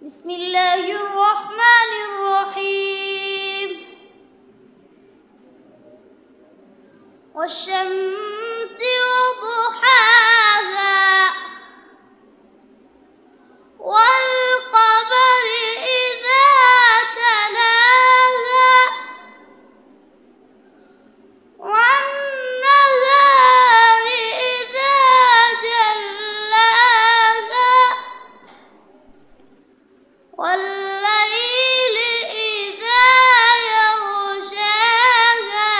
بسم الله الرحمن الرحيم والشمس وضحاها والقمر إذا تلاها والنهار إذا جلاها والليل إذا يغشاها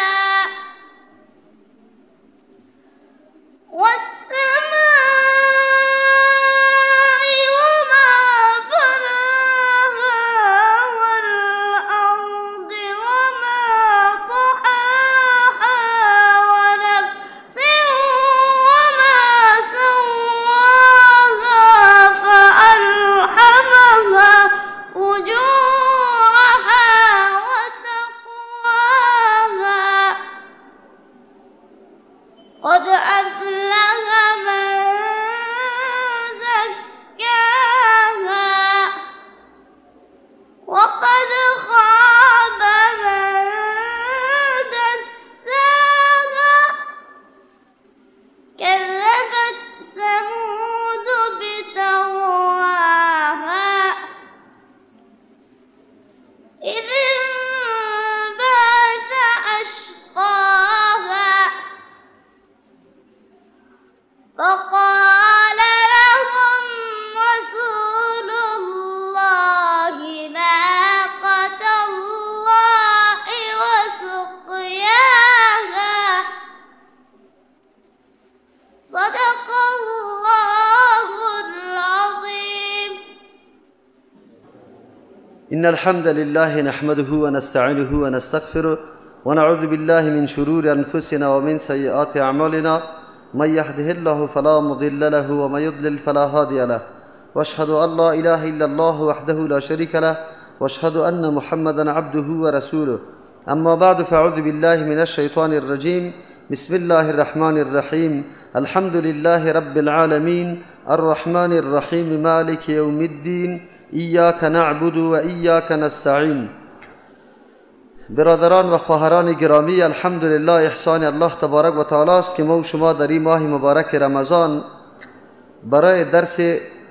والسماء وما بناها والأرض وما طحاها ونفس وما سواها فألهمها فجورها وتقواها قد أفلح من زكاها وقد خاب من دساها كذبت ثمود بطغواها إذ انبعث أشقاها فقال لهم رسول الله ناقة الله وسقياها صدق الله العظيم. إن الحمد لله نحمده ونستعينه ونستغفره ونعوذ بالله من شرور أنفسنا ومن سيئات أعمالنا من يهده الله فلا مضل له ومن يضلل فلا هادي له واشهد أن لا إله إلا الله وحده لا شريك له واشهد أن محمدا عبده ورسوله أما بعد فأعوذ بالله من الشيطان الرجيم بسم الله الرحمن الرحيم الحمد لله رب العالمين الرحمن الرحيم مالك يوم الدين إياك نعبد و إياك نستعين. برادران و خواهران گرامی، الحمدلله احسان الله تبارک و تعالی است که ما و شما در این ماه مبارک رمضان برای درس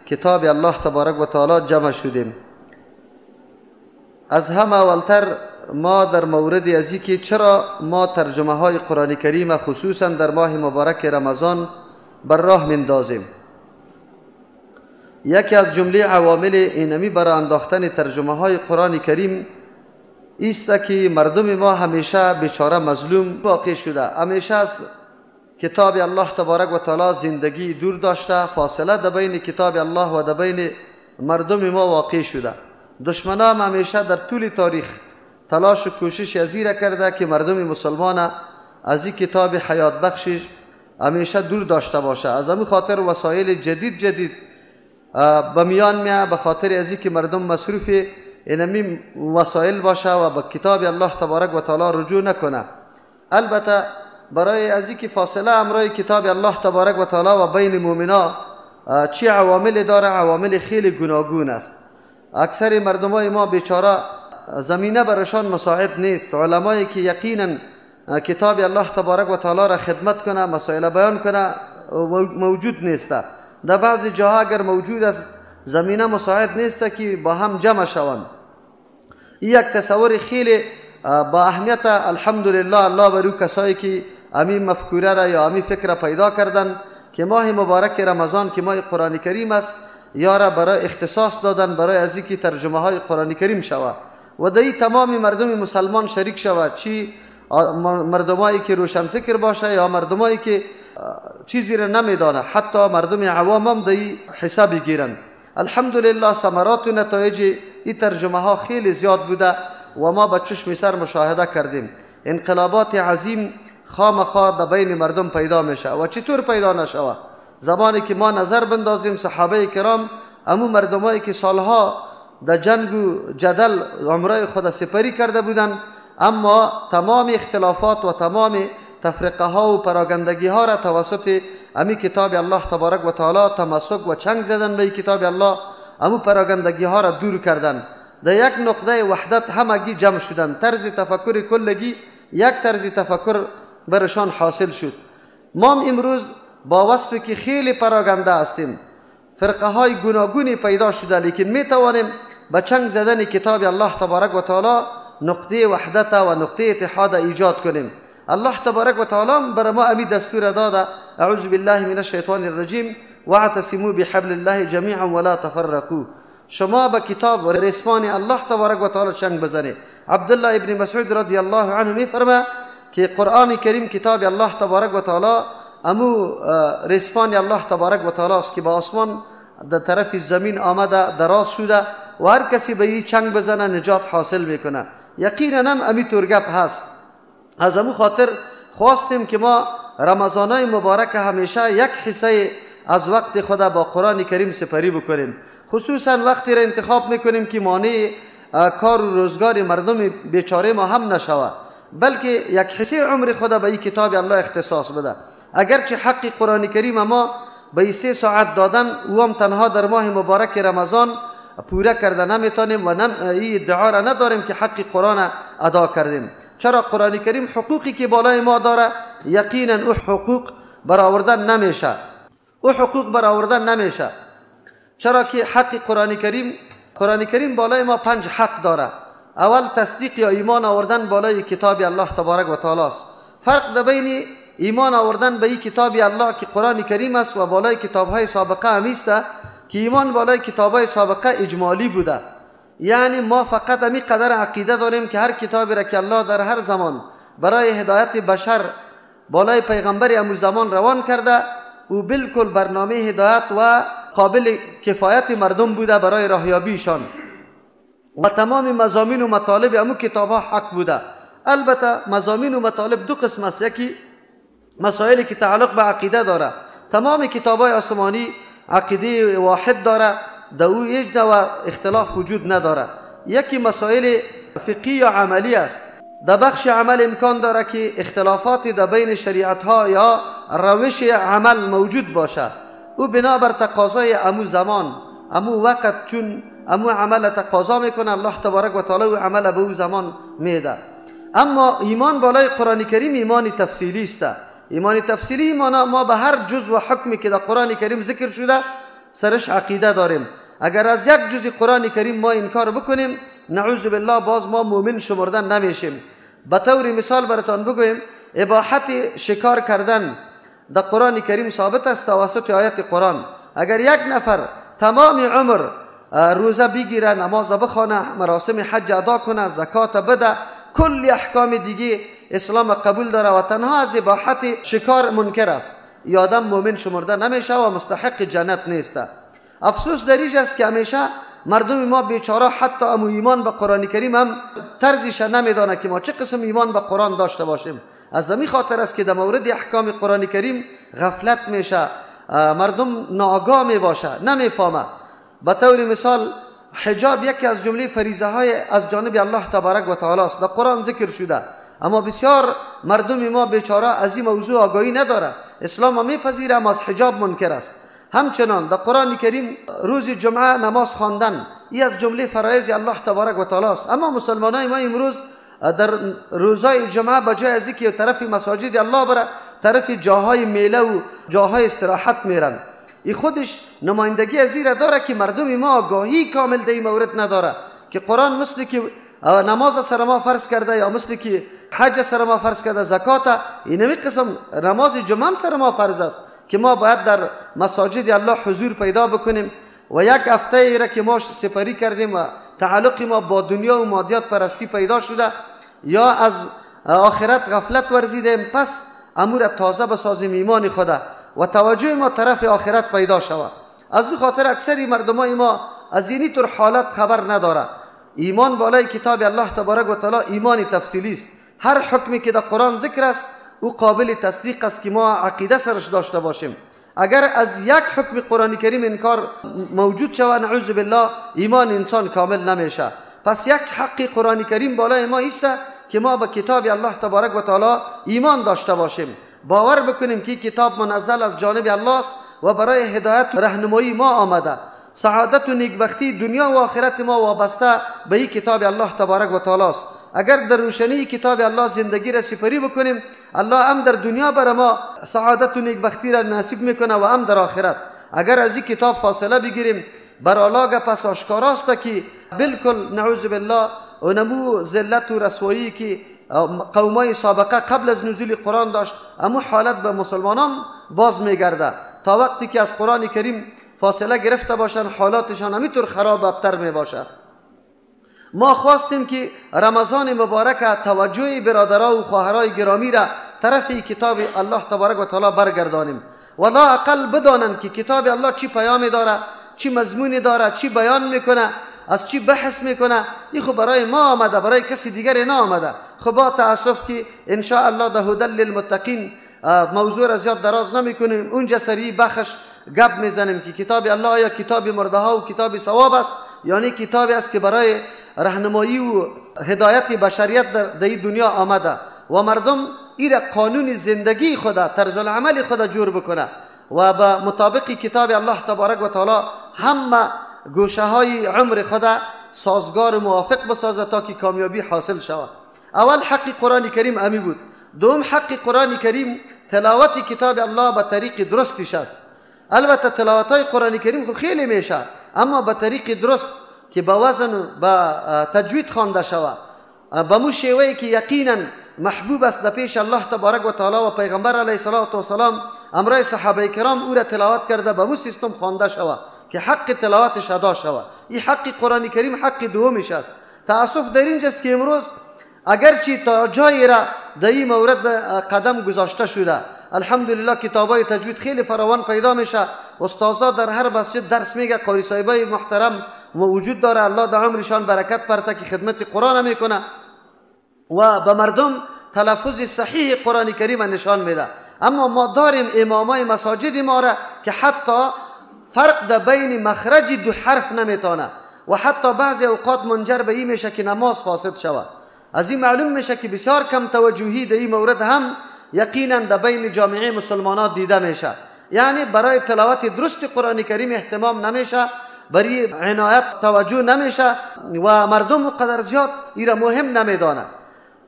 کتاب الله تبارک و تعالی جمع شدیم. از همه اولتر ما در مورد از اینکه چرا ما ترجمه های قرآن کریم خصوصا در ماه مبارک رمضان بر راه مندازیم. یکی از جمله عوامل اینمی برای انداختن ترجمه های قرآن کریم است که مردم ما همیشه بیچاره مظلوم واقع شده، همیشه از کتاب الله تبارک و تعالی زندگی دور داشته، فاصله در بین کتاب الله و در بین مردم ما واقع شده. دشمنان همیشه در طول تاریخ تلاش و کوشش ازیره کرده که مردم مسلمان از این کتاب حیات بخشش همیشه دور داشته باشه. از همین خاطر وسایل جدید به میان میاد، به خاطر از اینکه مردم مصروف اینمی وسایل باشه و به کتاب الله تبارک و تعالی رجوع نکنه. البته برای از اینکه فاصله امرای کتاب الله تبارک و تعالی و بین مؤمنا چی عوامل داره؟ عوامل خیلی گوناگون است. اکثر مردمای ما بیچاره زمینه برشان مساعد نیست. علمایی که یقینا کتاب الله تبارک و تعالی را خدمت کنه، مسائل بیان کنه موجود نیست. در بعضی جاها اگر موجود است زمینه مساعد نیست که با هم جمع شوند. یک تصور خیلی با اهمیت الحمدلله الله برو کسایی که همین مفکوره را یا همین فکر را پیدا کردن که ماه مبارک رمضان که ماه قرآن کریم است یا را برای اختصاص دادن برای از اینکه ترجمه های قرآن کریم شود و در تمام مردم مسلمان شریک شود، چی مردمایی که روشن فکر باشه یا مردمایی که چیزی را نمیدانه، حتی مردم عوام هم در حساب گیرن. الحمدلله ثمرات و نتایج این ترجمه ها خیلی زیاد بوده و ما به چشم سر مشاهده کردیم. انقلابات عظیم خامخواه در بین مردم پیدا میشه. و چطور پیدا نشوه؟ زمانی که ما نظر بندازیم صحابه کرام، امو مردمایی که سالها در جنگ و جدل عمره خود سپری کرده بودن، اما تمام اختلافات و تمام تفرقه ها و پراگندگی ها را توسط امی کتاب الله تبارک و تعالی تمسک و چنگ زدن به کتاب الله امو پراگندگی ها را دور کردن، در یک نقطه وحدت همگی جمع شدن، طرز تفکر کلگی یک طرز تفکر برشان حاصل شد. ما امروز با وصفی که خیلی پراگنده هستیم، فرقه های گوناگونی پیدا شده، لیکن می توانیم با چنگ زدن کتاب الله تبارک و تعالی نقطه وحدت و نقطه اتحاد ایجاد کنیم. الله تبارک و تعالی بر ما امی دستور داده: اعوذ بالله من الشیطان الرجیم واعتصموا بحبل الله جمیعا ولا تفرقوا. شما با کتاب و رسمان الله تبارک و تعالی چنگ بزنید. عبدالله ابن مسعود رضی الله عنه می فرماید که قرآن کریم کتاب الله تبارک و تعالی امو رسمان الله تبارک و تعالی است که با آسمان در طرف زمین آمده دراز شده و هر کسی به این چنگ بزنه نجات حاصل میکنه. یقینا هم امی گپ هست. از امو خاطر خواستیم که ما رمضانای مبارک همیشه یک حصه از وقت خود با قرآن کریم سپری بکنیم، خصوصا وقتی را انتخاب میکنیم که مانع کار و روزگار مردم بیچاره ما هم نشود، بلکه یک حصه عمر خود به این کتاب الله اختصاص بده. اگرچه حق قرآن کریم ما به 3 ساعت دادن و هم تنها در ماه مبارک رمضان پوره کرده نمیتونیم و این ادعا را نداریم که حق قرآن ادا کردیم. چرا قرآن کریم حقوقی که بالای ما داره یقینا او حقوق برآوردن نمیشه. چرا که حق قرآن کریم بالای ما 5 حق داره. اول تصدیق یا ایمان آوردن بالای کتاب الله تبارک و تعالی است. فرق بین ایمان آوردن به این کتاب الله که قرآن کریم است و بالای کتاب های سابقه همیست که ایمان بالای کتاب های سابقه اجمالی بوده، یعنی ما فقط همی قدر عقیده داریم که هر کتابی را که الله در هر زمان برای هدایت بشر بالای پیغمبر امو زمان روان کرده و بالکل برنامه هدایت و قابل کفایت مردم بوده برای راهیابیشان و تمام مضامین و مطالب امو کتاب ها حق بوده. البته مضامین و مطالب دو قسم است، یکی مسائلی که تعلق به عقیده داره، تمام کتاب های آسمانی عقیده واحد داره، در او هیچ نوع اختلاف وجود نداره. یکی مسائل فقهی یا عملی است، در بخش عمل امکان داره که اختلافاتی در بین شریعت ها یا روش عمل موجود باشه، او بنابر تقاضای امو زمان امو وقت چون امو عمل تقاضا میکنه الله تبارک و تعالی و عمل به او زمان میده. اما ایمان بالای قرآن کریم ایمان تفصیلی است. ایمان تفصیلی ما به هر جز و حکمی که در قرآن کریم ذکر شده سرش عقیده داریم. اگر از یک جز قرآن کریم ما انکار بکنیم نعوذ بالله باز ما مؤمن شمردن نمیشیم. به طور مثال براتون بگویم، اباحت شکار کردن در قرآن کریم ثابت است توسط آیت قرآن. اگر یک نفر تمام عمر روزه بگیره، نماز بخونه، مراسم حج ادا کنه، زکات بده، کل احکام دیگه اسلام قبول داره و تنها از اباحت شکار منکر است، این آدم مؤمن شمرده نمیشه و مستحق جنت نیست. افسوس در اینجا است که همیشه مردم ما بیچاره حتی امو ایمان به قرآن کریم هم طرزش نمیدانه که ما چه قسم ایمان به قرآن داشته باشیم. از همین خاطر است که در مورد احکام قرآن کریم غفلت میشه، مردم ناآگاه می باشه، نمیفهمه. به طور مثال حجاب یکی از جمله فریضه های از جانب الله تبارک و تعالی است، در قرآن ذکر شده، اما بسیار مردم ما بیچاره از این موضوع آگاهی نداره. اسلام میپذیره اما از حجاب منکر است. همچنان در قرآن کریم روز جمعه نماز خواندن این از جمله فرایض الله تبارک و تعالی است، اما مسلمانای ما امروز در روزای جمعه بجای از اینکه طرف مساجد الله بره طرف جاهای میله و جاهای استراحت میرن. این خودش نمایندگی از این داره که مردم ما آگاهی کامل در این مورد نداره که قرآن مثل که نماز سر ما فرض کرده یا مثل که حج سر ما فرض کرده، زکات، اینمی قسم نماز جمعه هم سر ما فرض است که ما باید در مساجد الله حضور پیدا بکنیم و یک هفته ای را که ما سپری کردیم و تعلق ما با دنیا و مادیات پرستی پیدا شده یا از آخرت غفلت ورزیدیم، پس امور تازه بسازیم ایمان خدا و توجه ما طرف آخرت پیدا شود. از این خاطر اکثری مردم ما از اینی طور حالت خبر نداره. ایمان بالای کتاب الله تبارک و تعالی ایمان تفصیلی است. هر حکمی که در قرآن ذکر است او قابل تصدیق است که ما عقیده سرش داشته باشیم. اگر از یک حکم قرآن کریم انکار موجود شود نعوذ بالله ایمان انسان کامل نمیشه. پس یک حق قرآن کریم بالای ما است که ما به کتاب الله تبارک و تعالی ایمان داشته باشیم، باور بکنیم که کتاب منزل از جانب الله است و برای هدایت و راهنمایی ما آمده. سعادت و نیکبختی دنیا و آخرت ما وابسته به این کتاب الله تبارک و تعالی است. اگر در روشنی کتاب الله زندگی را سپری بکنیم، الله هم در دنیا بر ما سعادت و نیکبختی را نصیب میکنه و هم در آخرت. اگر از این کتاب فاصله بگیریم، بر آلاگه پس آشکاراست که بالکل نعوذ بالله و نمو ذلت و رسوایی که قومای سابقه قبل از نزول قرآن داشت، امو حالت به مسلمانان باز میگرده. تا وقتی که از قرآن کریم فاصله گرفته باشن، حالاتشان همینطور خراب و ابتر می باشه. ما خواستیم که رمضان مبارک توجه برادرها و خواهرای گرامی را طرف کتاب الله تبارک و تعالی برگردانیم و لا اقل بدانند که کتاب الله چی پیامی داره، چی مضمونی داره، چی بیان میکنه، از چی بحث میکنه. این خب برای ما آمده، برای کسی دیگری نه آمده. خب با تاسف که ان شاء الله ده هدی للمتقین موضوع را زیاد دراز نمیکنیم، اونجا سری بخش گپ میزنیم که کتاب الله یا کتاب مرده ها و کتاب ثواب است، یعنی کتابی است که برای راهنمایی و هدایت بشریت در این دنیا آمده و مردم این قانون زندگی خود، طرز العمل خود جور بکنه و به مطابق کتاب الله تبارک و تعالی همه گوشه های عمر خود سازگار و موافق بسازه تا که کامیابی حاصل شود. اول حق قرآن کریم امی بود. دوم حق قرآن کریم تلاوت کتاب الله به طریق درستش است. البته تلاوت های قرآن کریم خیلی میشه، اما به طریق درست که با وزن و با تجوید خوانده شود، به مو شیوهی که یقینا محبوب است در پیش الله تبارک و تعالی و پیغمبر علیه السلام امرای صحابه کرام او را تلاوت کرده، به مو سیستم خوانده شود که حق تلاوتش ادا شود. این حق قرآن کریم حق دومش است. تاسف در اینجاست که امروز اگرچه تا جایی را در این مورد قدم گذاشته شده، الحمدلله کتابای تجوید خیلی فراوان پیدا میشه، استادا در هر مسجد درس میگه، قاری صاحبای محترم وجود داره، الله در عمرشان برکت پرته که خدمت قرآن میکنه و به مردم تلفظ صحیح قرآن کریم نشان میده. اما ما داریم امامای مساجد ما را که حتی فرق در بین مخرج دو حرف نمیتونه و حتی بعضی اوقات منجر به این میشه که نماز فاسد شود. از این معلوم میشه که بسیار کم توجهی در این مورد هم یقینا در بین جامعه مسلمانان دیده میشه. یعنی برای تلاوت درست قرآن کریم اهتمام نمیشه، برای عنایت توجه نمیشه و مردم قدر زیاد این را مهم نمیدانه.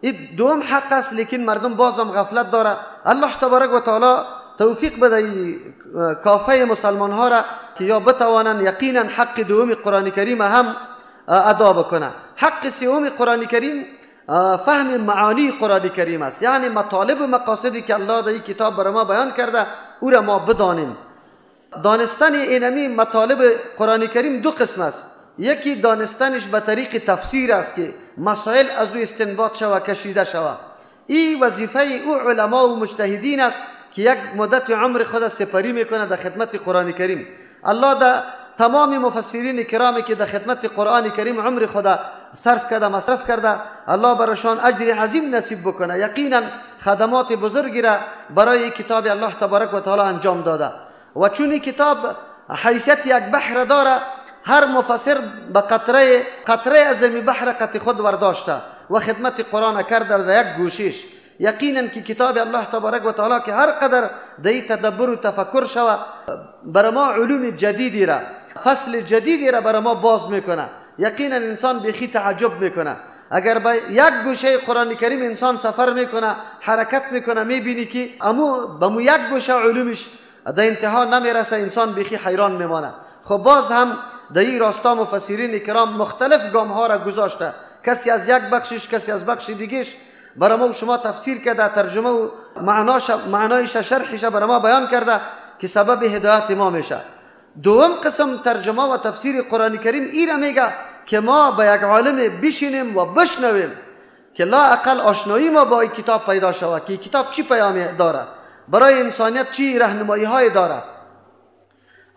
این دوم حق است، لیکن مردم بازم غفلت داره. الله تبارک و تعالی توفیق بده کافه مسلمان ها را که یا بتوانند یقینا حق دوم قرآن کریم هم ادا بکنه. حق سوم قرآن کریم فهم معانی قرآن کریم است، یعنی مطالب و مقاصدی که الله در این کتاب برای ما بیان کرده او را ما بدانیم. دانستن اینمی مطالب قرآن کریم دو قسم است. یکی دانستنش به طریق تفسیر است که مسائل از او استنباط شود، کشیده شود. این وظیفه او علما و مجتهدین است که یک مدت عمر خود سپری میکنه در خدمت قرآن کریم. الله در تمام مفسرین کرامی که در خدمت قرآن کریم عمر خود صرف کرده، مصرف کرده، الله برایشان اجر عظیم نصیب بکنه. یقینا خدمات بزرگی را برای کتاب الله تبارک و تعالی انجام داده و چون این کتاب حیثیت یک بحر داره، هر مفسر به قطره از این بحر قطع خود ورداشته و خدمت قرآن کرده در یک گوشش. یقینا که کتاب الله تبارک و تعالی که هر قدر در این تدبر و تفکر شود، برای ما علوم جدیدی را، فصل جدیدی را برای ما باز میکنه. یقینا انسان بیخی تعجب میکنه. اگر به یک گوشه قرآن کریم انسان سفر میکنه، حرکت میکنه، میبینی که به یک گوشه علومش در انتها نمیرسه، انسان بیخی حیران میمانه. خب باز هم در این راستا مفسرین کرام مختلف گام ها را گذاشته، کسی از یک بخشش، کسی از بخش دیگهش برای ما و شما تفسیر کرده، ترجمه و معنایش شرحش برای ما بیان کرده که سبب هدایت ما میشه. دوم قسم ترجمه و تفسیر قرآن کریم این را میگه که ما با یک عالم بشینیم و بشنویم که لا اقل آشنایی ما با این کتاب پیدا شود که این کتاب چی پیامی داره، برای انسانیت چی راهنمایی های داره.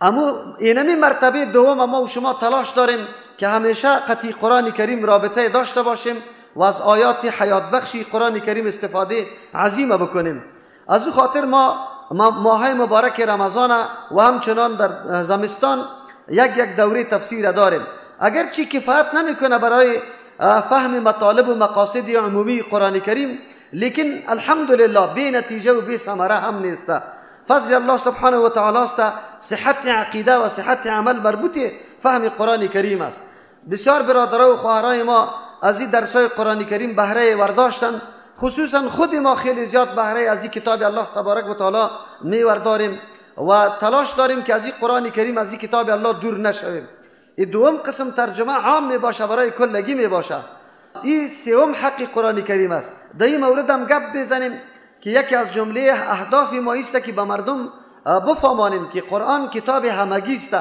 اما اینمی مرتبه دوم ما و شما تلاش داریم که همیشه قطعی قرآن کریم رابطه داشته باشیم و از آیات حیات بخشی قرآن کریم استفاده عظیمه بکنیم. از او خاطر ما ماه مبارک رمضان و همچنان در زمستان یک دوره تفسیر داریم. اگرچه کفایت نمیکنه برای فهم مطالب و مقاصد عمومی قرآن کریم، لیکن الحمدلله بی نتیجه و بی ثمره هم نیسته. فضل الله سبحانه و تعالی است. صحت عقیده و صحت عمل مربوط فهم قرآن کریم است. بسیار برادران و خواهرای ما از این درسای قرآن کریم بهره ورداشتن، خصوصا خود ما خیلی زیاد بهره از این کتاب الله تبارک و تعالی میورداریم و تلاش داریم که از این قرآن کریم، از این کتاب الله دور نشویم. این دوم قسم ترجمه عام می باشه، برای کلگی می باشه. این سوم حق قرآن کریم است. در این مورد هم گپ بزنیم که یکی از جمله اهداف ما است که به مردم بفهمانیم که قرآن کتاب همگی است.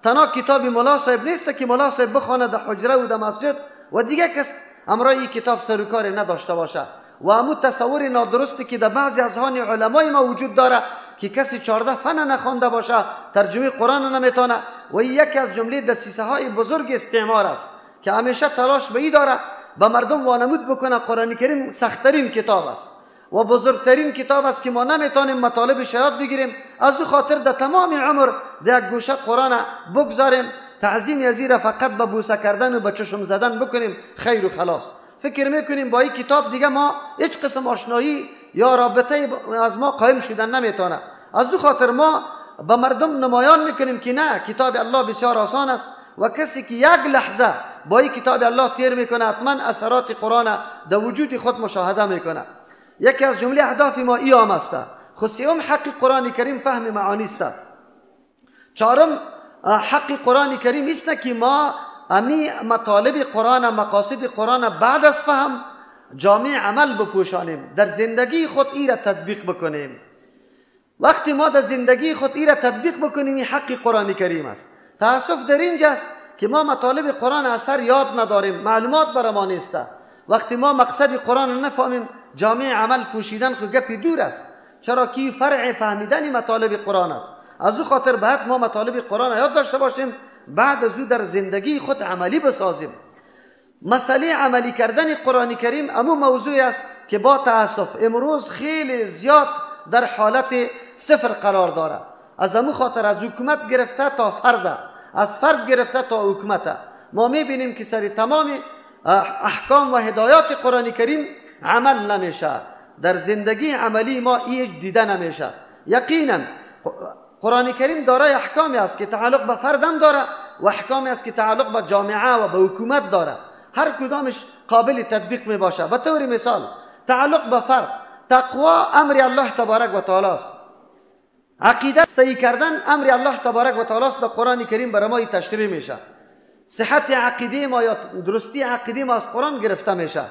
تنها کتاب ملا صاحب نیست که ملا صاحب بخونه در حجره و در مسجد و دیگه کس امرای این کتاب سر و کار نداشته باشه. و همون تصور نادرستی که در بعضی اذهان علمای ما وجود داره که کسی 14 فن نخوانده باشه ترجمه قرآن نمیتونه. و یکی از جمله دسیسه های بزرگ استعمار است که همیشه تلاش به این داره به مردم وانمود بکنه قرآن کریم سخت‌ترین کتاب است و بزرگترین کتاب است که ما نمیتونیم مطالبش یاد بگیریم. از او خاطر در تمام عمر در یک گوشه قرآن بگذاریم، تعظیم یزیر فقط به بوسه کردن و به چشم زدن بکنیم، خیر و خلاص. فکر میکنیم با این کتاب دیگه ما هیچ قسم آشنایی یا رابطه از ما قائم شدن نمیتونه. از او خاطر ما به مردم نمایان میکنیم که نه، کتاب الله بسیار آسان است و کسی که یک لحظه با این کتاب الله تیر میکنه حتما اثرات قرآن در وجود خود مشاهده میکنه. یکی از جمله اهداف ما ایام است. خصوصا حق قرآن کریم فهم معانی است. چهارم حق قرآن کریم است که ما امی مطالب قرآن، مقاصد قرآن بعد از فهم جامع عمل بپوشانیم، در زندگی خود ای را تطبیق بکنیم. وقتی ما در زندگی خود ای را تطبیق بکنیم این حق قرآن کریم است. تاسف در اینجاست که ما مطالب قرآن اثر یاد نداریم، معلومات برای ما نیست. وقتی ما مقصد قرآن نفهمیم جامع عمل پوشیدن خود گپی دور است، چرا که فرع فهمیدن مطالب قرآن است. از او خاطر باید ما مطالب قرآن یاد داشته باشیم، بعد از او در زندگی خود عملی بسازیم. مسئله عملی کردن قرآن کریم امو موضوعی است که با تاسف امروز خیلی زیاد در حالت صفر قرار داره. از امو خاطر از حکومت گرفته تا فرد، از فرد گرفته تا حکومت، ما میبینیم که سر تمام احکام و هدایات قرآن کریم عمل نمیشه. در زندگی عملی ما ایج دیده نمیشه. یقینا قرآن کریم دارای احکامی است که تعلق به فردم داره و احکامی است که تعلق به جامعه و به حکومت داره. هر کدامش قابل تطبیق می باشه. به طور مثال تعلق به فرد، تقوا امر الله تبارک و تعالی است. عقیده صحیح کردن امر الله تبارک و تعالی است. در قرآن کریم برای ما تشریح میشه. صحت عقیده ما یا درستی عقیده ما از قرآن گرفته میشه.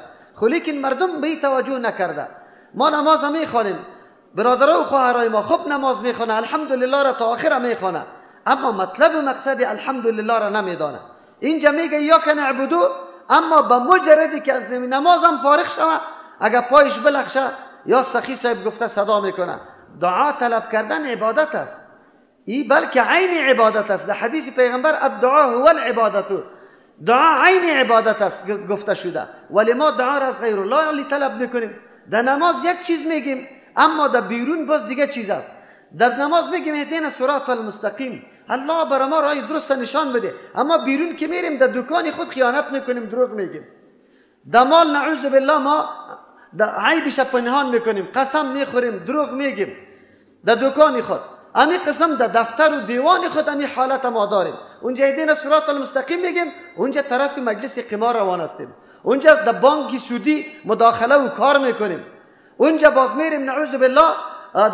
لیکن مردم به این توجه نکرده. ما نماز میخوانیم، برادران و خواهرای ما خوب نماز میخونه، الحمدلله را تا آخر میخونه، اما مطلب و مقصد الحمدلله را نمیدانه. اینجا میگه یا که نعبدو، اما به مجردی که از نماز هم فارغ شوه اگر پایش بلخشه یا سخی صاحب گفته صدا میکنه. دعا طلب کردن عبادت است، این بلکه عین عبادت است. در حدیث پیغمبر الدعا هو العبادت، دعا عین عبادت است گفته شده. ولی ما دعا را از غیر الله طلب میکنیم. در نماز یک چیز میگیم اما در بیرون باز دیگه چیز است. در نماز میگیم اهدنا الصراط المستقیم، الله برای ما راه درست نشان بده، اما بیرون که میریم در دکان خود خیانت میکنیم، دروغ میگیم. در مال نعوذ بالله ما عیبش پنهان میکنیم، قسم میخوریم، دروغ میگیم در دکان خود. امی قسم در دفتر و دیوان خود امی حالت ما داریم. اونجا اهدنا الصراط المستقیم میگیم، اونجا طرف مجلس قمار روان هستیم، اونجا در بانک سودی مداخله و کار میکنیم، اونجا باز میریم نعوذ بالله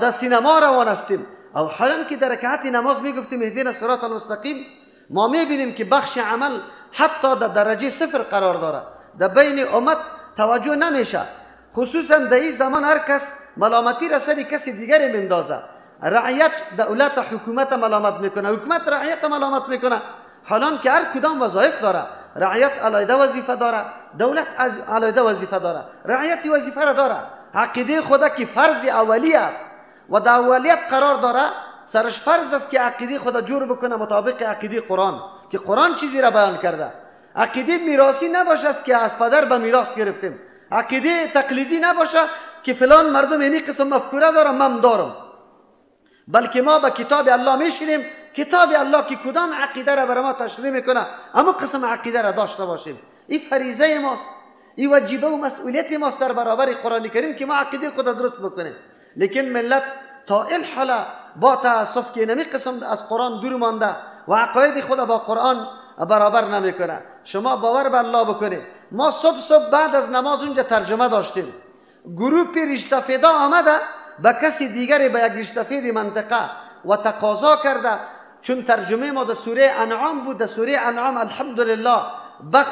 در سینما روان هستیم. او حالا که در رکعت نماز میگفتیم اهدنا الصراط المستقیم، ما میبینیم که بخش عمل حتی در درجه صفر قرار داره، در بین امت توجه نمیشه. خصوصا در این زمان هر کس ملامتی را سر کسی دیگری میندازه. رعیت دولت حکومت ملامت میکنه، حکومت رعیت ملامت میکنه، حالا که هر کدام وظایف داره. رعیت علیده وظیفه داره، دولت علیده وظیفه داره، رعیت وظیفه را داره. عقیده خدا که فرض اولی است و در اولیت قرار داره، سرش فرض است که عقیده خدا جور بکنه مطابق عقیده قرآن، که قرآن چیزی را بیان کرده. عقیده میراثی نباشه است که از پدر به میراث گرفتیم، عقیده تقلیدی نباشه که فلان مردم اینی قسم مفکوره دارم من دارم، بلکه ما به کتاب الله میشینیم، کتاب الله که کدام عقیده را برای ما تشریح میکنه اما قسم عقیده را داشته باشیم. این فریضه ماست، این واجبه و مسئولیت ماست در برابر قرآن کریم که ما عقیده خود درست بکنیم. لیکن ملت تا این حالا با تاسف که نمی قسم از قرآن دور مانده و عقاید خود با قرآن برابر نمیکنه. شما باور به الله بکنید. ما صبح بعد از نماز اونجا ترجمه داشتیم. گروه ریش سفیدا آمده به کسی دیگری، به یک ریش سفید منطقه و تقاضا کرده، چون ترجمه ما در سوره انعام بود. در سوره انعام الحمدلله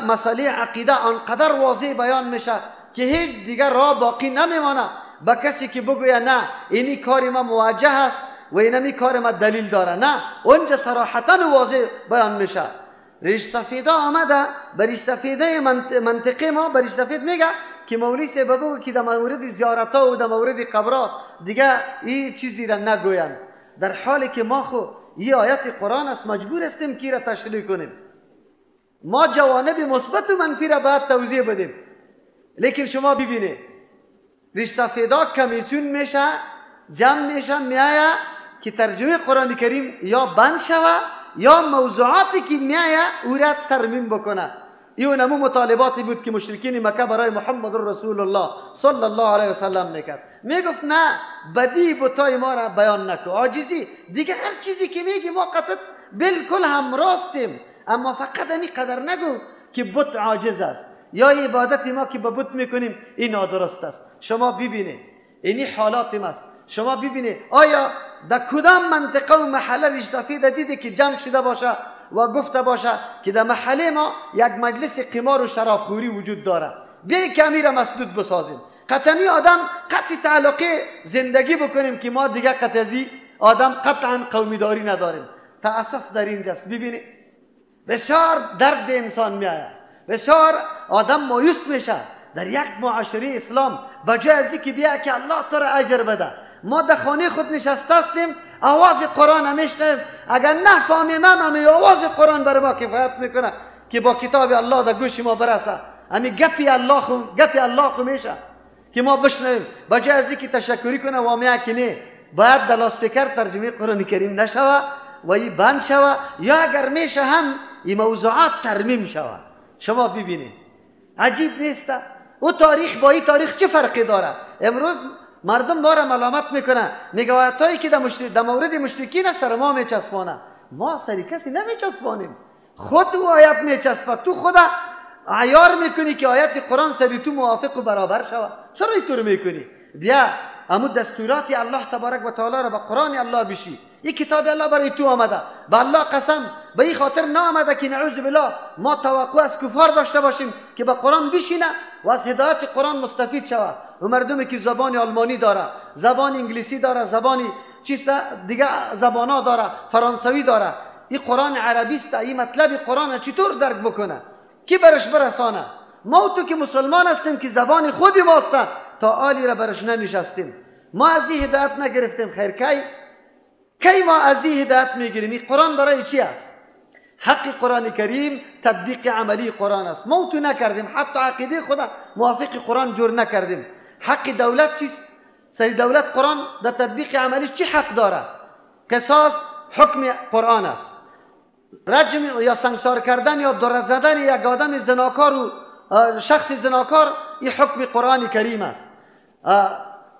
مسئله عقیده آنقدر واضح بیان میشه که هیچ دیگر راه باقی نمیمانه به کسی که بگویه نه اینی کار ما موجه است و اینمی کار ما دلیل داره. نه، اونجا صراحتا واضح بیان میشه. ریش سفیدا آمده به ریش سفیده منطقه ما، به ریش سفید میگه که مولوی صاحب بگو که در مورد زیارت ها و در مورد قبرها دیگه این چیزی را نگوین، در حالی که ما خو این آیت قرآن است مجبور هستیم که را تشریح کنیم. ما جوانب مثبت و منفی را باید توضیح بدیم. لیکن شما ببینید ریش سفیدا کمیسیون میشه، جمع میشه، میایه که ترجمه قرآن کریم یا بند شوه یا موضوعاتی که میایه او را ترمیم بکنه. این همون مطالباتی بود که مشرکین مکه برای محمد رسول الله صلی الله علیه و سلم میکرد. میگفت نه، بدی بتای ما را بیان نکن، عاجزی دیگه، هر چیزی که میگی ما قطعا بالکل هم راستیم، اما فقط همی قدر نگو که بت عاجز است یا عبادتی ما که به بت میکنیم این نادرست است. شما ببینید اینی حالات ماست. شما ببینید آیا در کدام منطقه و محله ریش سفید دیده که جمع شده باشه و گفته باشه که در محله ما یک مجلس قمار و شرابخوری وجود داره، بیایی که امیر مسدود بسازیم، قطعی آدم قطع تعلقه زندگی بکنیم که ما دیگه قطعی آدم قطعا قومیداری نداریم. تأسف در اینجاست. ببینید بسیار درد انسان میآید، بسیار آدم مایوس میشه در یک معاشره اسلام. بجای از اینکه بیا که الله تو را اجر بده، ما در خانه خود نشسته هستیم آواز قرآن میشنویم، اگر نفهمیم همین آواز قرآن برای ما کفایت میکنه که با کتاب الله در گوش ما برسه. همین گپی الله خو میشه که ما بشنویم. بجای از اینکه تشکری کنه و میگه که نه باید در لاسپیکر ترجمه قرآن کریم نشوه و این بند شوه، یا اگر میشه هم این موضوعات ترمیم شوه. شما ببینید عجیب نیست؟ او تاریخ با این تاریخ چه فرقی داره؟ امروز مردم ما را ملامت میکنه، میگه آیاتایی که در مورد مشرکین سر ما میچسبانه. ما سری کسی نمیچسبانیم، خود او آیت میچسبه. تو خدا عیار میکنی که آیت قرآن سری تو موافق و برابر شوه. چرا اینطور میکنی؟ بیا امو دستورات الله تبارک و تعالی را به قرآن الله بشی. این کتاب الله برای تو آمده، به الله قسم به این خاطر نآمده که نعوذ بالله ما توقع از کفار داشته باشیم که به قرآن بشینه و از هدایت قرآن مستفید شود. و مردمی که زبان آلمانی داره، زبان انگلیسی داره، زبانی چیست دیگه زبانا داره، فرانسوی داره، این قرآن عربی است، این مطلب قرآن چطور درک بکنه؟ کی برش برسانه؟ ما تو که مسلمان هستیم که زبان خودی ماست تا آلی را برش ننشستیم. ما از این هدایت نگرفتیم. خیر کی ما از این هدایت میگیریم؟ این قرآن برای چی است؟ حق قرآن کریم تطبیق عملی قرآن است. ما تو نکردیم، حتی عقیده خدا موافق قرآن جور نکردیم. حق دولت چیست؟ سری دولت قرآن در تطبیق عملیش چی حق داره؟ قصاص حکم قرآن است. رجم یا سنگسار کردن یا دره زدن یک آدم زناکار و شخص زناکار این حکم قرآن کریم است.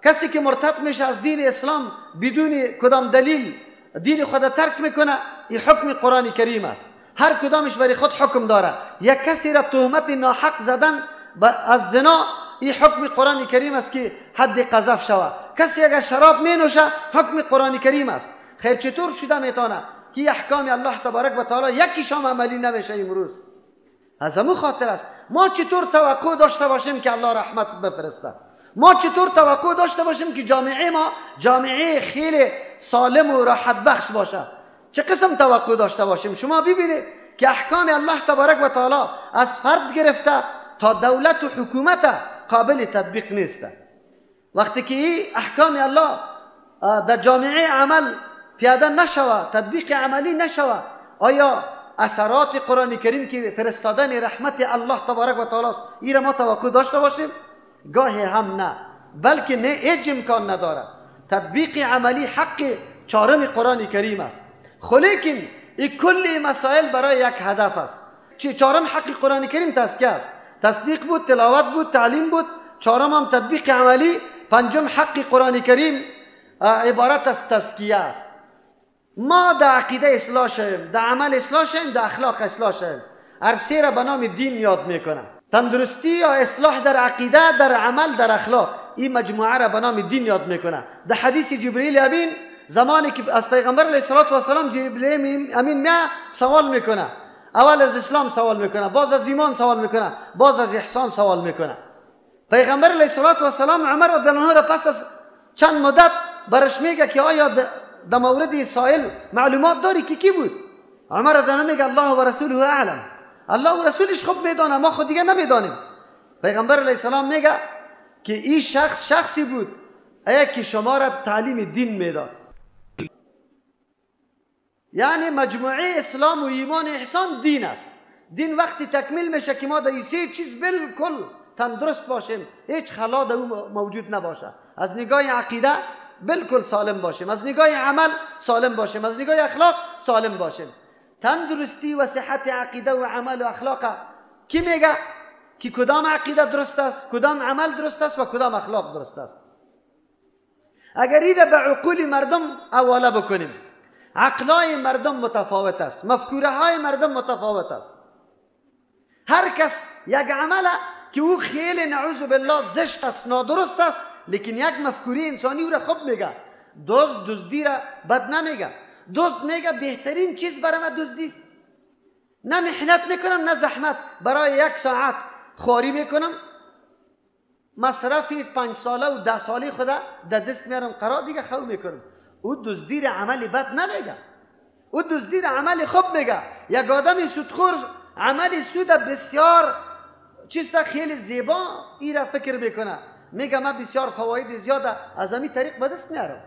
کسی که مرتد میشه از دین اسلام بدون کدام دلیل دین خود ترک میکنه، این حکم قرآن کریم است. هر کدامش برای خود حکم داره. یک کسی را تهمت ناحق زدن از زنا، این حکم قرآن کریم است که حد قذف شود. کسی اگر شراب می نوشه حکم قرآن کریم است. خیر چطور شده میتونه که احکام الله تبارک و تعالی یکیشام عملی نمیشه امروز؟ از همون خاطر است ما چطور توقع داشته باشیم که الله رحمت بفرسته؟ ما چطور توقع داشته باشیم که جامعه ما جامعه خیلی سالم و راحت بخش باشه؟ چه قسم توقع داشته باشیم؟ شما ببینید که احکام الله تبارک و تعالی از فرد گرفته تا دولت و حکومت قابل تطبیق نیست. وقتی که این احکام الله در جامعه عمل پیاده نشوه، تطبیق عملی نشوه، آیا اثرات قرآن کریم که فرستادن رحمت الله تبارک و تعالی است این را ما توقع داشته باشیم؟ گاهی هم نه، بلکه نه، هیچ امکان نداره. تطبیق عملی حق چهارم قرآن کریم است. لیکن این کل مسائل برای یک هدف است. چهارم حق قرآن کریم تزکیه است، تصدیق بود، تلاوت بود، تعلیم بود. چهارم هم تطبیق عملی. پنجم حق قرآن کریم عبارت از تزکیه است. ما در عقیده اصلاح شویم، در عمل اصلاح شویم، در اخلاق اصلاح شویم. هر سه را به نام دین یاد میکنه. تندرستی یا اصلاح در عقیده، در عمل، در اخلاق، این مجموعه را به نام دین یاد میکنه. در حدیث جبرئیل امین زمانی که از پیغمبر علیه السلام جبرئیل امین میاد سوال میکنه، اول از اسلام سوال میکنه، باز از ایمان سوال میکنه، باز از احسان سوال میکنه. پیغمبر علیه السلام عمر رضی الله عنه را پس از چند مدت برش میگه که آیا در مورد سائل معلومات داری که کی بود؟ عمر رضی الله عنه میگه الله و رسوله اعلم، الله و رسولش خوب میدانه، ما خود دیگه نمیدانیم. پیغمبر علیه السلام میگه که این شخصی بود که شما را تعلیم دین میداد. یعنی مجموعه اسلام و ایمان و احسان دین است. دین وقتی تکمیل میشه که ما در این سه چیز بالکل تندرست باشیم، هیچ خلا در او موجود نباشه. از نگاه عقیده بالکل سالم باشیم، از نگاه عمل سالم باشیم، از نگاه اخلاق سالم باشیم. تندرستی و صحت عقیده و عمل و اخلاق کی میگه که کدام عقیده درست است، کدام عمل درست است و کدام اخلاق درست است؟ اگر این به عقول مردم حواله بکنیم، عقلای مردم متفاوت است، مفکوره های مردم متفاوت است. هر کس یک عمل که او خیلی نعوذ بالله زشت است، نادرست است، لیکن یک مفکوره انسانی او را خوب میگه. دزدی را بد نمیگه. دزد میگه بهترین چیز برای من دزدی است، نه محنت میکنم نه زحمت، برای 1 ساعت خواری میکنم، مصرف 5 ساله و 10 ساله خدا در دست میارم، قرار دیگه خو میکنم. او دزدی را عمل بد نمیگه، او دزدی را عمل خوب میگه. یک آدم سودخور عمل سود بسیار چیز خیلی زیبا ای را فکر میکنه، میگه من بسیار فواید زیاده از همین طریق به دست میارم.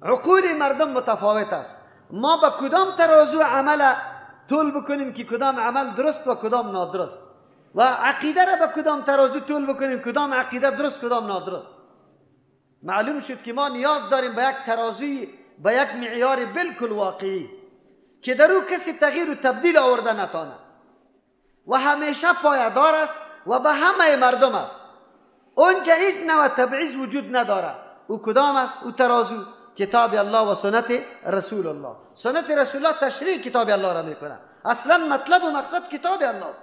عقول مردم متفاوت است. ما با کدام ترازو عمل طول بکنیم که کدام عمل درست و کدام نادرست، و عقیده را با کدام ترازو طول بکنیم کدام عقیده درست کدام نادرست. معلوم شد که ما نیاز داریم به یک ترازوی، به یک معیار بالکل واقعی که در او کسی تغییر و تبدیل آورده نتانه و همیشه پایدار است و به همه مردم است. اونجا هیچ نوع تبعیض وجود نداره. او کدام است؟ او ترازو کتاب الله و سنت رسول الله. سنت رسول الله تشریح کتاب الله را میکنه. اصلا مطلب و مقصد کتاب الله است.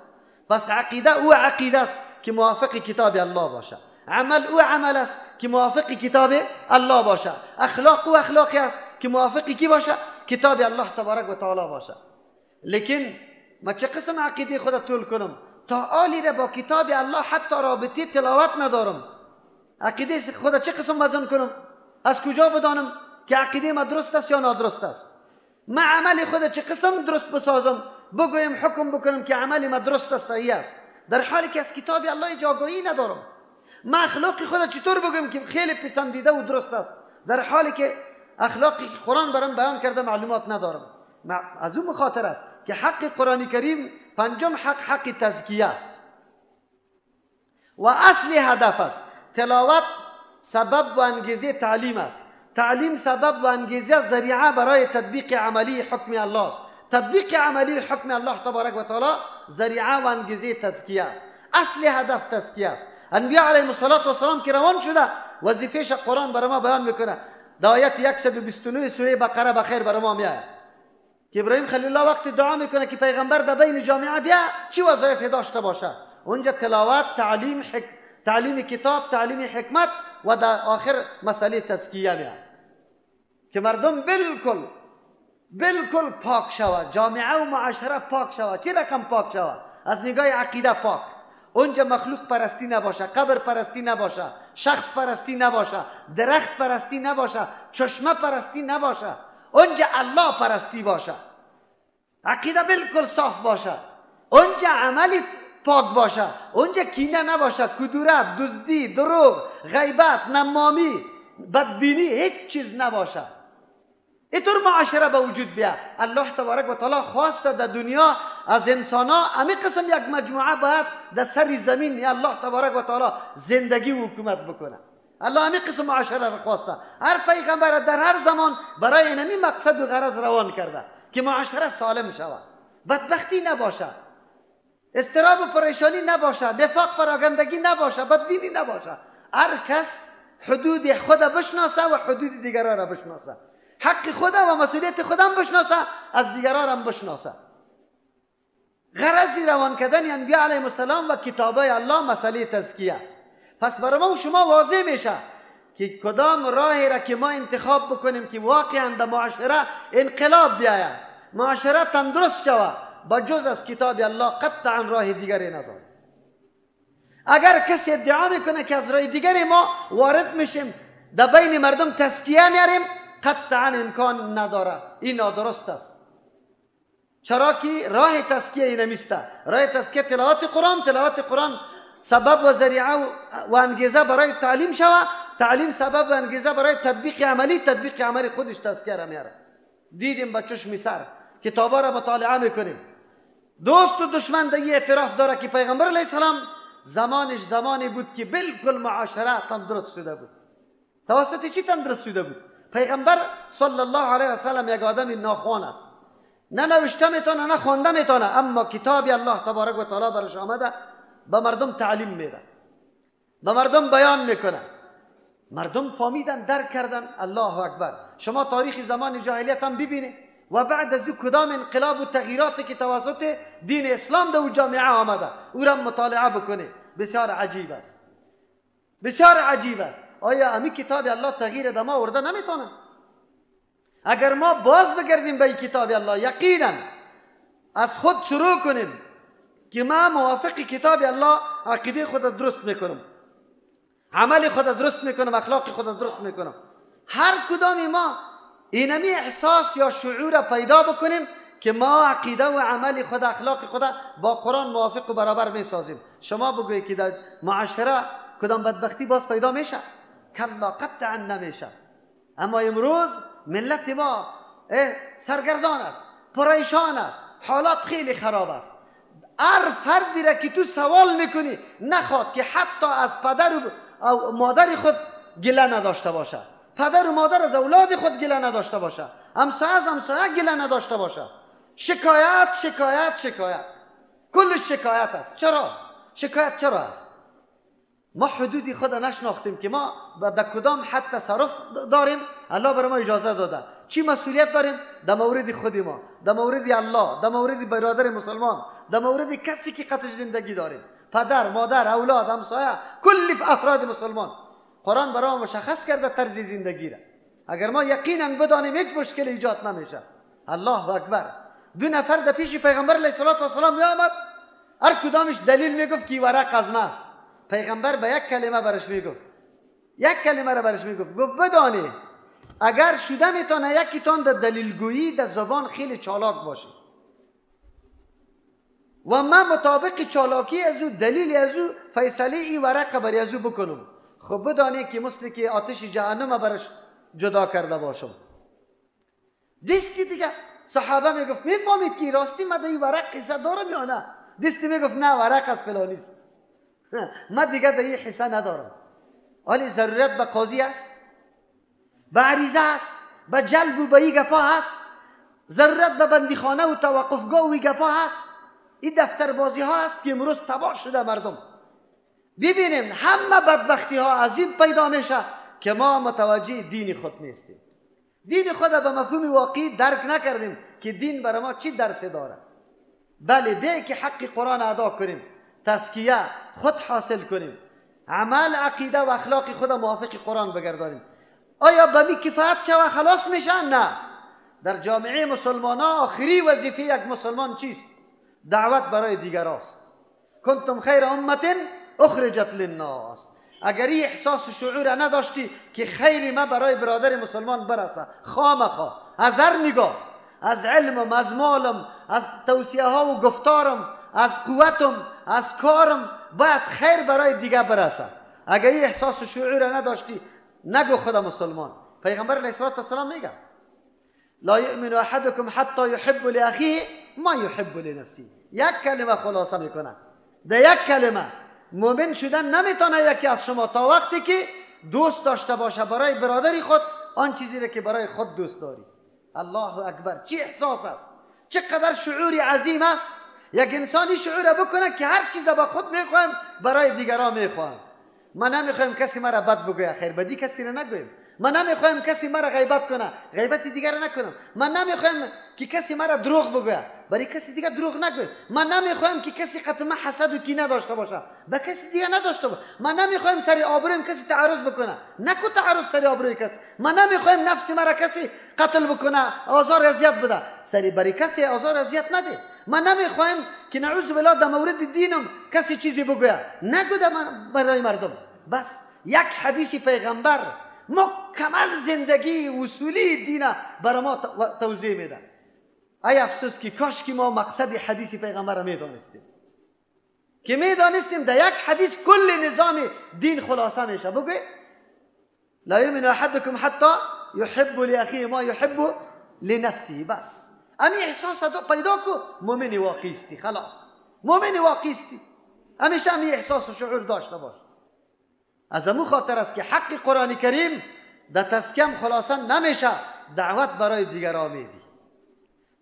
پس عقیده او عقیده است که موافق کتاب الله باشه، عمل او عمل است که موافق کتاب الله باشه، اخلاق او اخلاقی است که موافق کی باشه؟ کتاب الله تبارک و تعالی باشه. لیکن ما چه قسم عقیده خود طول کنم تا آلی را با کتاب الله حتی رابطه تلاوت ندارم؟ عقیده خود چه قسم وزن کنم؟ از کجا بدانم که عقیده ما درست است یا نادرست است؟ ما عمل خود چه قسم درست بسازم بگویم حکم بکنم که عمل ما درست است، صحیح است، در حالی که از کتاب الله جاگاهی ندارم؟ ما اخلاق خود چطور بگویم که خیلی پسندیده و درست است، در حالی که اخلاقی که قرآن برام بیان کرده معلومات ندارم؟ از اون خاطر است که حق قرآن کریم پنجم حق تزکیه است و اصل هدف است. تلاوت سبب و انگیزه تعلیم است، تعلیم سبب و انگیزه ذریعه برای تطبیق عملی حکم الله است، تطبیق عملی حکم الله تبارک و تعالی ذریعه و انگیزه تزکیه است. اصل هدف تزکیه است. انبیاء علیهم السلام که روان شده وظیفه‌اش قرآن برای ما بیان میکنه. در آیت 129 سوره بقره بخیر برای ما میاد که ابراهیم خلیل الله وقتی دعا میکنه که پیغمبر در بین جامعه بیا چی وظایفی داشته باشه، اونجا تلاوت، تعلیم کتاب، تعلیم حکمت و در آخر مسئله تزکیه میاد که مردم بالکل پاک شود، جامعه و معاشره پاک شود. چه رقم پاک شود؟ از نگاه عقیده پاک. اونجا مخلوق پرستی نباشه، قبر پرستی نباشه، شخص پرستی نباشه، درخت پرستی نباشه، چشمه پرستی نباشه، اونجا الله پرستی باشه، عقیده بالکل صاف باشه، اونجا عملی پاک باشه، اونجا کینه نباشه، کدورت، دزدی، دروغ، غیبت، نمامی، بدبینی، هیچ چیز نباشه. اینطور معاشره به وجود بیا. الله تبارک و تعالی خواسته در دنیا از انسانا همین قسم یک مجموعه باید در سر زمین الله تبارک و تعالی زندگی و حکومت بکنه. الله همین قسم معاشره را خواسته. هر پیغمبر در هر زمان برای همین مقصد و غرض روان کرده که معاشره سالم شود، بدبختی نباشه، اضطراب و پریشانی نباشه، نفاق پراگندگی نباشه، بدبینی نباشه. هر کس حدود خود بشناسه و حدود دیگران را بشناسه. حق خودم و مسئولیت خودم بشناسه، از دیگران هم بشناسه. غرض روان کردن انبیاء علیهم السلام و کتابای الله مسئله تزکیه است. پس برای ما و شما واضح میشه که کدام راهی را که ما انتخاب بکنیم که واقعا در معاشره انقلاب بیاید، معاشره تندرست شود، با جز از کتاب الله قطعا راه دیگری نداره. اگر کسی ادعا میکنه که از راه دیگری ما وارد میشیم در بین مردم تزکیه میاریم، قطعا امکان نداره، این نادرست است. چرا که راه تزکیه این نمیسته. راه تزکیه تلاوت قرآن سبب و ذریعه و انگیزه برای تعلیم شود، تعلیم سبب و انگیزه برای تطبیق عملی خودش تزکیه را میاره. دیدیم با چشم سر کتابا را مطالعه میکنیم، دوست و دشمن در اعتراف داره که پیغمبر علیه السلام زمانش زمانی بود که بالکل معاشره تندرست شده بود. توسط چی تندرست شده بود؟ پیغمبر صلی الله علیه و سلم یک آدم ناخوان است، نه نوشته میتونه نه خوانده میتونه، اما کتاب الله تبارک و تعالی برش آمده به مردم تعلیم میده، به مردم بیان میکنه، مردم فهمیدن، درک کردن. الله اکبر. شما تاریخ زمان جاهلیت هم ببینید و بعد از او کدام انقلاب و تغییراتی که توسط دین اسلام در جامعه آمده او را مطالعه بکنید، بسیار عجیب است، بسیار عجیب است. آیا امی کتاب الله تغییر در ما ورده نمیتونه؟ اگر ما باز بگردیم به کتاب الله، یقینا از خود شروع کنیم که ما موافق کتاب الله عقیده خود درست میکنم، عمل خود درست میکنم، اخلاق خود درست میکنم، هر کدام ما اینمی احساس یا شعور پیدا بکنیم که ما عقیده و عمل خود، اخلاق خود با قرآن موافق و برابر میسازیم. شما بگویید که در معاشره کدام بدبختی باز پیدا میشه؟ کلا، قطعا نمیشه. اما امروز ملت ما سرگردان است، پریشان است، حالات خیلی خراب است. هر فردی را که تو سوال میکنی نخواد که حتی از پدر و مادر خود گله نداشته باشه، پدر و مادر از اولاد خود گله نداشته باشه، همسایه از همسایه گله نداشته باشه. شکایت شکایت شکایت، کل شکایت است. چرا؟ شکایت چرا است؟ ما حدودی خود نشناختیم که ما در کدام حد تصرف داریم. الله برای ما اجازه داده. چی مسئولیت داریم؟ در مورد خود ما، در مورد الله، در مورد برادر مسلمان، در مورد کسی که قطع زندگی داریم، پدر، مادر، اولاد، همسایه، کل افراد مسلمان. قرآن برای ما مشخص کرده طرز زندگی را. اگر ما یقینا بدانیم یک مشکل ایجاد نمیشه. الله اکبر. دو نفر در پیش پیغمبر علیه السلام میآمد، هر کدامش دلیل میگفت که ورق از ماست. پیغمبر به یک کلمه برش میگفت، یک کلمه را برش میگفت، گفت بدانی اگر شده میتونه یکیتان در دلیلگویی در زبان خیلی چالاک باشه و من مطابق چالاکی از او، دلیل از او، فیصله ای ورق بر از او بکنم، خب بدانی که مثل که آتش جهنم برش جدا کرده باشم. دستی دیگه صحابه میگفت میفهمید که راستی من در این ورق قصه دارم یا نه؟ دستی میگفت نه ورق از فلانیست، من دیگه در این حصه ندارم. ولی ضرورت به قاضی است، به عریضه است، به جلب و به این گپا هست، ضرورت به بندیخانه و توقفگاه و این گپا هست. این دفتر بازی ها هست که امروز تباه شده مردم. ببینیم همه بدبختی ها از این پیدا میشه که ما متوجه دین خود نیستیم، دین خود به مفهوم واقعی درک نکردیم که دین برای ما چی درسی داره. بله، به که حق قرآن ادا کنیم، تزکیه خود حاصل کنیم، عمل، عقیده و اخلاق خود موافق قرآن بگردانیم. آیا به می کفایت شود خلاص میشن؟ نه. در جامعه مسلمان ها آخری وظیفه یک مسلمان چیست؟ دعوت برای دیگر است. کنتم خیر امت اخرجت للناس. اگر این احساس و شعور نداشتی که خیری ما برای برادر مسلمان برسه، خامخا از هر نگاه، از علمم، از مالم، از توصیه ها و گفتارم، از قوتم، از کارم، باید خیر برای دیگه برسه. اگر این احساس و شعور نداشتی نگو خدا مسلمان. پیغمبر علیه السلام میگه لا یؤمن احدکم حتی یحب لاخیه ما یحب لنفسه. یک کلمه خلاصه میکنه، در یک کلمه مؤمن شدن نمیتونه یکی از شما تا وقتی که دوست داشته باشه برای برادری خود آن چیزی را که برای خود دوست داری. الله اکبر. چه احساس است، چقدر شعوری عظیم است. یک انسانی شعور بکنه که هر چیز با خود میخوایم برای دیگران میخوایم. ما نمیخوایم کسی مرا بد بگوید، خیر بدی کسی را نگویم. من نمیخوایم کسی مرا غیبت کنه، غیبت دیگر نکنم. من نمیخوایم که کسی مرا دروغ بگوید، برای کسی دیگر دروغ نگویم. من نمیخوایم که کسی قطمه حسد و کینه داشته باشه، به کسی دیگر نداشته باشه. من نمیخوایم سر آبرویم کسی تعرض بکنه، نکو تعرض سر آبروی کسی. من نمیخوایم نفس مرا کسی قتل بکنه، آزار اذیت بده، سری برای کسی آزار اذیت نده. من نمیخوایم که نعوذ بالله در مورد دینم کسی چیزی بگوید، نگو برای مردم. بس یک حدیث پیغمبر مکمل زندگی اصولی دین برای ما توضیح میده. ای افسوس که کاش که ما مقصد حدیث پیغمبر میدانستیم، که میدانستیم در یک حدیث کل نظام دین خلاصه میشه. بگوی لا یؤمن احدکم حتی یحب لاخیه ما یحب لنفسه. بس امی احساس پیدا کو، مؤمن واقعی استی. خلاص مؤمن واقعی استی، همیشه امی احساس و شعور داشته باش. از امو خاطر است که حق قرآن کریم در تسکیم خلاصه نمیشه، دعوت برای دیگران میدی.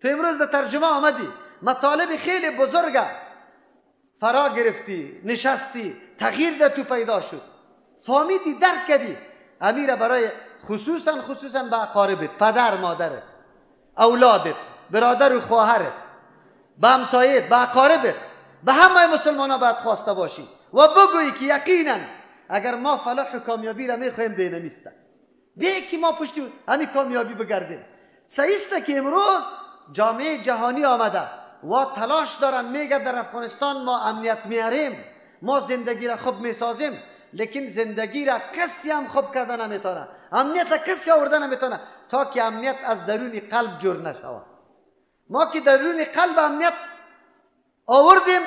تو امروز در ترجمه آمدی، مطالب خیلی بزرگه فرا گرفتی، نشستی، تغییر در تو پیدا شد، فهمیدی، درک کردی. امیر برای خصوصا به اقاربت، پدر مادرت، اولادت، برادر و خواهرت، به همسایت، به اقاربت، به همه مسلمانان باید خواسته باشی و بگویی که یقینا اگر ما فلاح و کامیابی را میخوایم دینمیسته، بیایی که ما پشتی همین کامیابی بگردیم. سیسته که امروز جامعه جهانی آمده و تلاش دارن، میگه در افغانستان ما امنیت میاریم، ما زندگی را خوب میسازیم، لیکن زندگی را کسی هم خوب کرده نمیتونه، امنیت را کسی آورده نمیتونه تا که امنیت از درون قلب جور نشود. ما که درون قلب امنیت آوردیم،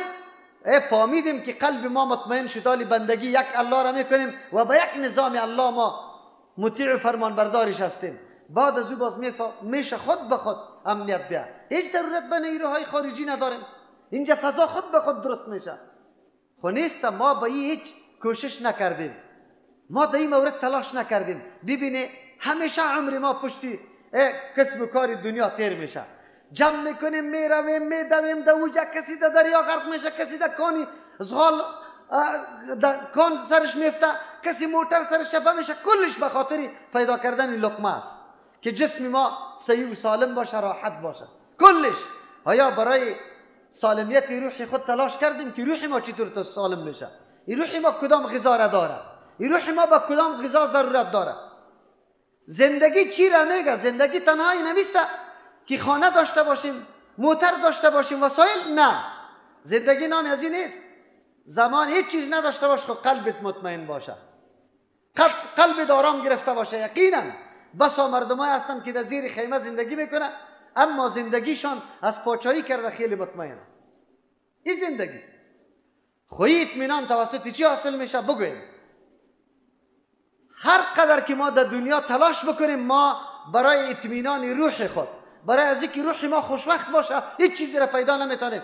فهمیدیم که قلب ما مطمئن شد، بندگی یک الله را میکنیم و به یک نظام الله ما مطیع و فرمان بردارش هستیم. بعد از او باز میشه خود به خود امنیت بیا، هیچ ضرورت به نیروهای خارجی نداریم، اینجا فضا خود به خود درست میشه. خو نیست ما به هیچ کوشش نکردیم، ما در این مورد تلاش نکردیم. ببینه همیشه عمر ما پشتی کسب و کار دنیا تیر میشه، جمع میکنیم، میرویم، میدویم، در اوجه کسی در دریا غرق میشه، کسی در کانی زغال کان سرش میفته، کسی موتر سرش چپه میشه، کلش به خاطر پیدا کردن لقمه است که جسم ما صحیح و سالم باشه، راحت باشه، کلش. آیا برای سالمیت روحی خود تلاش کردیم که روح ما چطور سالم میشه؟ این روح ما کدام غذا را داره؟ این روح ما به کدام غذا ضرورت داره؟ زندگی چی را میگه؟ زندگی تنهایی نمیسته که خانه داشته باشیم، موتر داشته باشیم، وسایل. نه، زندگی نام از این نیست. زمان هیچ چیز نداشته باش، خب قلبت مطمئن باشه، قلبت آرام گرفته باشه. یقینا بسا مردمای هستن که در زیر خیمه زندگی میکنه، اما زندگیشان از پاچایی کرده خیلی مطمئن است. این زندگی است. خوی اطمینان توسط چی حاصل میشه؟ بگویم هر قدر که ما در دنیا تلاش بکنیم، ما برای اطمینان روح خود، برای از اینکه روح ما خوشوقت باشه، هیچ چیزی را پیدا نمیتونیم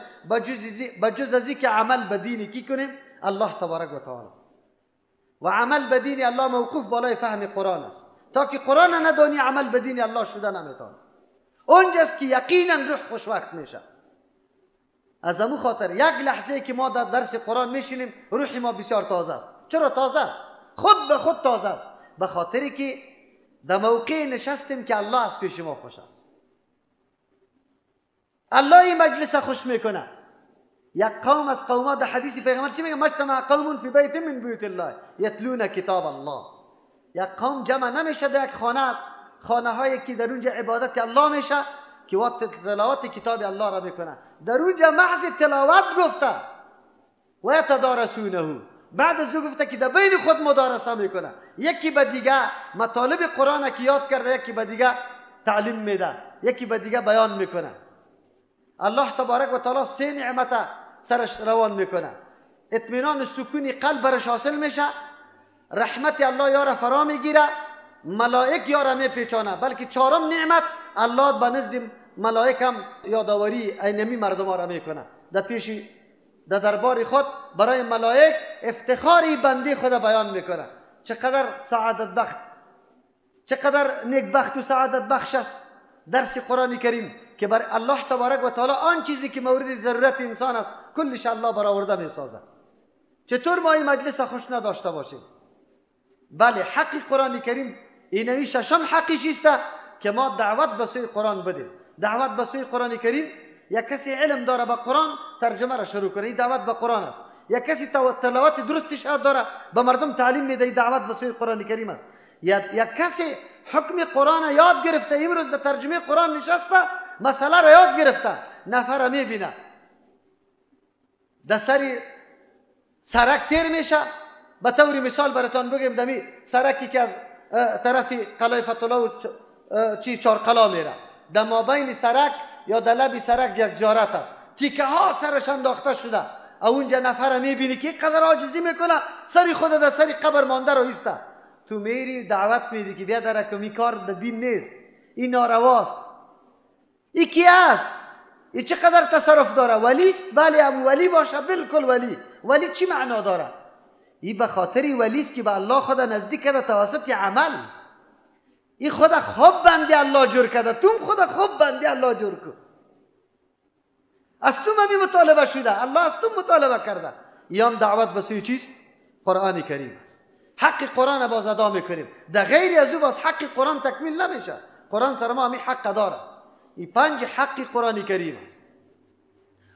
بجز از اینکه عمل به دینی کی کنیم الله تبارک و تعالی. و عمل به دین الله موقوف بالای فهم قرآن است. تا که قرآن ندانی عمل به دین الله شده نمیتونه. اونجاست که یقینا روح خوشوقت میشه. از امو خاطر یک لحظه که ما در درس قرآن میشینیم، روح ما بسیار تازه است. چرا تازه است؟ خود به خود تازه است، به خاطری که در موقع نشستیم که الله از پیش ما خوش است. الله این مجلس خوش میکنه. یک قوم از قومات در حدیث پیغمبر چی میگه؟ مجتمع قوم فی بیت من بیوت الله یتلون کتاب الله. یک قوم جمع نمیشه در یک خانه از خانه هایی که در اونجا عبادت الله میشه، که وقت تلاوت کتاب الله را میکنه. در اونجا محض تلاوت گفته و یتدارسونه، بعد از او گفته که در بین خود مدارسه میکنه، یکی به دیگه مطالب قرآن که یاد کرده، یکی به دیگه تعلیم میده، یکی به دیگه بیان میکنه. الله تبارک و تعالی سه نعمت سرش روان میکنه. اطمینان و سکون قلب برش حاصل میشه، رحمت الله یاره فرا میگیره، ملائک یاره میپیچانه. بلکه چهارم نعمت، الله به نزد ملائک هم یادآوری اینمی مردم ها را میکنه. در پیش در دربار خود برای ملائک افتخاری بنده خود بیان میکنه. چقدر سعادت بخت، چقدر نیکبخت و سعادت بخش است درس قرآن کریم که بر الله تبارک و تعالی آن چیزی که مورد ضرورت انسان است کلش الله برآورده میسازه. چطور ما این مجلس خوش نداشته باشیم؟ بله، حق قرآن کریم اینمی ششم حقش است که ما دعوت به سوی قرآن بدیم. دعوت به سوی قرآن کریم، یک کسی علم داره به قرآن ترجمه را شروع کنه، این دعوت به قرآن است. یک کسی تلاوت درستش داره به مردم تعلیم میده، دعوت به سوی قرآن کریم است. یک کسی حکم قرآن یاد گرفته، امروز در ترجمه قرآن نشسته، مسئله را یاد گرفته، نفر میبینه در سری سرک تیر میشه. به طور مثال براتان بگم، دمی سرکی که از طرف قلعه فتح الله و چارقلا میره، در مابین سرک یا در لب سرک یک جارت است، تیکه ها سرش انداخته شده. اونجا نفر میبینی که قدر عاجزی میکنه، سری خود در سری قبر مانده رو ایسته. تو میری دعوت میدی که بیا درکم، این کار در دین نیست، این نارواست. این کی است؟ این چقدر تصرف داره؟ ولی است؟ بله هم ولی باشه، بالکل ولی. ولی چی معنا داره؟ این به خاطر ولی است که به الله خود نزدیک کرده توسط عمل. این خود خوب بندی الله جور کرده، تو خود خوب بندی الله جور کن. از تو می مطالبه شده، الله از تو مطالبه کرده. یان دعوت به سوی چیست؟ قرآن کریم است. حق قرآن باز ادا میکنیم، در غیر از او باز حق قرآن تکمیل نمیشه. قرآن سر ما همین حق داره. این 5 حق قرآن کریم است.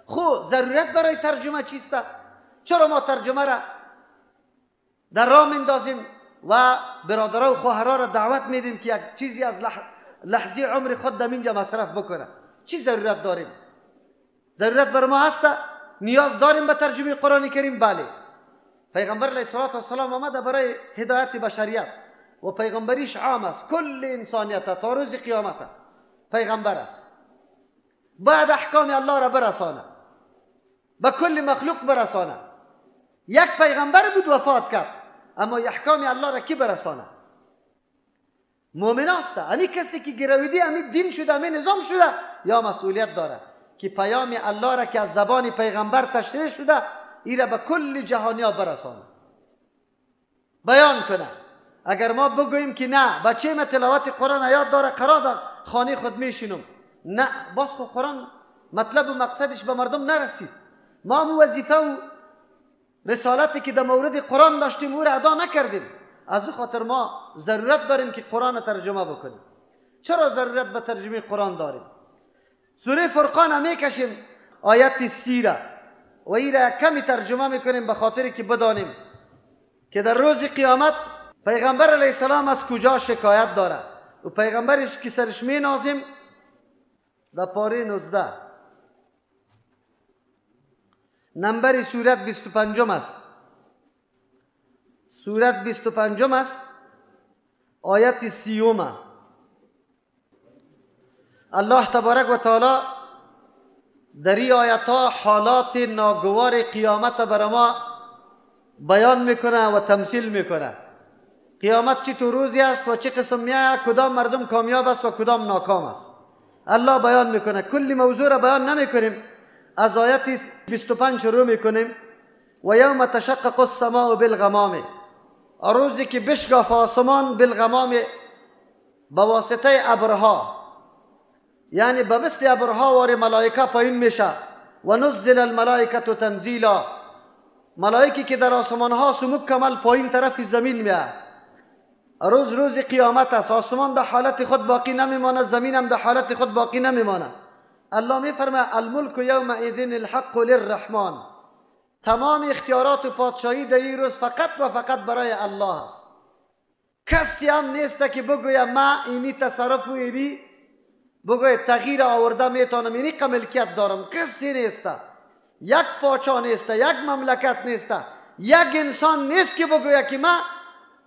خب ضرورت برای ترجمه چیست؟ چرا ما ترجمه را در راه میندازیم و برادرها و خواهرها را دعوت میدیم که یک چیزی از لحظه عمر خود در اینجا مصرف بکنه؟ چی ضرورت داریم؟ ضرورت بر ما هست؟ نیاز داریم به ترجمه قرآن کریم؟ بله. پیغمبر علیه السلام آمده برای هدایت بشریت و پیغمبریش عام است، کل انسانیت تا روز قیامت پیغمبر است. بعد احکام الله را برسانه، به کل مخلوق برسانه. یک پیغمبر بود وفات کرد، اما احکام الله را کی برسانه؟ مؤمن است. همین کسی که گرویدی همین دین شده، همین نظام شده، یا مسئولیت داره که پیام الله را که از زبان پیغمبر تشریح شده این را به کل جهانیا برسانه، بیان کنه. اگر ما بگوییم که نه بچه ما تلاوت قرآن یاد داره، قرار در خانه خود میشینم، نه، باز خود قرآن مطلب و مقصدش به مردم نرسید. ما هم وظیفه و رسالتی که در مورد قرآن داشتیم او را ادا نکردیم. از او خاطر ما ضرورت داریم که قرآن ترجمه بکنیم. چرا ضرورت به ترجمه قرآن داریم؟ سوره فرقان هم میکشیم آیت 30 را و این را کمی ترجمه میکنیم به خاطر که بدانیم که در روز قیامت پیغمبر علیه السلام از کجا شکایت داره و پیغمبرش که سرش می نازیم در پاره 19 نمبر سورت 25 است. سورت 25 است، آیت 30. الله تبارک و تعالی در این آیت ها حالات ناگوار قیامت برای ما بیان میکنه و تمثیل میکنه. قیامت چی تو روزی است و چه قسم میاد، کدام مردم کامیاب است و کدام ناکام است، الله بیان میکنه. کلی موضوع را بیان نمیکنیم، از آیت 25 شروع میکنیم. و یوم تشقق السماء بالغمام، روزی که بشکافه آسمان بالغمام، به واسطه ابرها، یعنی به مثل ابرها وار ملائکه پایین میشه. و نزل الملائکه تنزیلا، ملائکه که در آسمان ها سمک کمل پایین طرف زمین میاد. روز قیامت است، آسمان در حالت خود باقی نمیماند، زمین هم در حالت خود باقی نمیماند. الله میفرماید الملک یومئذ الحق للرحمن، تمام اختیارات و پادشاهی در این روز فقط و فقط برای الله است. کسی هم نیست که بگوید ما اینی تصرف و اینی بگوید تغییر آورده میتونم، اینی ملکیت دارم. کسی نیست، یک پادشاه نیست، یک مملکت نیست، یک انسان نیست که بگوید که ما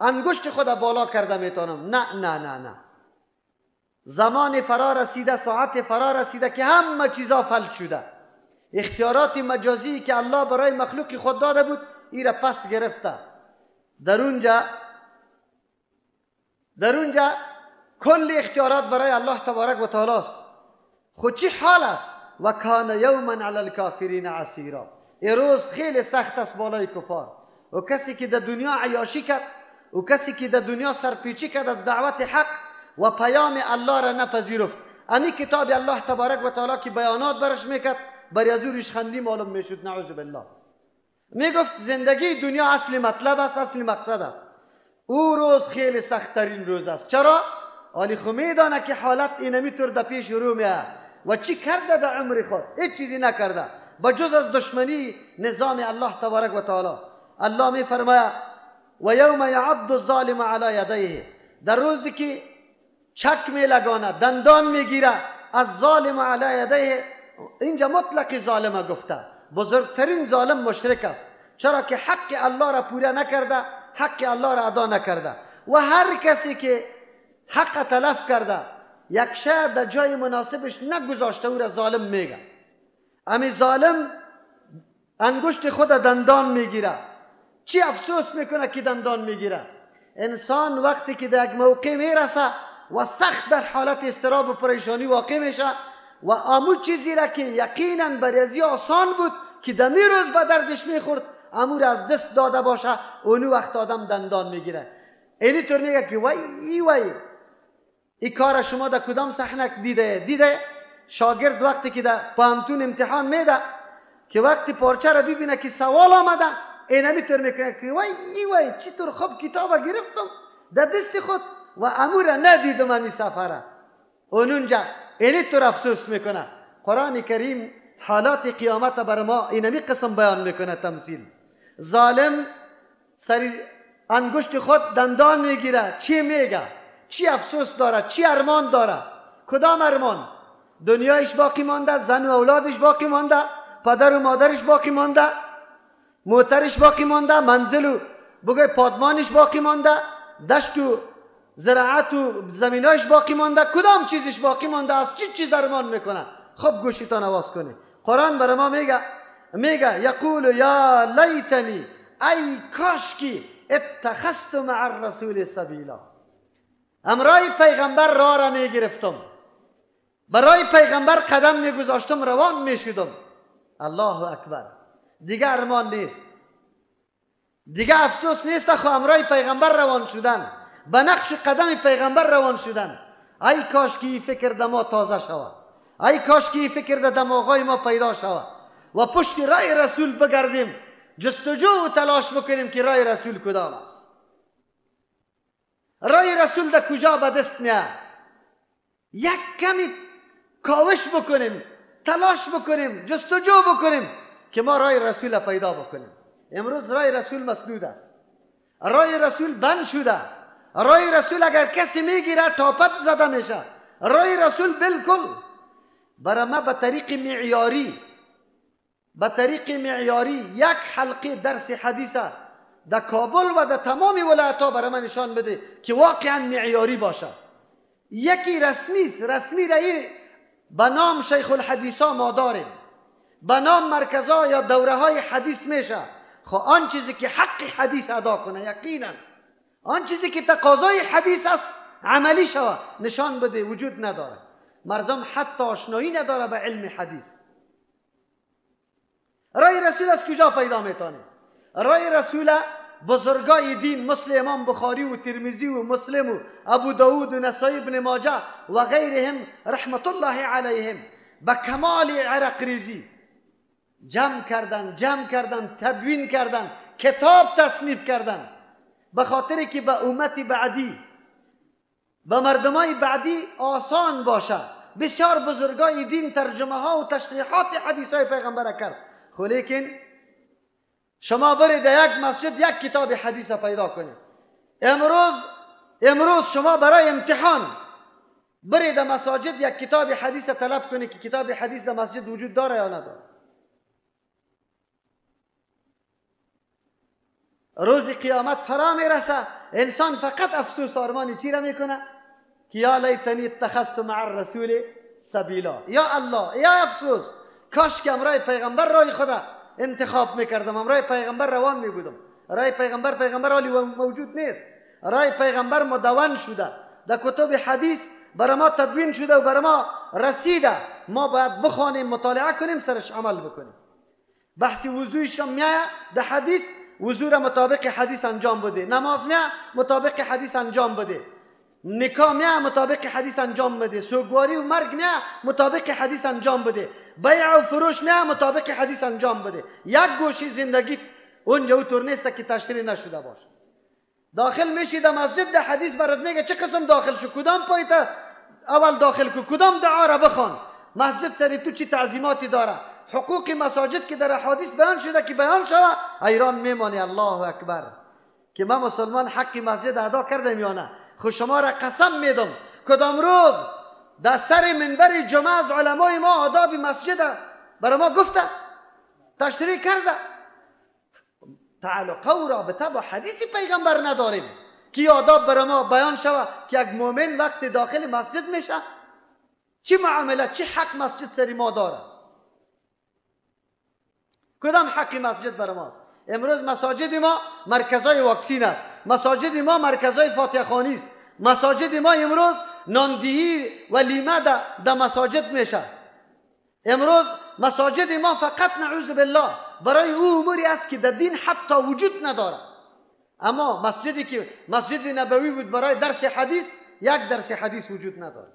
انگشت خود بالا کرده میتونم. نه نه نه نه، زمان فرا رسیده، ساعت فرا رسیده که همه چیزا فلج شده. اختیارات مجازی که الله برای مخلوق خود داده بود این را پس گرفته. در اونجا کل اختیارات برای الله تبارک و تعالی است. خود چی حال است؟ و کان یوما علی الکافرین عسیرا، این روز خیلی سخت است بالای کفار. و کسی که در دنیا عیاشی کرد و کسی که در دنیا سرپیچی کرد از دعوت حق و پیام الله را نپذیرفت، امی کتاب الله تبارک و تعالی که بیانات برش میکرد، بر از او ریشخندی معلوم میشد. نعوذ بالله. میگفت زندگی دنیا اصلی مطلب است، اصلی مقصد است. او روز خیلی سختترین روز است. چرا؟ آلی خو میدانه که حالت اینمی طور در پیش رو میاد و چی کرده در عمر خود؟ هیچ چیزی نکرده بجز از دشمنی نظام الله تبارک و تعالی. الله می فرماید و یوم یعض الظالم علی یدیه، در روزی که چک می لگانه، دندان میگیره از ظالم علی یدیه. اینجا مطلق ظالم گفته، بزرگترین ظالم مشرک است. چرا که حق الله را پورا نکرده، حق الله را ادا نکرده. و هر کسی که حق تلف کرده یک شهر در جای مناسبش نگذاشته او را ظالم میگه. امی ظالم انگشت خود دندان میگیره. چی افسوس میکنه که دندان میگیره؟ انسان وقتی که در یک موقع میرسه و سخت در حالت اضطراب و پریشانی واقع میشه و آمو چیزی را که یقینا برای آسان بود که دمی روز به دردش میخورد امور از دست داده باشه، اونو وقت آدم دندان میگیره. اینی طور میگه که وای این کار شما در کدام صحنه دیده؟ شاگرد وقتی که در پانتون امتحان میده که وقتی پارچه را ببینه که سوال آمده، اینمی طور میکنه که وای چی طور خوب کتاب گرفتم در دست خود و امور را ندیدم همی سفره. اونجا اینی طور افسوس میکنه. قرآن کریم حالات قیامت بر ما اینمی قسم بیان میکنه تمثیل. ظالم سری انگشت خود دندان میگیره، چی میگه؟ چی افسوس داره؟ چی ارمان داره؟ کدام ارمان؟ دنیایش باقی مانده، زن و اولادش باقی مانده، پدر و مادرش باقی مانده، موترش باقی مانده، منزل و بگوی پادمانش باقی مانده، دشت و زراعت و زمینایش باقی مانده. کدام چیزش باقی مانده است؟ چی چیز ارمان میکنه؟ خب گوشیتان آواز کنی. قرآن برای ما میگه یقول یا لیتنی، ای کاشکی اتخذت مع الرسول سبیلا. امرای پیغمبر را میگرفتم، برای پیغمبر قدم میگذاشتم، روان میشدم. الله اکبر. دیگه ارمان نیست، دیگه افسوس نیست. خو امرای پیغمبر روان شدن، به نقش قدم پیغمبر روان شدن. ای کاش که این فکر در ما تازه شود، ای کاش که این فکر در دماغای ما پیدا شود و پشت رای رسول بگردیم، جستجو و تلاش بکنیم که رای رسول کدام است، رای رسول در کجا به دست میاد. یک کمی کاوش بکنیم، تلاش بکنیم، جستجو بکنیم که ما رای رسول پیدا بکنیم. امروز رای رسول مسدود است، رای رسول بند شده. رای رسول اگر کسی میگیره تاپت زده میشه. رای رسول بالکل برای ما به طریق معیاری یک حلقه درس حدیثه در کابل و در تمام ولایت‌ها برای من نشان بده که واقعا معیاری باشه. یکی رسمی رایی به نام شیخ الحدیثا ما داریم، به نام مرکزها یا دوره های حدیث میشه. خب آن چیزی که حق حدیث ادا کنه، یقینا آن چیزی که تقاضای حدیث است عملی شوه، نشان بده، وجود نداره. مردم حتی آشنایی نداره به علم حدیث. رای رسول از کجا پیدا میتونه؟ رای رسول بزرگای دین مثل امام بخاری و ترمذی و مسلم و ابو داود و نسائی ابن ماجه و غیرهم رحمت الله علیهم به کمال عرق ریزی جمع کردن، تدوین کردن، کتاب تصنیف کردن، به خاطر که به امت بعدی، به مردمای بعدی آسان باشه. بسیار بزرگای دین ترجمه ها و تشریحات حدیث های پیغمبر کرد. خب لیکن شما برید در یک مسجد یک کتاب حدیث پیدا کنید. امروز شما برای امتحان برید در مساجد یک کتاب حدیث طلب کنید که کتاب حدیث در مسجد وجود داره یا نداره. روز قیامت فرا میرسه، انسان فقط افسوس آرمانی چی را میکنه؟ که یا لیتنی اتخذت مع الرسول سبیلا. یا الله، یا افسوس، کاش که امرای پیغمبر رای خدا انتخاب میکردم، امرای پیغمبر روان میبودم. رای پیغمبر حالی موجود نیست. رای پیغمبر مدون شده، در کتب حدیث برای ما تدوین شده و برای ما رسیده. ما باید بخوانیم، مطالعه کنیم، سرش عمل بکنیم. بحث وضویش میایه در حدیث، وضو را مطابق حدیث انجام بده. نماز میایه مطابق حدیث انجام بده. نکاح میایه مطابق حدیث انجام بده. سوگواری و مرگ میایه مطابق حدیث انجام بده. بیع و فروش میایه مطابق حدیث انجام بده. یک گوشی زندگی اونجا طور نیست که تشریح نشده باشه. داخل میشی در مسجد، در حدیث برات میگه چه قسم داخل شو، کدام پایت اول داخل کو، کدام دعا را بخوان، مسجد سری تو چی تعظیماتی داره، حقوق مساجد که در حدیث بیان شده که بیان شوه، ایران میمانی. الله اکبر. که من مسلمان حق مسجد ادا کردم یا نه؟ خود شما را قسم میدم کدام روز در سر منبر جمعه از علمای ما آداب مسجد برای ما گفته، تشریح کرده. تعلق و رابطه با حدیث پیغمبر نداریم که آداب برای ما بیان شوه که یک مؤمن وقت داخل مسجد میشه چی معامله، چی حق مسجد سری ما داره، کدام حق مسجد برای ماست؟ امروز مساجد ما مرکزای واکسین است، مساجد ما مرکزای فاتحه خوانی است، مساجد ما امروز ناندهی و لیمه در مساجد میشه. امروز مساجد ما فقط نعوذ بالله برای او اموری است که در دین حتی وجود نداره. اما مسجدی که مسجد نبوی بود برای درس حدیث، یک درس حدیث وجود نداره.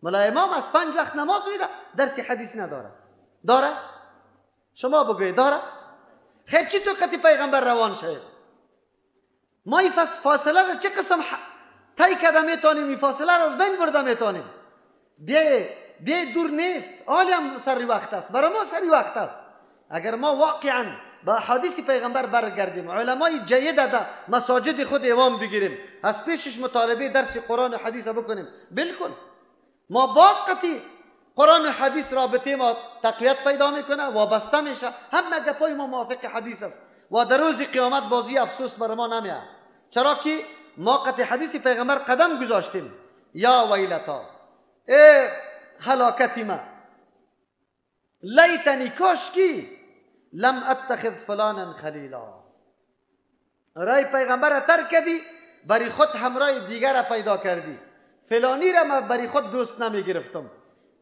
ملا امام از 5 وقت نماز میده، درس حدیث نداره. داره؟ شما بگوید داره؟ خیر چی تو خطی پیغمبر روان شد؟ ما این فاصله را چه قسم طی کرده میتونیم، این فاصله را از بین برده میتونیم؟ بیا دور نیست، حالی هم سری وقت است، برای ما سری وقت است. اگر ما واقعا با حدیث پیغمبر برگردیم، علمای جید در مساجد خود امام بگیریم، از پیشش مطالبه درس قرآن و حدیث بکنیم، بالکل ما باز قطعی قرآن و حدیث رابطه ما تقویت پیدا میکنه، وابسته میشه، همه گپای ما موافق حدیث است و در روز قیامت بازی افسوس بر ما نمیاد. چرا که ما قطع حدیث پیغمبر قدم گذاشتیم. یا ویلتا، ای هلاکتی ما، لیتنی کاشکی لم اتخذ فلانا خلیلا. رای پیغمبر ترک کردی، بری خود همراه دیگر پیدا کردی. فلانی را من بری خود دوست نمی گرفتم.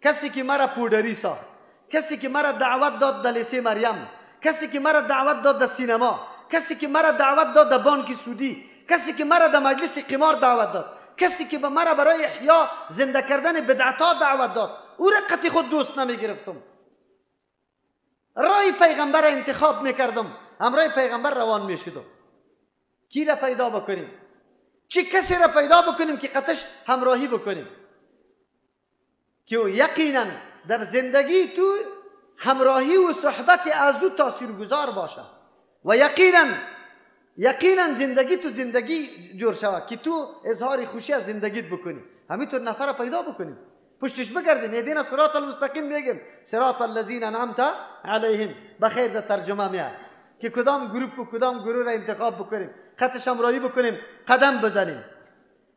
کسی که مرا پودری ساخت، کسی که مرا دعوت داد در لیسه مریم، کسی که مرا دعوت داد در سینما، کسی که مرا دعوت داد در بانک سودی، کسی که مرا در مجلس قمار دعوت داد، کسی که به مرا برای احیا زنده کردن بدعت‌ها دعوت داد، او را قطعی خود دوست نمی گرفتم. رای پیغمبر انتخاب میکردم، همراه پیغمبر روان میشدم. کی را پیدا بکنیم؟ چه کسی را پیدا بکنیم که قطعش همراهی بکنیم، که یقینا در زندگی تو همراهی و صحبت از او تاثیرگذار باشه و یقینا زندگی تو زندگی جور شود که تو اظهار خوشی از زندگیت بکنی. همینطور نفر پیدا بکنیم، پشتش بگردیم. ایدینا صراط المستقیم میگیم، صراط الذین انعمت علیهم، بخیر در ترجمه میاد که کدام گروپ و کدام گروه را انتخاب بکنیم، خطش همراهی بکنیم، قدم بزنیم.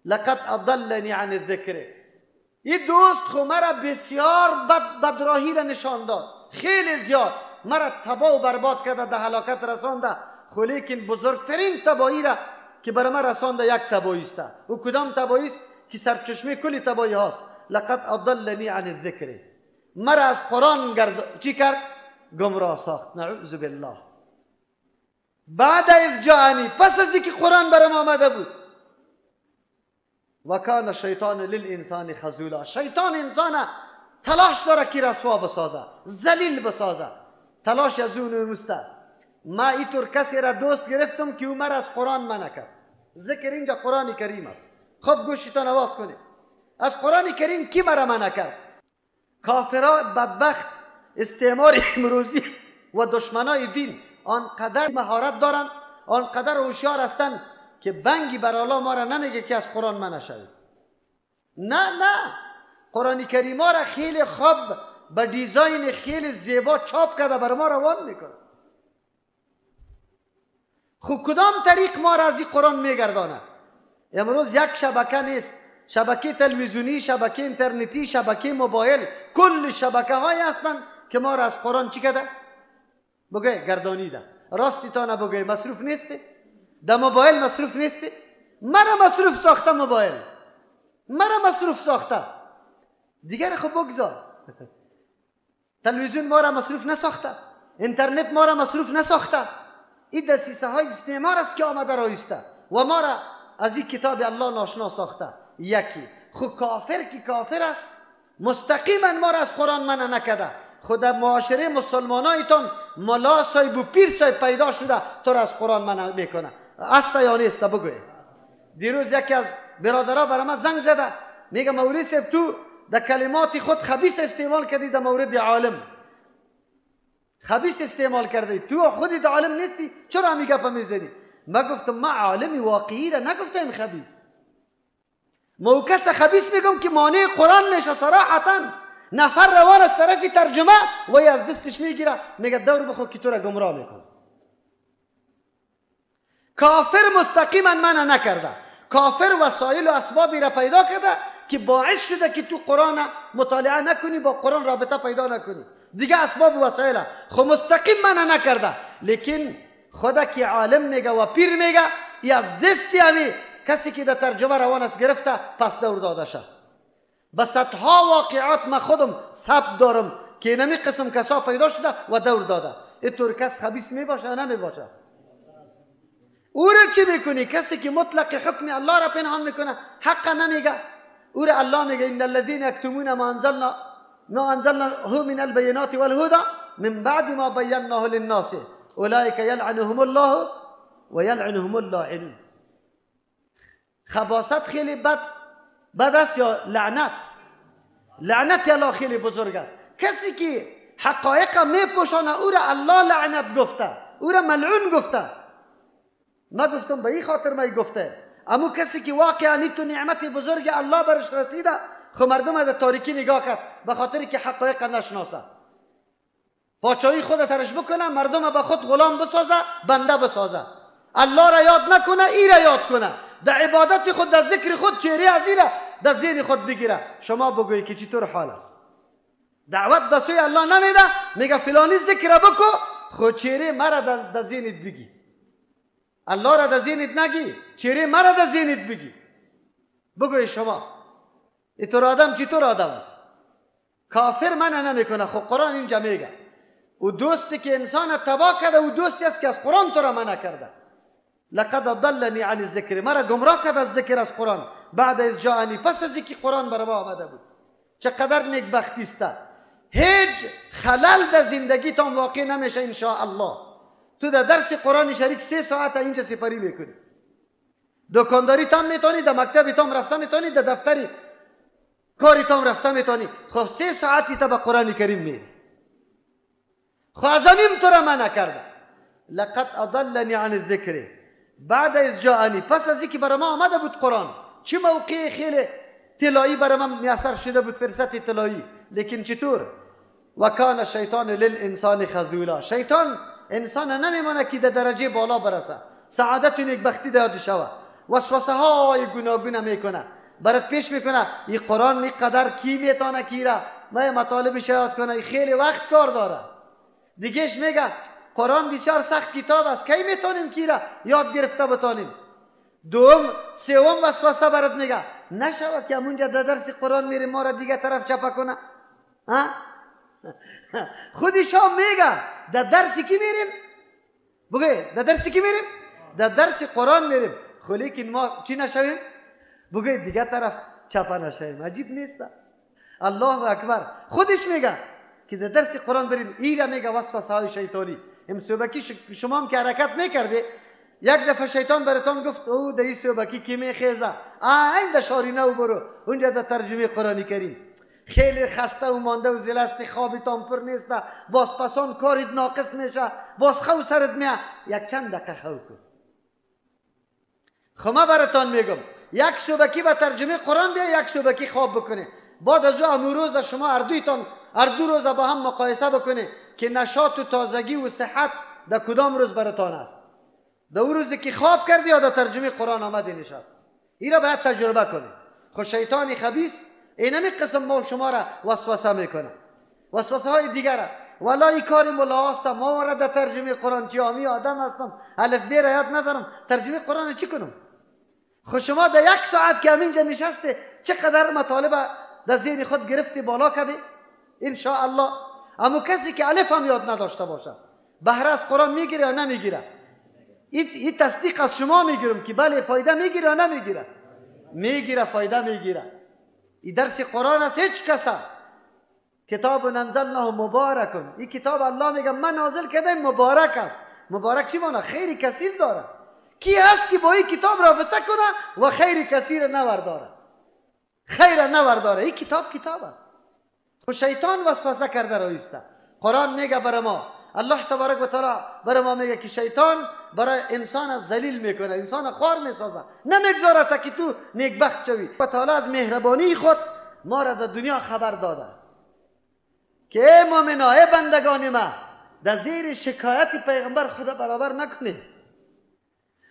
لقد اضلنی عن الذکر، این دوست خو مرا بسیار بدراهی را نشان داد، خیلی زیاد مرا تباه و برباد کرده، در هلاکت رسانده. خو لیکن بزرگترین تباهی را که برای من رسانده یک تباهی است. و کدام تباهی است که سرچشمه کلی تباهی هاست؟ لقد اضلنی عن الذکر، مرا از قرآن چی کرد؟ گمراه ساخت. نعوذ بالله. بعد اذ جاءنی، پس از اینکه قرآن برام آمده بود. و کان الشیطان للانسان خذولا، شیطان انسان تلاش داره که رسوا بسازه، ذلیل بسازه، تلاش از اون نمسته. ما اینطور کسی را دوست گرفتم که او مرا از قرآن منع کرد. ذکر اینجا قرآن کریم است، خب گوشتان آواز کنید. از قرآن کریم کی مرا منع کرد؟ کافرها بدبخت، استعمار امروزی و دشمنای دین آنقدر مهارت دارن، آنقدر هوشیار هستن که بنگی بر الله ما را نمیگه که از قرآن منع شوید. نه، قرآن کریم را خیلی خوب با دیزاین خیلی زیبا چاپ کرده بر ما روان میکنه. خب کدام طریق ما را از این قرآن میگردانه؟ امروز یک شبکه نیست، شبکه تلویزیونی، شبکه اینترنتی، شبکه موبایل، کل شبکه های هستن که ما را از قرآن چی کرده؟ بگه گردانیده. راستی تا نبگه مصروف نیستی؟ در موبایل مصروف نیستی؟ مرا مصروف ساخته موبایل، مرا مصروف ساخته. دیگر خب بگذار. تلویزیون ما را مصروف نساخته، اینترنت ما را مصروف نساخته. این دسیسه های استعمار است که آمده رایسته و ما را از این کتاب الله ناشنا ساخته. یکی خود کافر که کافر است، مستقیما ما را از قرآن منع نکرده. خود در معاشره مسلمانایتان ملا صاحب و پیر صاحب پیدا شده تو را از قرآن منع میکنه؟ است یا نیست؟ بگوی. دیروز یکی از برادرها برای من زنگ زده، میگه مولوی صاحب تو در کلمات خود خبیث استعمال کردی در مورد عالم، خبیث استعمال کردی، تو خودی در عالم نیستی، چرا همی گپ میزنی؟ ما گفتم ما عالمی واقعی را نگفتم خبیث، ما کس خبیث میگم که مانع قرآن میشه صراحتا. نفر روان از طرفی ترجمه و از دستش میگیره میگه دور بخو که تو را گمراه میکنه. کافر مستقیما منع نکرده، کافر وسایل و اسبابی را پیدا کرده که باعث شده که تو قرآن مطالعه نکنی، با قرآن رابطه پیدا نکنی، دیگه اسباب و وسایل خو مستقیم منع نکرده. لیکن خدا که عالم میگه و پیر میگه ای از دستی همی کسی که در ترجمه روان است گرفته پس دور داده شد. به صدها واقعات ما خودم ثبت دارم که اینمی قسم کسا پیدا شده و دور داده. اینطور کس خبیث میباشه یا نمیباشه؟ او را چی میکنی؟ کسی که مطلق حکم الله را پنهان میکنه، حق نمیگه. او را الله میگه ان الذين يكتمون ما انزلنا من البينات والهدى من بعد ما بيناه للناس اولئك يلعنهم الله ويلعنهم اللاعنون. خباثت خیلی بد است یا لعنت؟ لعنت الله خیلی بزرگ است. کسی که حقایق میپوشانه او را الله لعنت گفته، او را ملعون گفته. ما گفتم به این خاطر ما گفته، اما کسی که واقعا تو نعمت بزرگ الله برش رسیده خو مردم در تاریکی نگاه کرد به خاطری که حقایق نشناسه، پاچایی خود سرش بکنه، مردم به خود غلام بسازه، بنده بسازه، الله را یاد نکنه، ای را یاد کنه، در عبادت خود در ذکر خود چهره از این را در ذهن خود بگیره. شما بگویی که چطور حال است؟ دعوت به سوی الله نمیده، میگه فلانی ذکر بکو، خود چهره مرا در ذهنت بگی، الله را در ذهنت نگی، چهره مرا در ذهنت بگی. بگوی شما اینطور آدم چطور آدم است؟ کافر منع نمیکنه. خب قرآن اینجا میگه او دوستی که انسان تباه کرده او دوستی است که از قرآن تو را منع کرده. لقد ضلنی عن الذکر، مرا گمراه کرد از ذکر از قرآن بعد از جاءنی، پس از اینکه قرآن بر ما آمده بود. چقدر نیکبختی است. هیچ خلل در زندگی تان واقع نمیشه ان شاء الله. تو در درس قرآن شریف 3 ساعت اینجا سپری میکنی، دکانداری تام میتونی، در مکتبی تام رفته میتونی، در دفتری کاری تام رفته میتونی. خب 3 ساعتی تا به قرآن کریم میری. خب ازمیم تو را منع کرده. لقد اضلنی عن الذکر بعد از جاءنی، پس از اینکه برای ما آمده بود قرآن. چه موقع خیلی طلایی برای من میسر شده بود، فرصت طلایی. لیکن چطور؟ و کان الشیطان للانسان خذولا، شیطان انسان نمیمانه که در درجه بالا برسه، سعادت و نیکبختی داده شوه، وسوسه های گوناگون میکنه، برات پیش میکنه این قرآن اینقدر کی میتونه کی را ما مطالبش یاد کنه، خیلی وقت کار داره. دیگهش میگه قرآن بسیار سخت کتاب است، کی میتونیم کی را یاد گرفته بتانیم. دوم سوم وسوسه برات میگه نشوه که همونجا در درس قرآن میریم ما را دیگه طرف چپه کنه. خودش هم میگه در درسی کی میریم؟ بگه در درسی کی میریم؟ در درس قرآن میریم. خب لیکن ما چی نشویم؟ بگه دیگه طرف چپه نشویم. عجیب نیست؟ الله اکبر. خودش میگه که در درس قرآن بریم. ایره میگه وسوسه های شیطانی. امسوبکی شما هم که حرکت میکرده یک دفعه شیطان براتون گفت او در این صوبکی کی میخیزه، این در شارینه برو اونجا در ترجمه قرآن کریم. خیلی خسته و مانده و زلست، خوابتان پر نیست، باز پسان کارت ناقص میشه، باز خو سرت میه، یک چند دقیقه خو کن. خب ما براتون میگم یک صوبکی به ترجمه قرآن بیا، یک صوبکی خواب بکنه، بعد از او روز شما هر دو روز با هم مقایسه بکنه که نشاط و تازگی و صحت در کدام روز براتون است. در اون روزی که خواب کردی یا در ترجمه قرآن آمدی نشست. این را باید تجربه کنی. خود شیطان خبیث اینمی قسم ما شما را وسوسه میکنه، وسوسه های دیگر. والا این کاری ملا هستم، ما را در ترجمه قرآن جامی آدم هستم، الف ب را یاد ندارم، ترجمه قرآن چی کنم؟ خود شما در 1 ساعت که همینجا نشسته چقدر مطالب در ذهن خود گرفتی بالا کردی ان شاء الله. اما کسی که الف هم یاد نداشته باشه بهره از قرآن میگیره یا نمیگیره؟ این تصدیق از شما میگیرم که بله فایده میگیره یا نمیگیره؟ میگیره، فایده میگیره. این درس قرآن است. هیچ کسا کتاب انزلناه مبارک. این کتاب الله میگه من نازل کردم مبارک است. مبارک چی معنی؟ خیر کثیر داره. کی هست که با این کتاب رابطه کنه و خیر کثیر نورداره؟ خیر نورداره. این کتاب است. خود شیطان وسوسه کرده رایسته. قرآن میگه برای ما، الله تبارک و تعالی برای ما میگه که شیطان برای انسان ذلیل میکنه، انسان خوار میسازه، نمیگذاره تا که تو نیکبخت شوی. و تعالی از مهربانی خود ما را در دنیا خبر داده که ای مؤمنا، ای بندگان ما، در زیر شکایت پیغمبر خود برابر نکنید.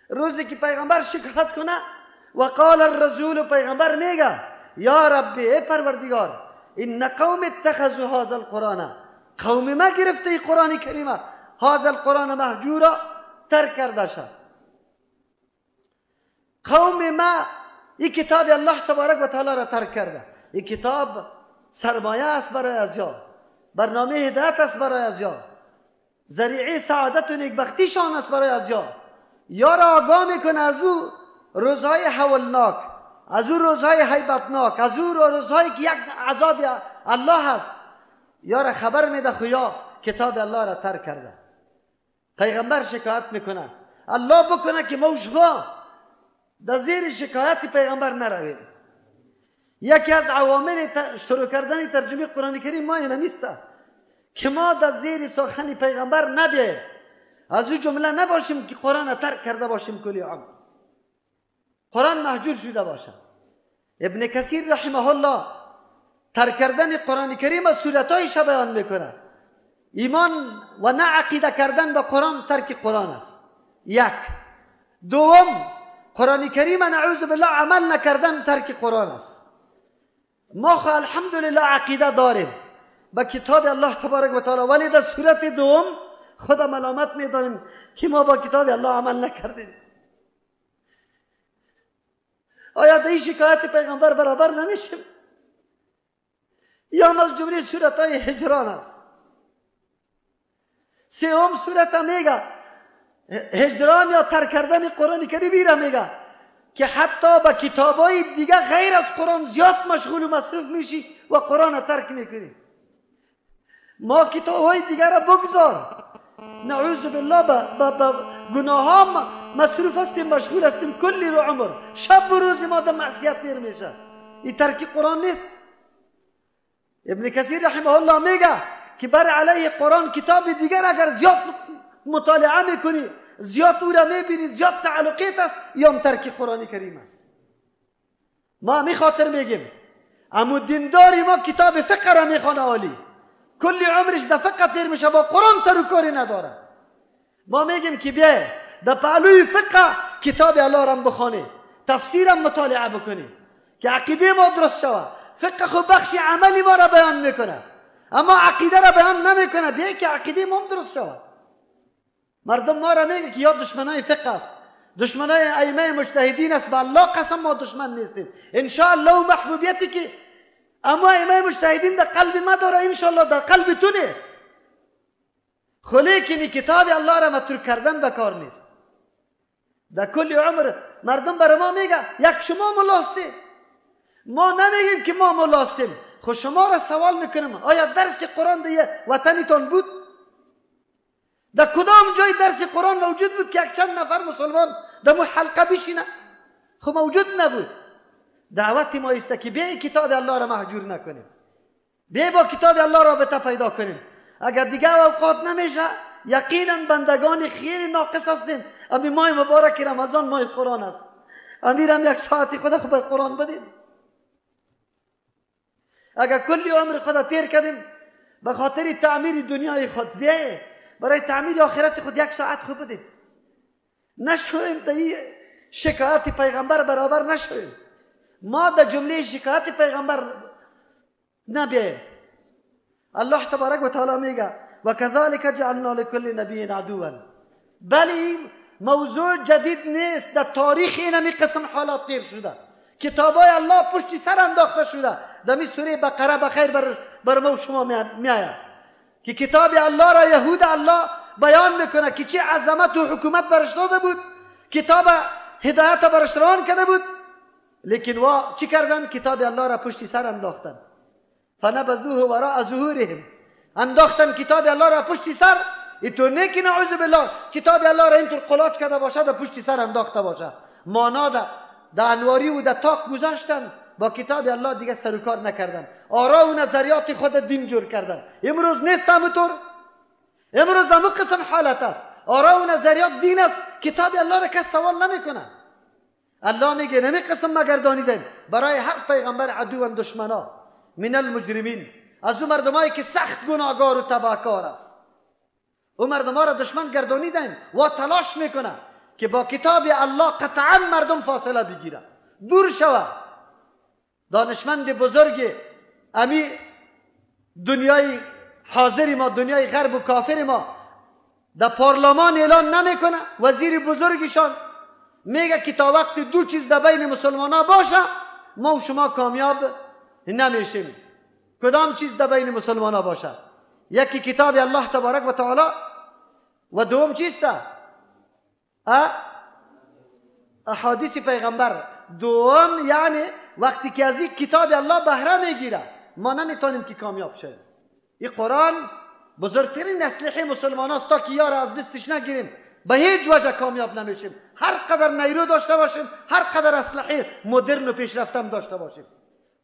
روزی که پیغمبر شکایت کنه و قال الرسول، پیغمبر میگه یا ربی، ای پروردگار، این قوم اتخذوا هذا القرآن، قوم ما گرفته این قرآن کریمه، هذا القرآن مهجورا، ترک کرده شد. قوم ما این کتاب الله تبارک و تعالی را ترک کرده. این کتاب سرمایه است برای ازیا، برنامه هدایت است برای ازیا، ذریعه سعادت و نیکبختیشان است برای ازیا. یا را آگاه میکنه از او روزهای هولناک، از او روزهای هیبتناک، از او روزهایی که یک عذاب الله هست. یا را خبر میده خویا کتاب الله را ترک کرده. پیغمبر شکایت میکنه، الله بکنه که ما شما در زیر شکایت پیغمبر نرویم. یکی از عوامل شروع کردن ترجمه قرآن کریم ما این همیسته که ما در زیر سخن پیغمبر نبیاییم، از او جمله نباشیم که قرآن ترک کرده باشیم کلی عمر، قرآن محجور شده باشه. ابن کثیر رحمه الله ترک کردن قرآن کریم از صورتایش بیان میکنه. ایمان و نه عقیده کردن به قرآن ترک قرآن است. یک. دوم، قرآن کریم نعوذ بالله عمل نکردن ترک قرآن است. ما خو الحمدلله عقیده داریم به کتاب الله تبارک و تعالی، ولی در صورت دوم خود ملامت میدانیم که ما با کتاب الله عمل نکردیم. آیا در این شکایت پیغمبر برابر نمیشیم؟ یا از جمله صورتهای هجران است. سوم صورت میگه هجران یا ترک کردن قرآن کریم را میگه که حتی با کتابای دیگه غیر از قرآن زیاد مشغول و مصروف میشی و قرآن ترک میکنی. ما کتابای دیگه را بگذار، نعوذ بالله با گناه ها مصروف هستیم، مشغول هستیم کلی رو عمر، شب و روز ما در معصیت دیر میشه. این ترک قرآن نیست. ابن کثیر رحمه الله میگه که بر علیه قرآن کتاب دیگر اگر زیاد مطالعه میکنی، زیاد او را میبینی، زیاد تعلقیت است، یا ترک قرآن کریم است. ما می خاطر میگیم اما دینداری ما کتاب فقه را میخوانه عالی، کلی عمرش در فقه تیر میشه، با قرآن سر و کاری نداره. ما میگیم که بیا در پهلوی فقه کتاب الله را بخوانی، تفسیرم مطالعه بکنی که عقیده ما درست شود. فقه خو بخش عملی ما را بیان میکنه، اما عقیده را بیان نمیکنه. بیا که عقیده ما درست شود. مردم ما را میگه که یا دشمنای فقه است، دشمنای ائمه مجتهدین است. به الله قسم ما دشمن نیستیم ان شاء الله. و محبوبیتی که اما ائمه مجتهدین در قلب ما داره، ان شاء الله در قلب تو نیست. خو لیکن کتاب الله را مترک کردن بکار نیست. در کل عمر مردم برای ما میگه یک شما ملاستی، ما نمیگیم که ما ملاستیم. خو شما را سوال میکنم آیا درس قرآن در وطنتان بود؟ در کدام جای درس قرآن موجود بود که یک چند نفر مسلمان در مو حلقه بشینه؟ خو موجود نبود. دعوت ما است که بیا کتاب الله را محجور نکنیم، بیا با کتاب الله رابطه پیدا کنیم. اگر دیگه اوقات نمیشه، یقینا بندگان خیلی ناقص هستیم. امی ماه مبارک رمضان ماه قرآن است، امیرم یک ساعتی خود به قرآن بدیم. اگر کلی عمر خود تیر کردیم به خاطر تعمیر دنیای خود، بیا برای تعمیر آخرت خود یک ساعت خود بدیم. نشویم در این شکایت پیغمبر برابر نشویم. ما در جمله شکایت پیغمبر نبیاییم. الله تبارک و تعالی میگه و کذالک جعلنا لكل نبی عدوا. بلی موضوع جدید نیست، در تاریخ اینمی قسم حالات تیر شده. کتابای الله پشت سر انداخته شده. در می سوره بقره بخیر بر ما و شما می آید که کتاب الله را یهود الله بیان میکنه که چه عظمت و حکومت برش داده بود، کتاب هدایت برش روان کرده بود، لیکن وا چی کردن؟ کتاب الله را پشت سر انداختن. فنبذوه وراء ظهورهم، انداختن کتاب الله را پشت سر. اینطور نه که نعوذ بالله کتاب الله را اینطور قلات کرده باشه در پشت سر انداخته باشه، مانا در انواری و در تاق گذاشتن، با کتاب الله دیگه سر و کار نکردن، آرا و نظریات خود دین جور کردن. امروز نیست همونطور، امروز همون قسم حالت است، آرا و نظریات دین است، کتاب الله را کس سوال نمیکنه. الله میگه نمی قسم ما گردانیدیم برای هر پیغمبر عدو و دشمنا من المجرمین، از اون مردمایی که سخت گناهگار و تباهکار است، اون مردما را دشمن گردانیدیم و تلاش میکنه که با کتاب الله قطعا مردم فاصله بگیره، دور شوه. دانشمند بزرگ امی دنیای حاضر ما، دنیای غرب و کافر ما، در پارلمان اعلان نمیکنه، وزیر بزرگشان میگه که تا وقت دو چیز در بین مسلمان ها باشه ما و شما کامیاب نمیشیم. کدام چیز در بین مسلمان ها باشه؟ یکی کتاب الله تبارک و تعالی و دوم چیست؟ احادیث پیغمبر. دوم یعنی وقتی که از این کتاب الله بهره میگیره ما نمیتونیم که کامیاب شیم. این قرآن بزرگترین اسلحه مسلمان هاست، تا که یار از دستش نگیریم به هیچ وجه کامیاب نمیشیم. هر قدر نیرو داشته باشیم، هر قدر اسلحه مدرن و پیشرفتم داشته باشیم.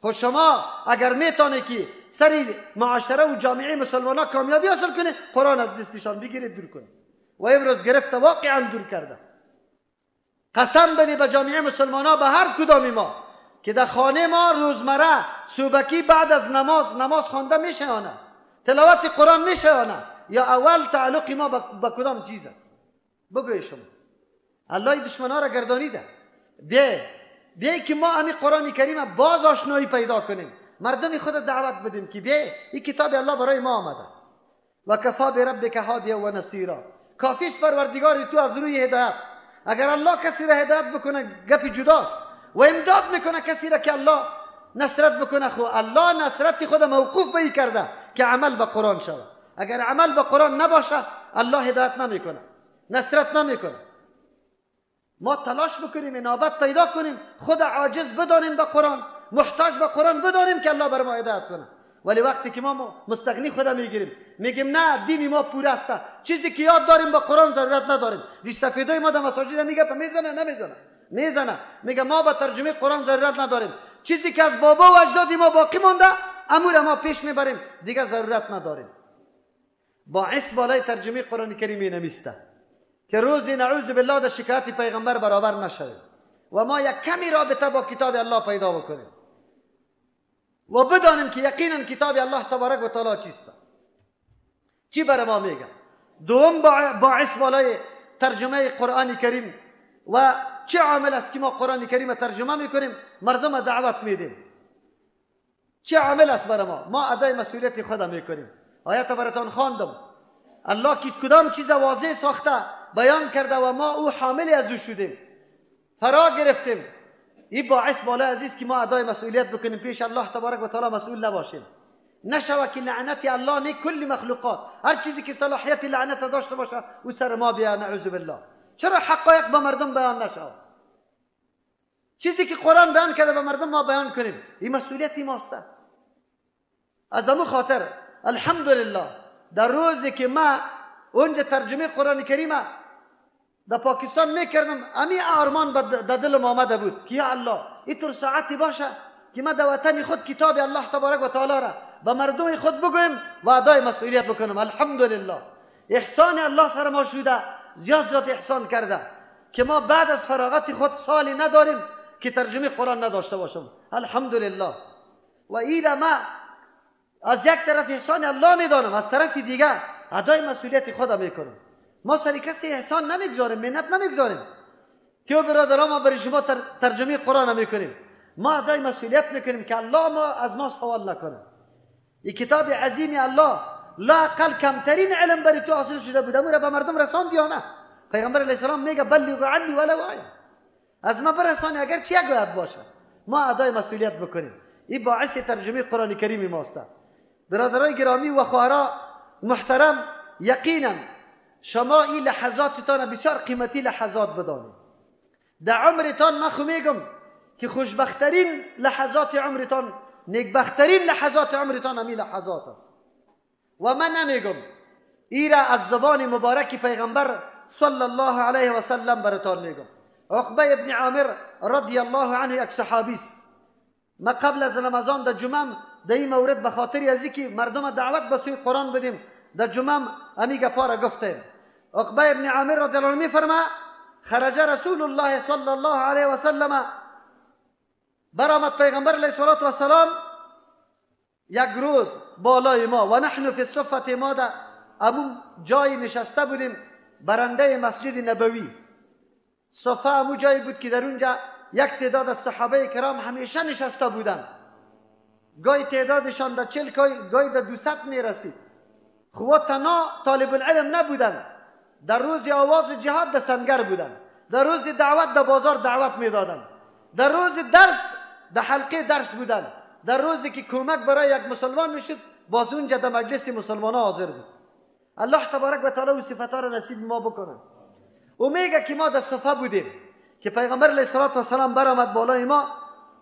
خود شما اگر میتونه که سری معاشره و جامعه مسلمان ها کامیابی حاصل کنه، قرآن از دستشان بگیره دور کنه. و امروز گرفته واقعا دور کرده. قسم بدی به جامعه مسلمان ها، به هر کدامی ما که در خانه ما روزمره صبحکی بعد از نماز خوانده میشه یا نه؟ تلاوت قرآن میشه یا نه؟ یا اول تعلق ما به کدام چیز است؟ بگوی شما. الله دشمن ها را گردانیده. بیایی که ما امی قرآن کریم باز آشنایی پیدا کنیم، مردم خود دعوت بدیم که بیایی این کتاب الله برای ما آمده. و کفا بربک هادیا و نصیرا، کافی است پروردگار تو از روی هدایت. اگر الله کسی را هدایت بکنه گپی جداست، و امداد میکنه کسی را که الله نصرت بکنه، خو الله نصرت خود موقوف به کرده که عمل به قرآن شود. اگر عمل به قرآن نباشه الله هدایت نمیکنه، نصرت نمیکنه. ما تلاش بکنیم، انابت پیدا کنیم، خود عاجز بدانیم به قرآن، محتاج به قرآن بدانیم که الله بر ما هدایت کنه. ولی وقتی که ما مستغنی خود میگیریم، میگیم نه دین ما پوره است، چیزی که یاد داریم به قرآن ضرورت نداریم. ریش سفیدای ما در مساجد میگه میزنه، میگه ما به ترجمه قرآن ضرورت نداریم، چیزی که از بابا و اجدادی ما باقی مونده امور ما پیش میبریم، دیگه ضرورت نداریم. باعث بالای ترجمه قرآن کریم نمیسته که روزی نعوذ بالله در شکایت پیغمبر برابر نشویم و ما یک کمی رابطه با کتاب الله پیدا بکنیم و بدانیم که یقینا کتاب الله تبارک و تعالی چیست، چی برای ما میگه. دوم باعث بالای ترجمه قرآن کریم و چه عامل است که ما قرآن کریم ترجمه میکنیم، مردم دعوت میدیم. چه عامل است برای ما ادای مسئولیت خود میکنیم. آیت براتون خواندم، الله که کدام چیز واضح ساخته بیان کرده و ما او حامل از او شدیم، فرا گرفتیم. این باعث بالا عزیز که ما ادای مسئولیت بکنیم پیش الله تبارک و تعالی، مسئول نباشیم. نشوه که لعنت الله نه کل مخلوقات، هر چیزی که صلاحیت لعنت داشته باشه او سر ما بیا، نعوذ بالله. چرا حقایق به مردم بیان نشود؟ چیزی که قرآن بیان کرده به مردم ما بیان کنیم، این مسئولیتی ماست. از همون خاطر الحمدلله در روزی که ما اونجا ترجمه قرآن کریم در پاکستان میکردم، امی آرمان در دلم آمده بود که یا الله اینطور ساعتی باشه که ما در وطن خود کتاب الله تبارک و تعالی را به مردم خود بگویم و ادای مسئولیت بکنم. الحمدلله احسان الله سر ما شده، زیاد احسان کرده که ما بعد از فراغت خود سالی نداریم که ترجمه قرآن نداشته باشم. الحمدلله. و این ما از یک طرف احسان الله میدانم، از طرف دیگه ادای مسئولیت خود میکنم. ما سر کسی احسان نمیگذاریم، منت نمیگذاریم که برادران ما برای شما ترجمه قرآن میکنیم. ما ادای مسئولیت میکنیم که الله ما از ما سوال نکنه. این کتاب عظیم الله لا اقل کمترین علم برای تو حاصل شده بود، امور به مردم رساند یا نه؟ پیغمبر علیه السلام میگه بلغوا عنی ولو آیه، از ما برسانی اگر چی یک آیت باشه. ما ادای مسئولیت بکنیم. این باعث ترجمه قرآن کریم ماست. برادرای گرامی و خواهران محترم، یقینا شما این لحظاتتان بسیار قیمتی لحظات بدانید. در عمرتان من خو میگم که خوشبخترین لحظات عمرتان نیکبخترین لحظات عمرتان همین لحظات است. و من نمیگم ایرا از زبان مبارک پیغمبر صلی الله علیه و سلم براتان میگم. عقبه ابن عامر رضی الله عنه یک صحابی است. ما قبل از رمضان در جمعه در این مورد به خاطر از اینکه مردم دعوت به سوی قرآن بدیم در جمعه امی گپا را گفتیم. عقبه ابن عامر رضی الله عنه میفرما خرج رسول الله صلی الله علیه و سلم، برآمد پیغمبر علیه السلام یک روز بالای ما و نحن فی الصفه، ما در امون جای نشسته بودیم برنده مسجد نبوی. صفه امون جایی بود که در اونجا یک تعداد از صحابه کرام همیشه نشسته بودند. گاهی تعدادشان در 40 گاهی در 200 میرسید. خود تنها طالب العلم نبودند. در روز آواز جهاد در سنگر بودند. در روز دعوت در بازار دعوت میدادند. در روز درس در حلقه درس بودند. در روزی که کمک برای یک مسلمان میشد باز اونجا در مجلس مسلمانان حاضر بود. الله تبارک و تعالی و صفاتها را نصیب ما بکنه. او میگه که ما در صفه بودیم که پیغمبر علیه السلام برآمد بالای ما،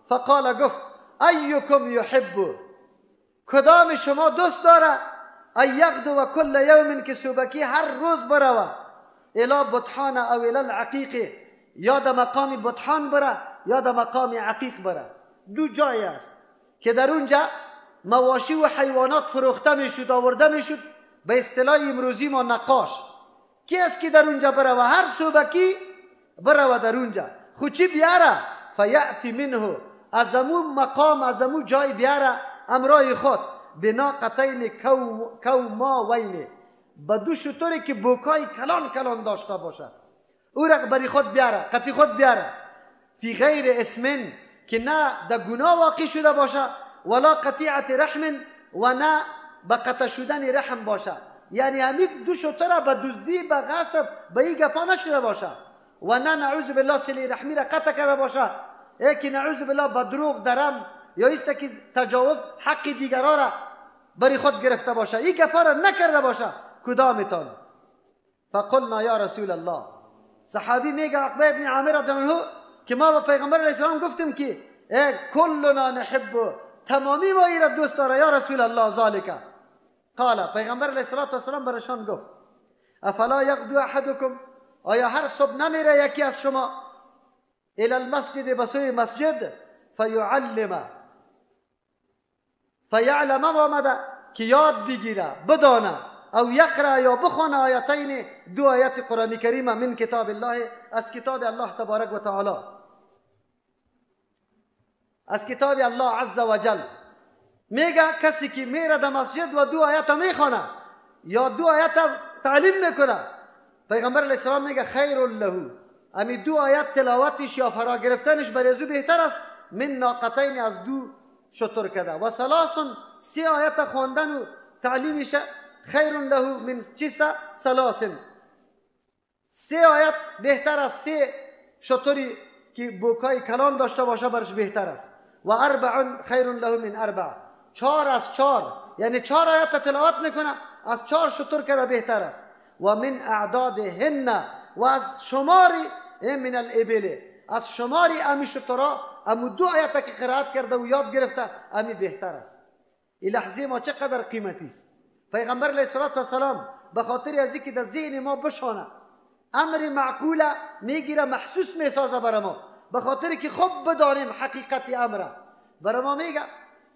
فقال گفت ایکم یحب، کدام شما دوست داره ان یغدو کل یوم، که صبحکی هر روز بروه الی بطحان او الی العقیق، یا در مقام بطحان بره یا در مقام عقیق بره. دو جای است که در اونجا مواشی و حیوانات فروخته میشد آورده میشد، به اصطلاح امروزی ما نقاش. کی است که در اونجا بره و هر صبحکی بره در اونجا خود چی بیاره؟ فیأتی منه، از امون مقام از امون جای بیاره امرای خود بناقتین کوماوین، با دو شتری که بوکای کلان کلان داشته باشه او را بری خود بیاره، قطی خود بیاره، فی غیر اسمن، که نه در گناه واقع شده باشه، ولا قطیعت رحم، و نه به قطع شدن رحم باشه. یعنی همین دو شتر به دزدی به غصب به این گپا نشده باشه، و نه نعوذ بالله صله رحمی را قطع کرده باشه، یکی نعوذ بالله به دروغ درم یا ایست که تجاوز حق دیگران را بری خود گرفته باشه، این گپا را نکرده باشه. کدامتان؟ فقلنا یا رسول الله، صحابی میگه عقبه ابن عامر رضی الله عنه که ما با پیغمبر علیه السلام گفتیم که کلنا نحب، تمامی ما این را دوست داره یا رسول الله ذالک. قال، پیغمبر علیه السلام برشان گفت افلا یغدو احدکم، آیا هر صبح نمیره یکی از شما الی المسجد، بسوی مسجد، فیعلم آمده که یاد بگیره بدانه، او یقرأ یا بخونه آیتین، دو آیت قرآن کریم من کتاب الله، از کتاب الله تبارک و تعالی، از کتاب الله عز و جل. میگه کسی که میره در مسجد و دو آیت میخونه یا دو آیت تعلیم میکنه، پیغمبر علیه السلام میگه خیر له، امی دو آیت تلاوتش یا فرا گرفتنش برای ازو بهتر است من ناقتین، از دو شتر کده، و ثلاث، سی آیت خواندن و تعلیمش خیر له من چیستا ثلاث، سی آیت بهتر از سی شتری که بوکای کلان داشته باشه برش بهتر است. و اربع خیر له من اربع، چهار از چهار، یعنی چهار آیت تلاوت میکنه از چهار شتر کده بهتر است. و من اعدادهن، و از شماری من الابل، از شماری امی شترا امو دو آیت که قرائت کرده و یاد گرفته امی بهتر است. این لحظه ما چقدر قیمتی است. پیغمبر علیه السلام به خاطر از اینکه در ذهن ما بشانه امر معقوله میگیره، محسوس میسازه برای ما، به خاطر که خوب بدانیم حقیقت امره. برای ما میگه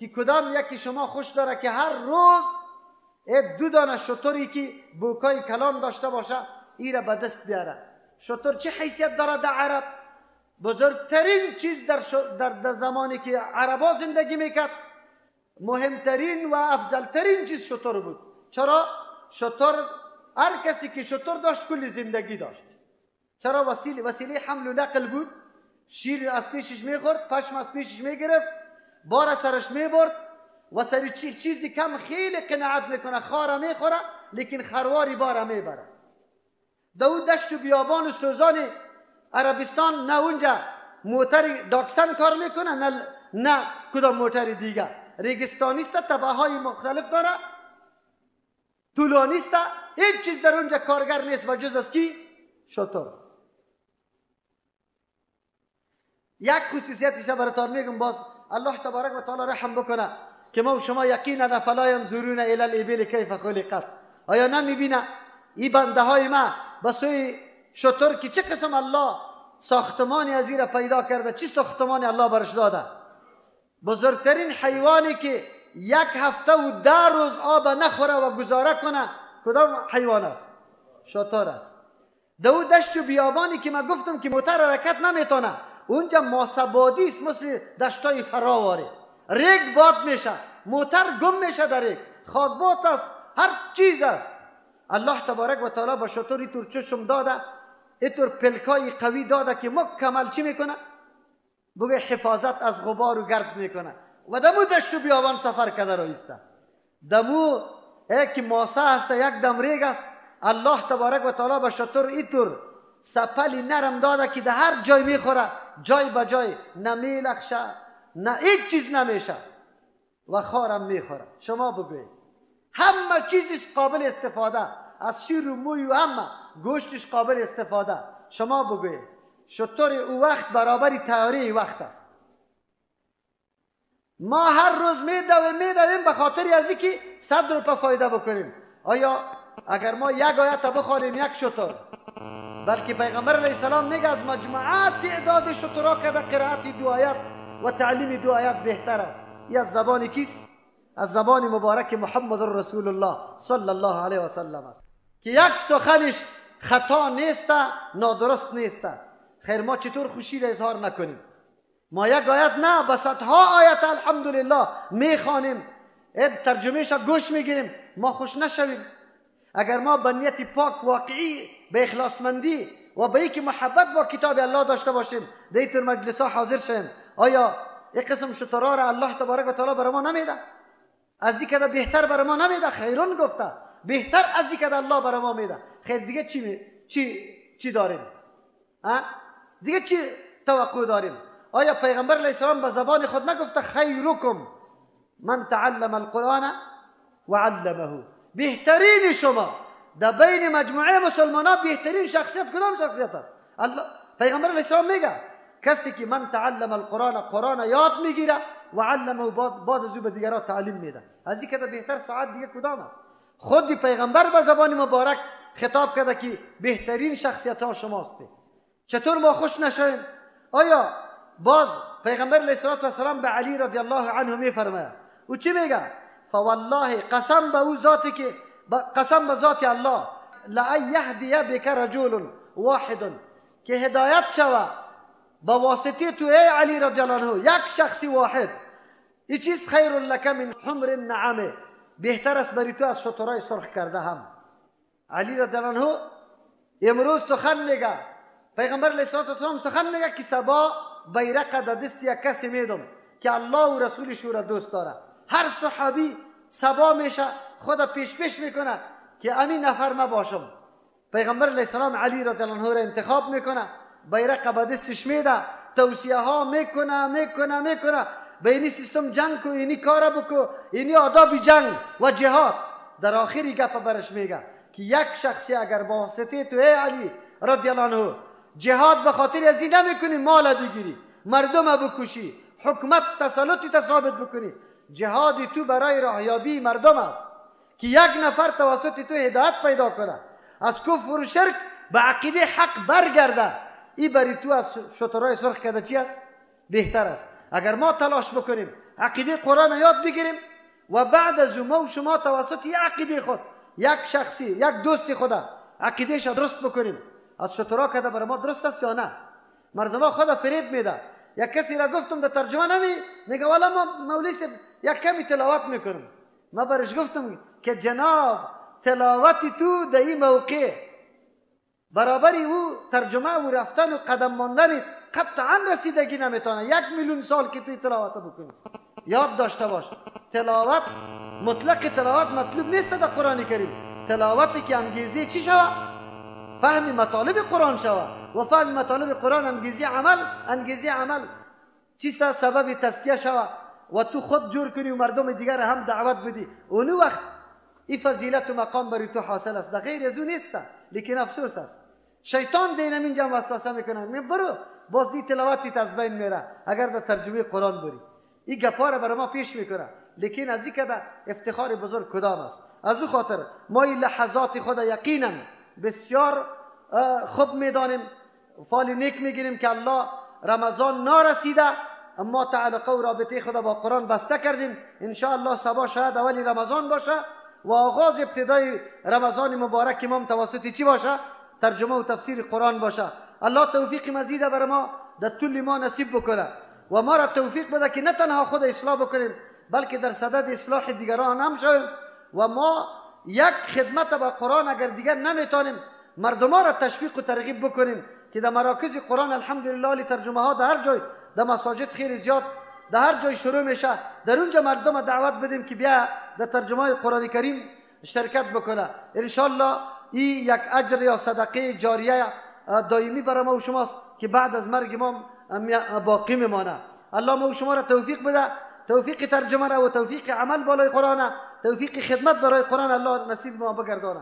که کدام یکی شما خوش داره که هر روز دو دانه شتری که بوکای کلان داشته باشه ایره به دست بیاره. شتر چه حیثیت داره در عرب؟ بزرگترین چیز در زمانی که عربا زندگی میکرد، مهمترین و افضلترین چیز شتر بود. چرا؟ شتر، هر کسی که شتر داشت کلی زندگی داشت. چرا؟ وسیله حمل و نقل بود. شیر از پیشش میخورد، پشم از پیشش میگرفت، بار سرش میبرد و سر چیزی کم خیلی قناعت میکنه، خاره میخوره لیکن خرواری باره میبره. دو دشت و بیابان و سوزان عربستان نه اونجا موتر داکسن کار میکنه نه کدام موتر دیگه، ریگستانیست، تباهای مختلف داره، طولانیست، هیچ چیز در اونجا کارگر نیست و جز از کی؟ شتر. یک خصوصیتش براتون میگم، باز الله تبارک و تعالی رحم بکنه که ما و شما یقینا فلا ینظرون الی الابل کیف خلقت. آیا نمیبینه این بنده های ما به سوی شتر که چه قسم الله ساختمانی از این را پیدا کرده، چه ساختمانی الله برش داده. بزرگترین حیوانی که یک هفته و 10 روز آب نخوره و گزاره کنه کدام حیوان است؟ شتر است. دو دشت و بیابانی که من گفتم که موتر حرکت نمیتونه، اونجا ماسبادی است، مثل دشتای فراواره، ریگ باد میشه، موتر گم میشه در ریگ، خاکبات است، هر چیز است. الله تبارک و تعالی به شتر اینطور چشم داده، اینطور پلکای قوی داده که مکمل چی میکنه؟ بگه حفاظت از غبار و گرد میکنه و دمو دشت و بیابان سفر کرده رایسته. دمو که ماسه است، یک دم ریگ است. الله تبارک و تعالی به شتر اینطور سپلی نرم داده که در هر جای میخوره، جای به جای، نه میلخشه نه هیچ چیز نمیشه و خارم میخوره. شما بگوید همه چیزش قابل استفاده، از شیر و موی و همه گوشتش قابل استفاده. شما بگوید شتر او وقت برابری تیاری وقت است. ما هر روز میدویم به خاطر از اینکه 100 روپیه فایده بکنیم. آیا اگر ما یک آیت بخوانیم یک شتر، بلکه پیغمبر علیه السلام میگه از مجموعات تعداد شترها کرده قرائت 2 آیت و تعلیم 2 آیت بهتر است. این از زبان کیست؟ از زبان مبارک محمد رسول الله صلی الله علیه و سلم است که یک سخنش خطا نیست، نادرست نیست. خیر ما چطور خوشی را اظهار نکنیم؟ ما یک آیت نه به صدها آیت الحمدلله میخوانیم، ترجمهش گوش میگیریم، ما خوش نشویم؟ اگر ما به نیت پاک واقعی، به اخلاصمندی و به اینکه محبت با کتاب الله داشته باشیم در اینطور مجلس ها حاضر شیم، آیا یک قسم شترها را الله تبارک و تعالی برای ما نمیده؟ از این که بهتر برای ما نمیده؟ خیرون گفته بهتر از این که الله برای ما میده. خیر دیگه چی داریم؟ دیگه چی توقع داریم؟ آیا پیغمبر علیه السلام به زبان خود نگفته خیرکم من تعلم القرآن و علمه؟ بهترین شما در بین مجموعه مسلمانان بهترین شخصیت کدام شخصیت است؟ پیغمبر علیه السلام میگه کسی که من تعلم القرآن، قرآن یاد میگیره و علمه، بعد از او به دیگران تعلیم میده. از این که بهتر ساعت دیگه کدام است؟ خودی پیغمبر به زبان مبارک خطاب کرده که بهترین شخصیت ها شماست. چطور ما خوش نشویم؟ آیا باز پیغمبر علیه السلام به علی رضی الله عنه میفرماید او چی میگه؟ فوالله قسم به او ذاتی که قسم به ذات الله لأن یهدی بک رجل واحد، که هدایت شوه با واسطه تو ای علی رضی الله عنه یک شخصی واحد، این چیز خیر لک من حمر النعم، بهتر است بری تو از شترهای سرخ کرده هم. علی رضی الله عنه امروز سخن میگه، پیغمبر علیه السلام سخن میگه که سبا بیرق در دست یک کسی میدم که الله و رسولش او را دوست داره. هر صحابی سبا میشه خود پیش میکنه که امین نفر ما باشم. پیغمبر علیه السلام علی رضی الله عنه را انتخاب میکنه، بیرق به دستش میده، توصیه ها میکنه به اینی سیستم جنگ کو، اینی کار بکو، اینی آداب جنگ و جهاد. در آخری گپ برش میگه که یک شخصی اگر با واسطه تو ای علی رضی الله عنه جهاد به خاطر از این نمیکنی مال بگیری، مردم بکشی، حکمت تسلطی ثابت بکنی، جهادی تو برای راهیابی مردم است که یک نفر توسط تو هدایت پیدا کنه، از کفر و شرک به عقیده حق برگرده. این بری تو از شترهای سرخ کرده چی است؟ بهتر است. اگر ما تلاش بکنیم عقیده قرآن یاد بگیریم و بعد از ما و شما توسط یک عقیده خود، یک شخصی، یک دوست خدا عقیدهش درست بکنیم، از شترها کده برای ما درست است یا نه؟ مردم خدا فریب میده. یک کسی را گفتم در ترجمه میگه والا ما مولوی صاحب یک کمی تلاوت میکنم. ما برش گفتم که جناب تلاوتی تو در این موقع برابری او ترجمه و رفتن و قدم ماندن قطعا رسیدگی نمیتونه. 1,000,000 سال که توی تلاوت بکنی. یاد داشته باش تلاوت مطلق تلاوت مطلوب نیست در قرآن کریم. تلاوتی که انگیزه چی شود؟ فهم مطالب قرآن شود و فهم مطالب قرآن انگیزه عمل چیست؟ سبب تزکیه شود و تو خود جور کنی و مردم دیگر هم دعوت بدی. اون وقت این فضیلت و مقام بری تو حاصل است، در غیر از او نیست. لیکن افسوس است شیطان دینم اینجا وسوسه میکنه، برو باز دی تلاوتی از بین میره. اگر در ترجمه قرآن بری این گپا را برای ما پیش میکنه. لیکن از این کده افتخار بزرگ کدام است؟ از او خاطر ما این لحظات خود یقینا بسیار خوب میدانیم، فال نیک میگیریم که الله رمضان نارسیده اما تعلقه و رابطه خود با قرآن بسته کردیم. انشاءالله صبا شاید اولی رمضان باشه و آغاز ابتدای رمضان مبارک امام توسط چی باشه؟ ترجمه و تفسیر قرآن باشه. الله توفیق مزید بر ما در طول ما نصیب بکنه و ما را توفیق بده که نه تنها خود اصلاح بکنیم بلکه در صدد اصلاح دیگران هم شویم و ما یک خدمت با قرآن اگر دیگر نمیتونیم مردمان را تشویق و ترغیب بکنیم که در مراکز قرآن الحمدلله ترجمه ها در هر جای، در مساجد خیلی زیاد در هر جای شروع میشه، در اونجا مردم دعوت بدیم که بیا در ترجمه قرآن کریم شرکت بکنه. انشالله این یک اجر یا صدقه جاریه دائمی برای ما و شماست که بعد از مرگ ما باقی میمانه. الله ما و شما را توفیق بده، توفیق ترجمه را و توفیق عمل بالای قرآن، توفیق خدمت برای قرآن الله نصیب ما بگردانه.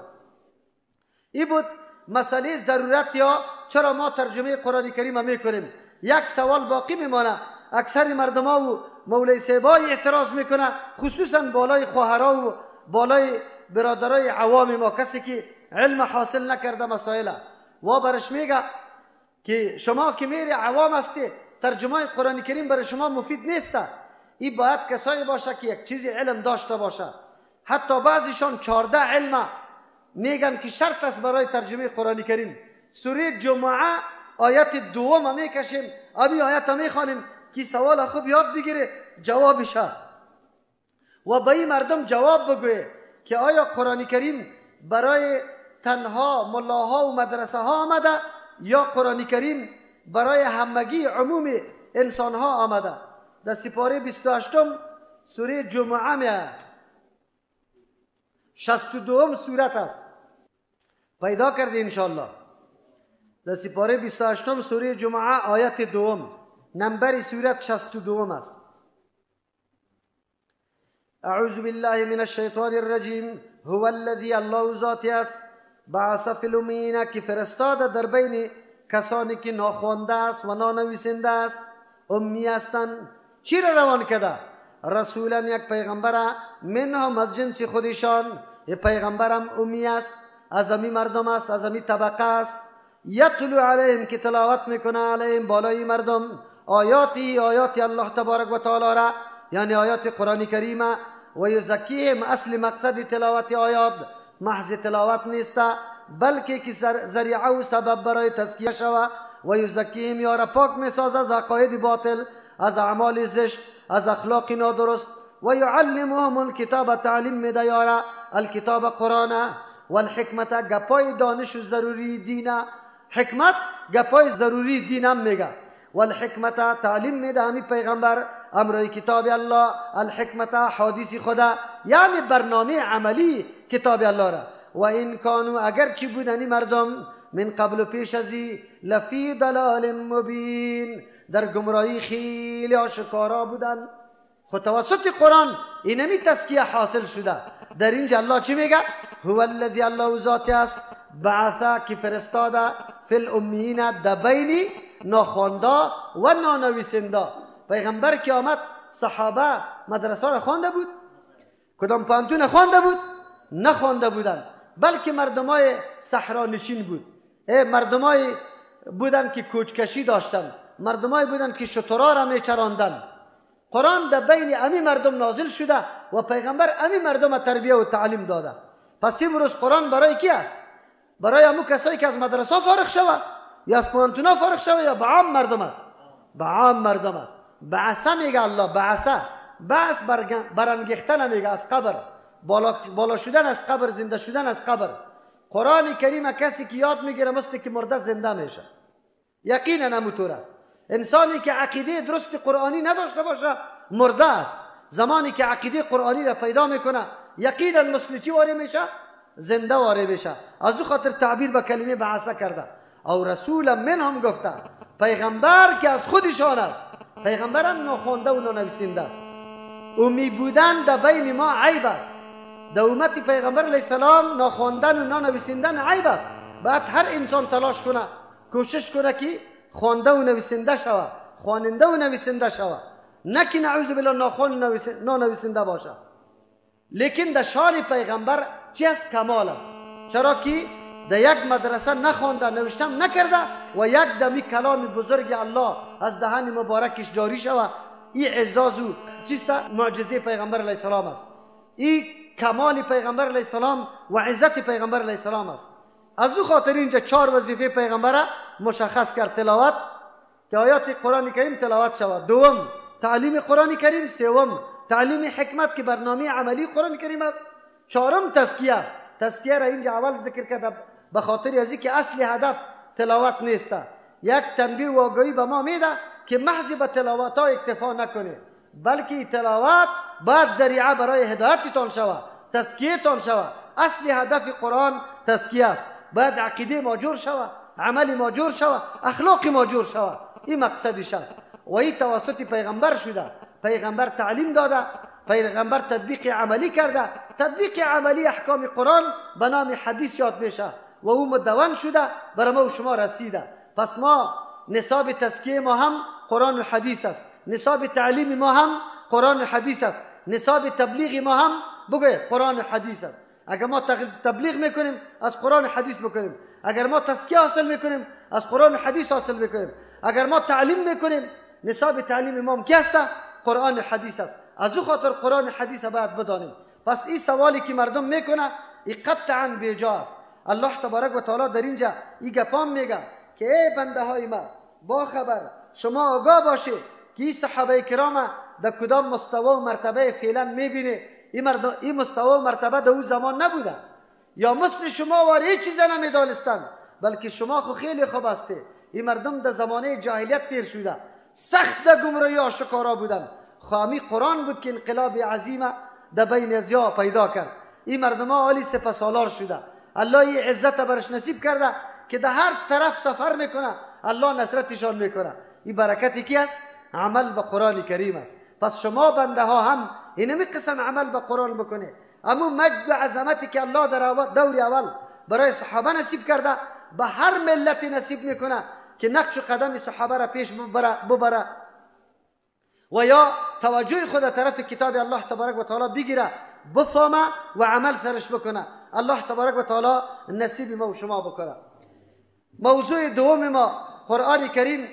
این بود مسئله ضرورت یا چرا ما ترجمه قرآن کریم میکنیم. یک سوال باقی میمانه، اکثر مردم ها و مولای صاحبای اعتراض میکنه، خصوصا بالای خواهرها و بالای برادرای عوام ما، کسی که علم حاصل نکرده مسائل و برش میگه که شما که میری عوام هستی ترجمه قرآن کریم برای شما مفید نیسته. این باید کسایی باشه که یک چیزی علم داشته باشه. حتی بعضیشان 14 علم میگن که شرط است برای ترجمه قرآن کریم. سوره جمعه آیت دوم میکشیم، ابی آیت میخوانیم که سوال خوب یاد بگیره جوابشه و به این مردم جواب بگوه که آیا قرآن کریم برای تنها ملاها و مدرسه ها آمده یا قرآن کریم برای همگی عموم انسان ها آمده. در سپاره 28 سوره جمعه میه 62 سورت است، پیدا کرده انشاءالله. در سپاره 28 سوره جمعه آیت دوم نمبر سورت 62 است. اعوذ بالله من الشیطان الرجیم. هو الذی الله ذاتی است بعث فی الامین که فرستاده در بین کسانی که ناخوانده است و نانویسنده است، امی هستند. چی را روان کرده؟ رسولا یک پیغمبر منهم از جنس خودشان. یک پیغمبرم امی است، از امی مردم است، از امی طبقه است. یتلو علیهم که تلاوت میکنه علیهم بالای مردم آیاتی الله تبارک و تعالی را، یعنی آیات قرآن کریم. و یزکیهم اصل مقصد تلاوت آیات محض تلاوت نیست بلکه که ذریعه و سبب برای تزکیه شوه. و یزکیهم یارا پاک میسازه از عقاید باطل، از اعمال زشت، از اخلاق نادرست. و یعلمهم الکتاب تعلیم میده یارا الکتاب قرآن و الحکمت گپای دانش و ضروری دینه. حکمت گپای ضروری دینم میگه. و الحکمت تعلیم میده همی پیغمبر امرای کتاب الله، الحکمت حدیث خدا یعنی برنامه عملی کتاب الله را. و این کانو اگر چی بودنی مردم من قبل پیش ازی لفی ضلال مبین در گمراهی خیلی آشکارا بودن. خود توسط قرآن اینمی تزکیه حاصل شده. در اینجا الله چی میگه؟ هو الذی الله ذاتی است بعثه که فرستاده فی الامیین دبین ناخوانده و نانویسنده. پیغمبر که آمد صحابه مدرسه را خوانده بود؟ کدام پانتون خوانده بود؟ نخوانده بودن، بلکه مردمای صحرا نشین بود. مردمای بودن که کوچکشی داشتن، مردمای بودن که شترها را میچراندن. قرآن در بین امی مردم نازل شده و پیغمبر امی مردم تربیه و تعلیم داده. پس امروز قرآن برای کی است؟ برای همون کسایی که از مدرسه فارغ شود یا از پانتونا فارغ شود یا به عام مردم است؟ به عام مردم است. بعثه میگه الله، بعثه بعث برانگیختن میگه از قبر، بالا شدن از قبر، زنده شدن از قبر. قرآن کریم کسی که یاد میگیره مثل که مرده زنده میشه. یقینا همونطور است. انسانی که عقیده درست قرآنی نداشته باشه مرده است. زمانی که عقیده قرآنی را پیدا میکنه یقینا مثل چی وارد میشه؟ زنده وارد میشه. از او خاطر تعبیر به کلمه بعثه کرده. او رسول منهم گفته، پیغمبر که از خودشان است. پیغمبر هم ناخوانده و نانویسنده است. امی بودن در بین ما عیب است. در امت پیغمبر علیه السلام ناخواندن و نانویسندن عیب است. باید هر انسان تلاش کنه، کوشش کنه که خوانده و نویسنده شوه، خواننده و نویسنده شوه. نه که نعوذ بالله ناخوان نانویسنده باشه، لیکن در شان پیغمبر چی است؟ کمال است. چرا که در یک مدرسه نخوانده، نوشتم نکرده و یک دمی کلام بزرگ الله از دهن مبارکش جاری شود. این اعزاز و چیست؟ معجزه پیغمبر علیه السلام است. این کمال پیغمبر علیه السلام و عزت پیغمبر علیه السلام است. از او خاطر اینجا 4 وظیفه پیغمبر مشخص کرد: تلاوت، که آیات قرآن کریم تلاوت شود. دوم، تعلیم قرآن کریم. سوم، تعلیم حکمت که برنامه عملی قرآن کریم است. چهارم، تزکیه است. تزکیه را اینجا اول ذکر کرده به خاطر از اینکه اصلی هدف تلاوت نیست. یک تنبیه و آگاهی به ما میده که محض به تلاوت ها اکتفا نکنه، بلکه تلاوت باید ذریعه برای هدایتتان شود، تزکیهتان شود. اصلی هدف قرآن تزکیه است. باید عقیده ما جور شود، عمل ما جور شود، اخلاق ما جور شود. این مقصدش است و این توسط پیغمبر شده. پیغمبر تعلیم داده، پیغمبر تطبیق عملی کرده. تطبیق عملی احکام قرآن به نام حدیث یاد میشه و او مدون شده، برای ما و شما رسیده. پس ما نصاب تزکیه ما هم قرآن و حدیث است، نصاب تعلیم ما هم قرآن و حدیث است، نصاب تبلیغ ما هم بگوی قرآن و حدیث است. اگر ما تبلیغ میکنیم از قرآن و حدیث بکنیم، اگر ما تزکیه حاصل میکنیم از قرآن و حدیث حاصل میکنیم، اگر ما تعلیم میکنیم نصاب تعلیم ما کی است؟ قرآن و حدیث است. از او خاطر قرآن و حدیث باید بدانیم. پس این سوالی که مردم میکنه این قطعا بیجا است. الله تبارک و تعالی در اینجا این گپام میگه که ای بنده های ما، با خبر شما آگاه باشید که این صحابه کرام در کدام مستوی و مرتبه فعلا میبینه. این مستوی و مرتبه در اون زمان نبوده، یا مثل شما وار هیچ چیز نمیدانستند، بلکه شما خو خیلی خوب هستی. این مردم در زمانه جاهلیت تیر شده، سخت در گمراهی آشکارا بودن. خامی قرآن بود که انقلاب عظیم در بین ازیا پیدا کرد. این مردم ها عالی سپاسالار شده. الله این عزت برش نصیب کرده که در هر طرف سفر میکنه الله نصرتشان میکنه. این برکتی کی است؟ عمل به قرآن کریم است. پس شما بنده ها هم اینمی قسم عمل به قرآن بکنه. اما مجد و عظمتی که الله در دور اول برای صحابه نصیب کرده به هر ملت نصیب میکنه که نقش و قدم صحابه را پیش ببره و یا توجه خود طرف کتاب الله تبارک و تعالی بگیره، بفهمه و عمل سرش بکنه. الله تبارک و تعالی نصیب ما و شما بکنه. موضوع دوم ما قرآن کریم.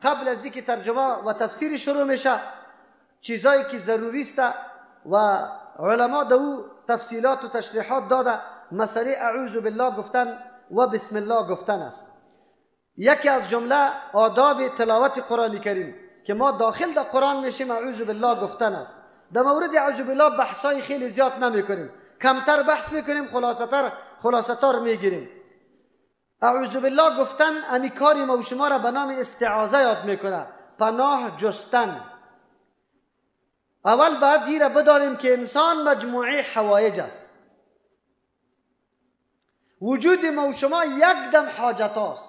قبل از اینکه ترجمه و تفسیر شروع میشه، چیزایی که ضروری است و علما در او تفصیلات و تشریحات داده، مسئله اعوذ بالله گفتن و بسم الله گفتن است. یکی از جمله آداب تلاوت قرآن کریم که ما داخل در قرآن میشیم اعوذ بالله گفتن است. در مورد اعوذ بالله بحثای خیلی زیاد نمی کنیم، کمتر بحث میکنیم، خلاصتر میگیریم. اعوذ بالله گفتن امی کاری ما و شما را به نام استعاذه یاد میکنه، پناه جستن. اول باید این را بدانیم که انسان مجموعه حوایج است. وجود ما و شما یک دم حاجت است.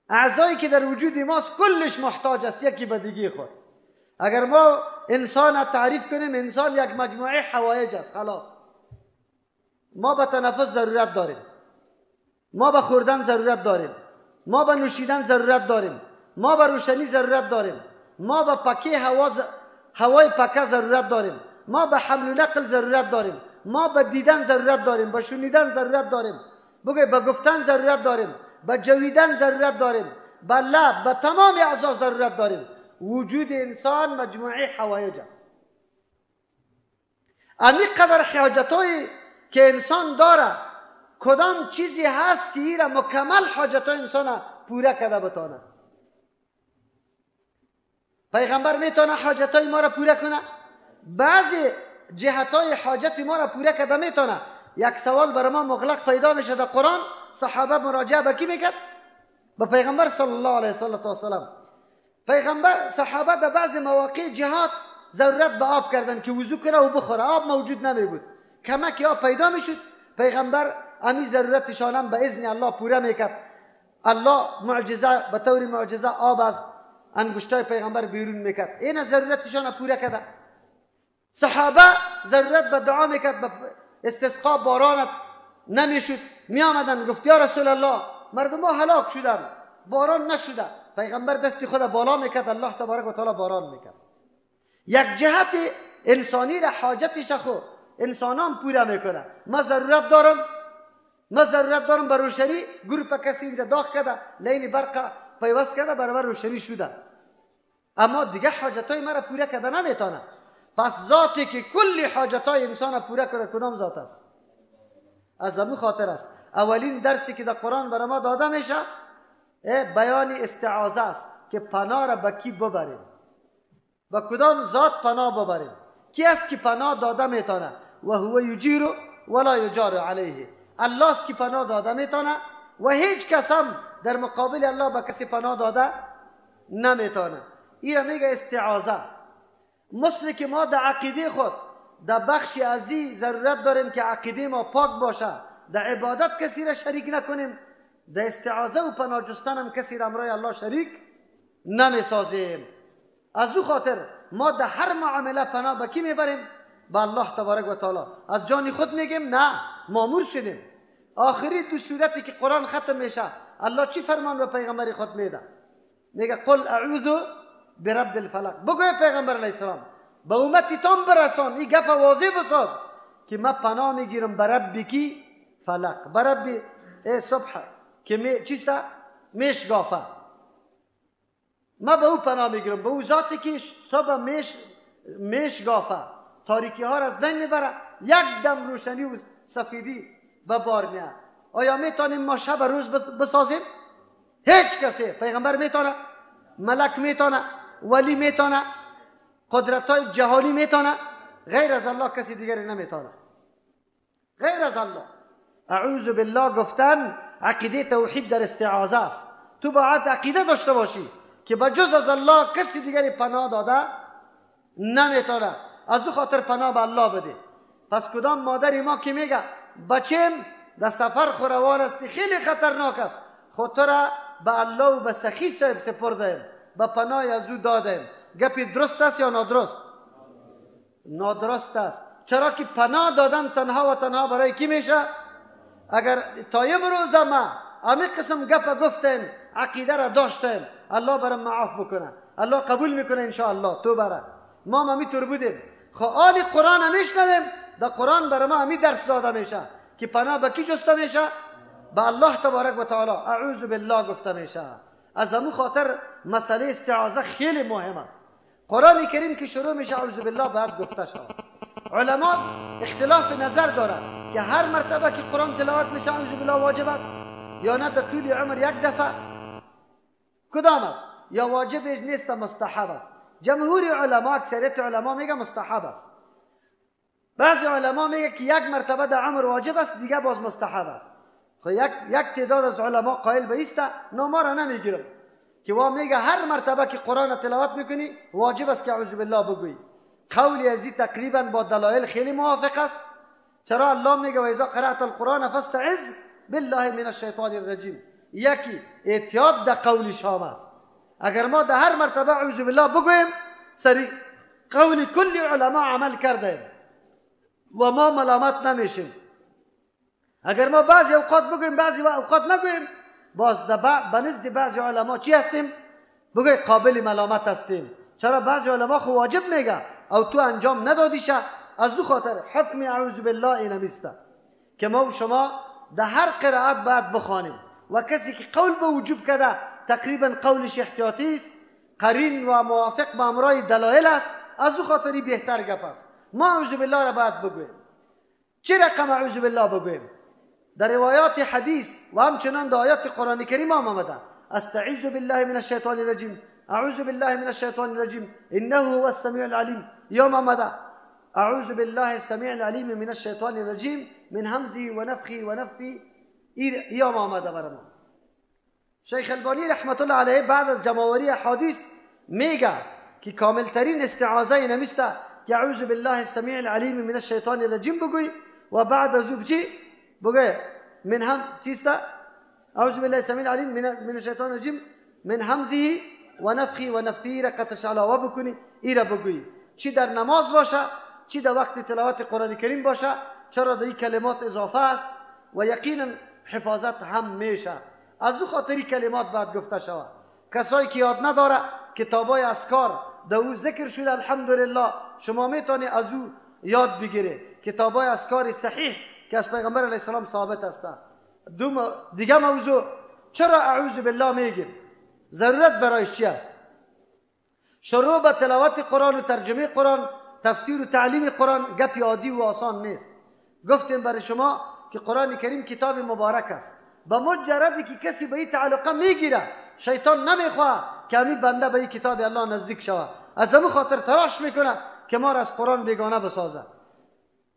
اعضایی که در وجود ماست کلش محتاج است یکی به دیگه خود. اگر ما انسان تعریف کنیم، انسان یک مجموعه حوایج است. خلاص ما به تنفس ضرورت داریم، ما به خوردن ضرورت داریم، ما به نوشیدن ضرورت داریم، ما به روشنی ضرورت داریم، ما به پاکی هوای پاکه ضرورت داریم، ما به حمل و نقل ضرورت داریم، ما به دیدن ضرورت داریم، به شنیدن ضرورت داریم، به گفتن ضرورت داریم، به جویدن ضرورت داریم، به لب، به تمام اعضا ضرورت داریم. وجود انسان مجموعه حوایج است. امی قدر حاجتایی که انسان داره، کدام چیزی هست که ایره مکمل حاجتای انسان پوره کرده بتانه؟ پیغمبر میتونه حاجتای ما را پوره کنه؟ بعضی جهتای حاجت ما را پوره کرده میتونه. یک سوال برای ما مغلق پیدا میشه در قرآن، صحابه مراجعه به کی میکرد؟ به پیغمبر صلی الله علیه و سلم. پیغمبر صحابه در بعضی مواقع جهاد ضرورت به آب کردن که وضو کنه و بخوره، آب موجود نمی بود، کمک آب پیدا میشد، پیغمبر امی ضرورتشان هم به اذن الله پوره میکرد. الله معجزه به طور معجزه آب از انگشتای پیغمبر بیرون میکرد، این ضرورتشان پوره کرد. صحابه ضرورت به دعا میکرد، به استسقا باران نمیشد، می آمدن گفت یا رسول الله مردم ها هلاک شدن، باران نشده، پیغمبر دستی خود بالا میکرد، الله تبارک و تعالی باران میکرد. یک جهت انسانی را حاجتش خو انسانان پورا میکنه. من ضرورت دارم به روشنی، گروه کسی اینجا داغ کرده، لین برق پیوست کرده، برابر روشنی شده، اما دیگه حاجتای مرا پورا کرده نمیتونه. پس ذاتی که کلی حاجتای انسان پورا کنه کدام ذات است؟ از همون خاطر است اولین درسی که در قرآن برای ما داده میشه بیان استعاذه است که پناه را به کی ببریم، با کدام ذات پناه ببریم. کی است که پناه داده میتونه؟ و هو یجیر ولا یجار علیه. الله است که پناه داده میتونه و هیچ کس هم در مقابل الله به کسی پناه داده نمیتونه. این میگه استعاذه. مثل که ما در عقیده خود در بخش ازی ضرورت داریم که عقیده ما پاک باشه، در عبادت کسی را شریک نکنیم، در استعاذه و پناه جستن هم کسی را امرای الله شریک نمیسازیم. از او خاطر ما در هر معامله پناه به کی میبریم؟ به الله تبارک و تعالی. از جان خود میگیم؟ نه، مامور شدیم. آخری دو صورتی که قرآن ختم میشه الله چی فرمان به پیغمبر خود میده؟ میگه قل اعوذ برب الفلق. بگوی پیغمبر علیه السلام به امتی تام برسان، این گپ واضح بساز که من پناه میگیرم به رب کی؟ فلق. به رب صبح که چیسته؟ میشگافه. من به او پناه میگیرم، به او ذاتی که صبح میشگافه، تاریکی ها را از بین میبره، یک دم روشنی و سفیدی به بار میاد. آیا میتونیم ما شب روز بسازیم؟ هیچ کسی. پیغمبر میتونه؟ ملک میتونه؟ ولی میتونه؟ قدرت های جهانی میتونه؟ غیر از الله کسی دیگری نمیتونه. غیر از الله. اعوذ بالله گفتن عقیده توحید در استعاذه است. تو باید عقیده داشته باشی که به جز از الله کسی دیگری پناه داده نمیتونه. از او خاطر پناه به الله بده. پس کدام مادری ما که میگه بچم در سفر خوروان است، خیلی خطرناک است، خود تو را به الله و به سخی صاحب سپردیم، به پناه از او دادیم، گپی درست است یا نادرست؟ نادرست است. چرا که پناه دادن تنها و تنها برای کی میشه؟ اگر تا امروز ما همین قسم گپ گفتیم، عقیده را داشتیم، الله برام معاف بکنه، الله قبول میکنه ان شاء الله. تو برا ما همینطور بودیم. خب آل قرآن میشنویم، در قرآن برای ما همین درس داده میشه که پناه به کی جسته میشه؟ به الله تبارک و تعالی. اعوذ بالله گفته میشه. از همون خاطر مسئله استعاذه خیلی مهم است. قرآن کریم که شروع میشه اعوذ بالله باید گفته شود. علما اختلاف نظر دارند که هر مرتبه که قرآن تلاوت میشه اعوذ بالله واجب است یا نه در طول عمر یک دفعه؟ کدام است؟ یا واجب نیست مستحب است؟ جمهور علما، اکثریت علما میگه مستحب است. بعضی علما میگه که یک مرتبه در عمر واجب است، دیگه باز مستحب است. خب یک تعداد از علما قائل به است، نما را نمیگیرم، که وا میگه هر مرتبه که قرآن تلاوت میکنی واجب است که اعوذ بالله بگویی. قولی ازی تقریبا با دلایل خیلی موافق است. چرا الله میگه و اذا قرأت القرآن فاستعذ بالله من الشیطان الرجیم. یکی احتیاط در قول شام است. اگر ما در هر مرتبه اعوذ بالله بگوییم، سری قول کلی علما عمل کردیم و ما ملامت نمیشیم. اگر ما بعضی اوقات بگوییم بعضی اوقات نگوییم، باز به نزد بعضی علما چی هستیم؟ بگوی قابل ملامت هستیم. چرا بعضی علما خو واجب میگه او تو انجام ندادیشه. از دو خاطر حکم اعوذ بالله این همیسته که ما و شما در هر قرائت باید بخوانیم و کسی که قول به وجوب کرده تقریبا قولش احتیاطی است، قرین و موافق با امرای دلایل است. از دو خاطری بهتر گپ است ما اعوذ بالله را باید بگوییم. چه رقم اعوذ بالله بگوییم؟ در روایات حدیث و همچنان در آیات قرآن کریم آمده استعیذ بالله من الشیطان الرجیم، اعوذ بالله من الشیطان الرجیم انه هو السمیع العلیم. یا آمده اعوذ بالله السمیع العلیم من الشیطان الرجیم من همزه و نفخه و نفثه. یا آمده برای ما. شیخ البانی رحمت الله علیه بعد از جمع‌آوری احادیث میگه که کاملترین استعاذه این است که اعوذ بالله السمیع العلیم من الشیطان الرجیم بگوی و بعد از او چی بگوی؟ من هم چیستا اعوذ بالله السمیع العلیم من الشیطان الرجیم من همزه و نفخه و نفثه را قطش علاوه بکنی. این را بگوی چی در نماز باشه چی در وقت تلاوت قرآن کریم باشه، چرا در این کلمات اضافه است و یقینا حفاظت هم میشه. از او خاطری کلمات باید گفته شود. کسایی که یاد نداره کتابای اذکار در او ذکر شده الحمدلله شما میتونی از او یاد بگیره کتابای اذکار صحیح که از پیغمبر علیه السلام ثابت است. دیگه موضوع چرا اعوذ بالله میگیم؟ ضرورت برایش چی است؟ شروع به تلاوت قرآن و ترجمه قرآن تفسیر و تعلیم قرآن گپ عادی و آسان نیست. گفتیم برای شما که قرآن کریم کتاب مبارک است. به مجردی که کسی به این تعلقه میگیره شیطان نمیخواه که همین بنده به این کتاب الله نزدیک شود. از همون خاطر تلاش میکنه که ما را از قرآن بیگانه بسازه.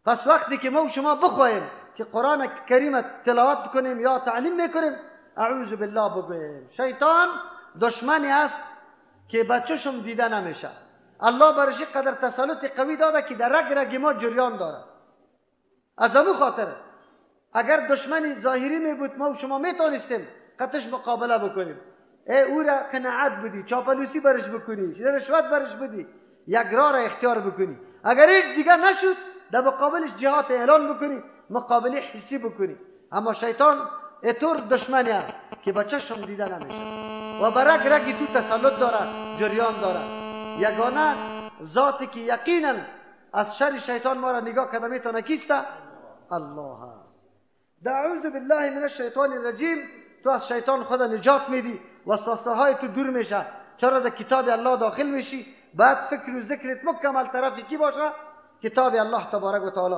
پس وقتی که ما و شما بخواهیم که قرآن کریم تلاوت کنیم یا تعلیم میکنیم اعوذ بالله بگویم. شیطان دشمنی است که بچه‌شم دیده نمیشه. الله برش قدر تسلط قوی داده که در رگ رگ ما جریان داره. از همون خاطر اگر دشمنی ظاهری می بود ما و شما میتونستیم قطعش مقابله بکنیم. او را قناعت بدی، چاپلوسی برش بکنی، رشوت برش بدی، یک راه را اختیار بکنی. اگر هیچ دیگه نشد در مقابلش جهات اعلان بکنی، مقابله حسی بکنی. اما شیطان اطور دشمنی است که بچه‌شم دیده نمیشه و بر رگ رگ تو تسلط داره، جریان داره. یگانه ذاتی که یقینا از شر شیطان ما را نگاه کرده میتونه کیسته؟ الله است. اعوذ بالله من الشیطان الرجیم. تو از شیطان خود نجات میدی، وسوسه های تو دور میشه. چرا در کتاب الله داخل میشی؟ بعد فکر و ذکرت مکمل طرفی کی باشه؟ کتاب الله تبارک و تعالی.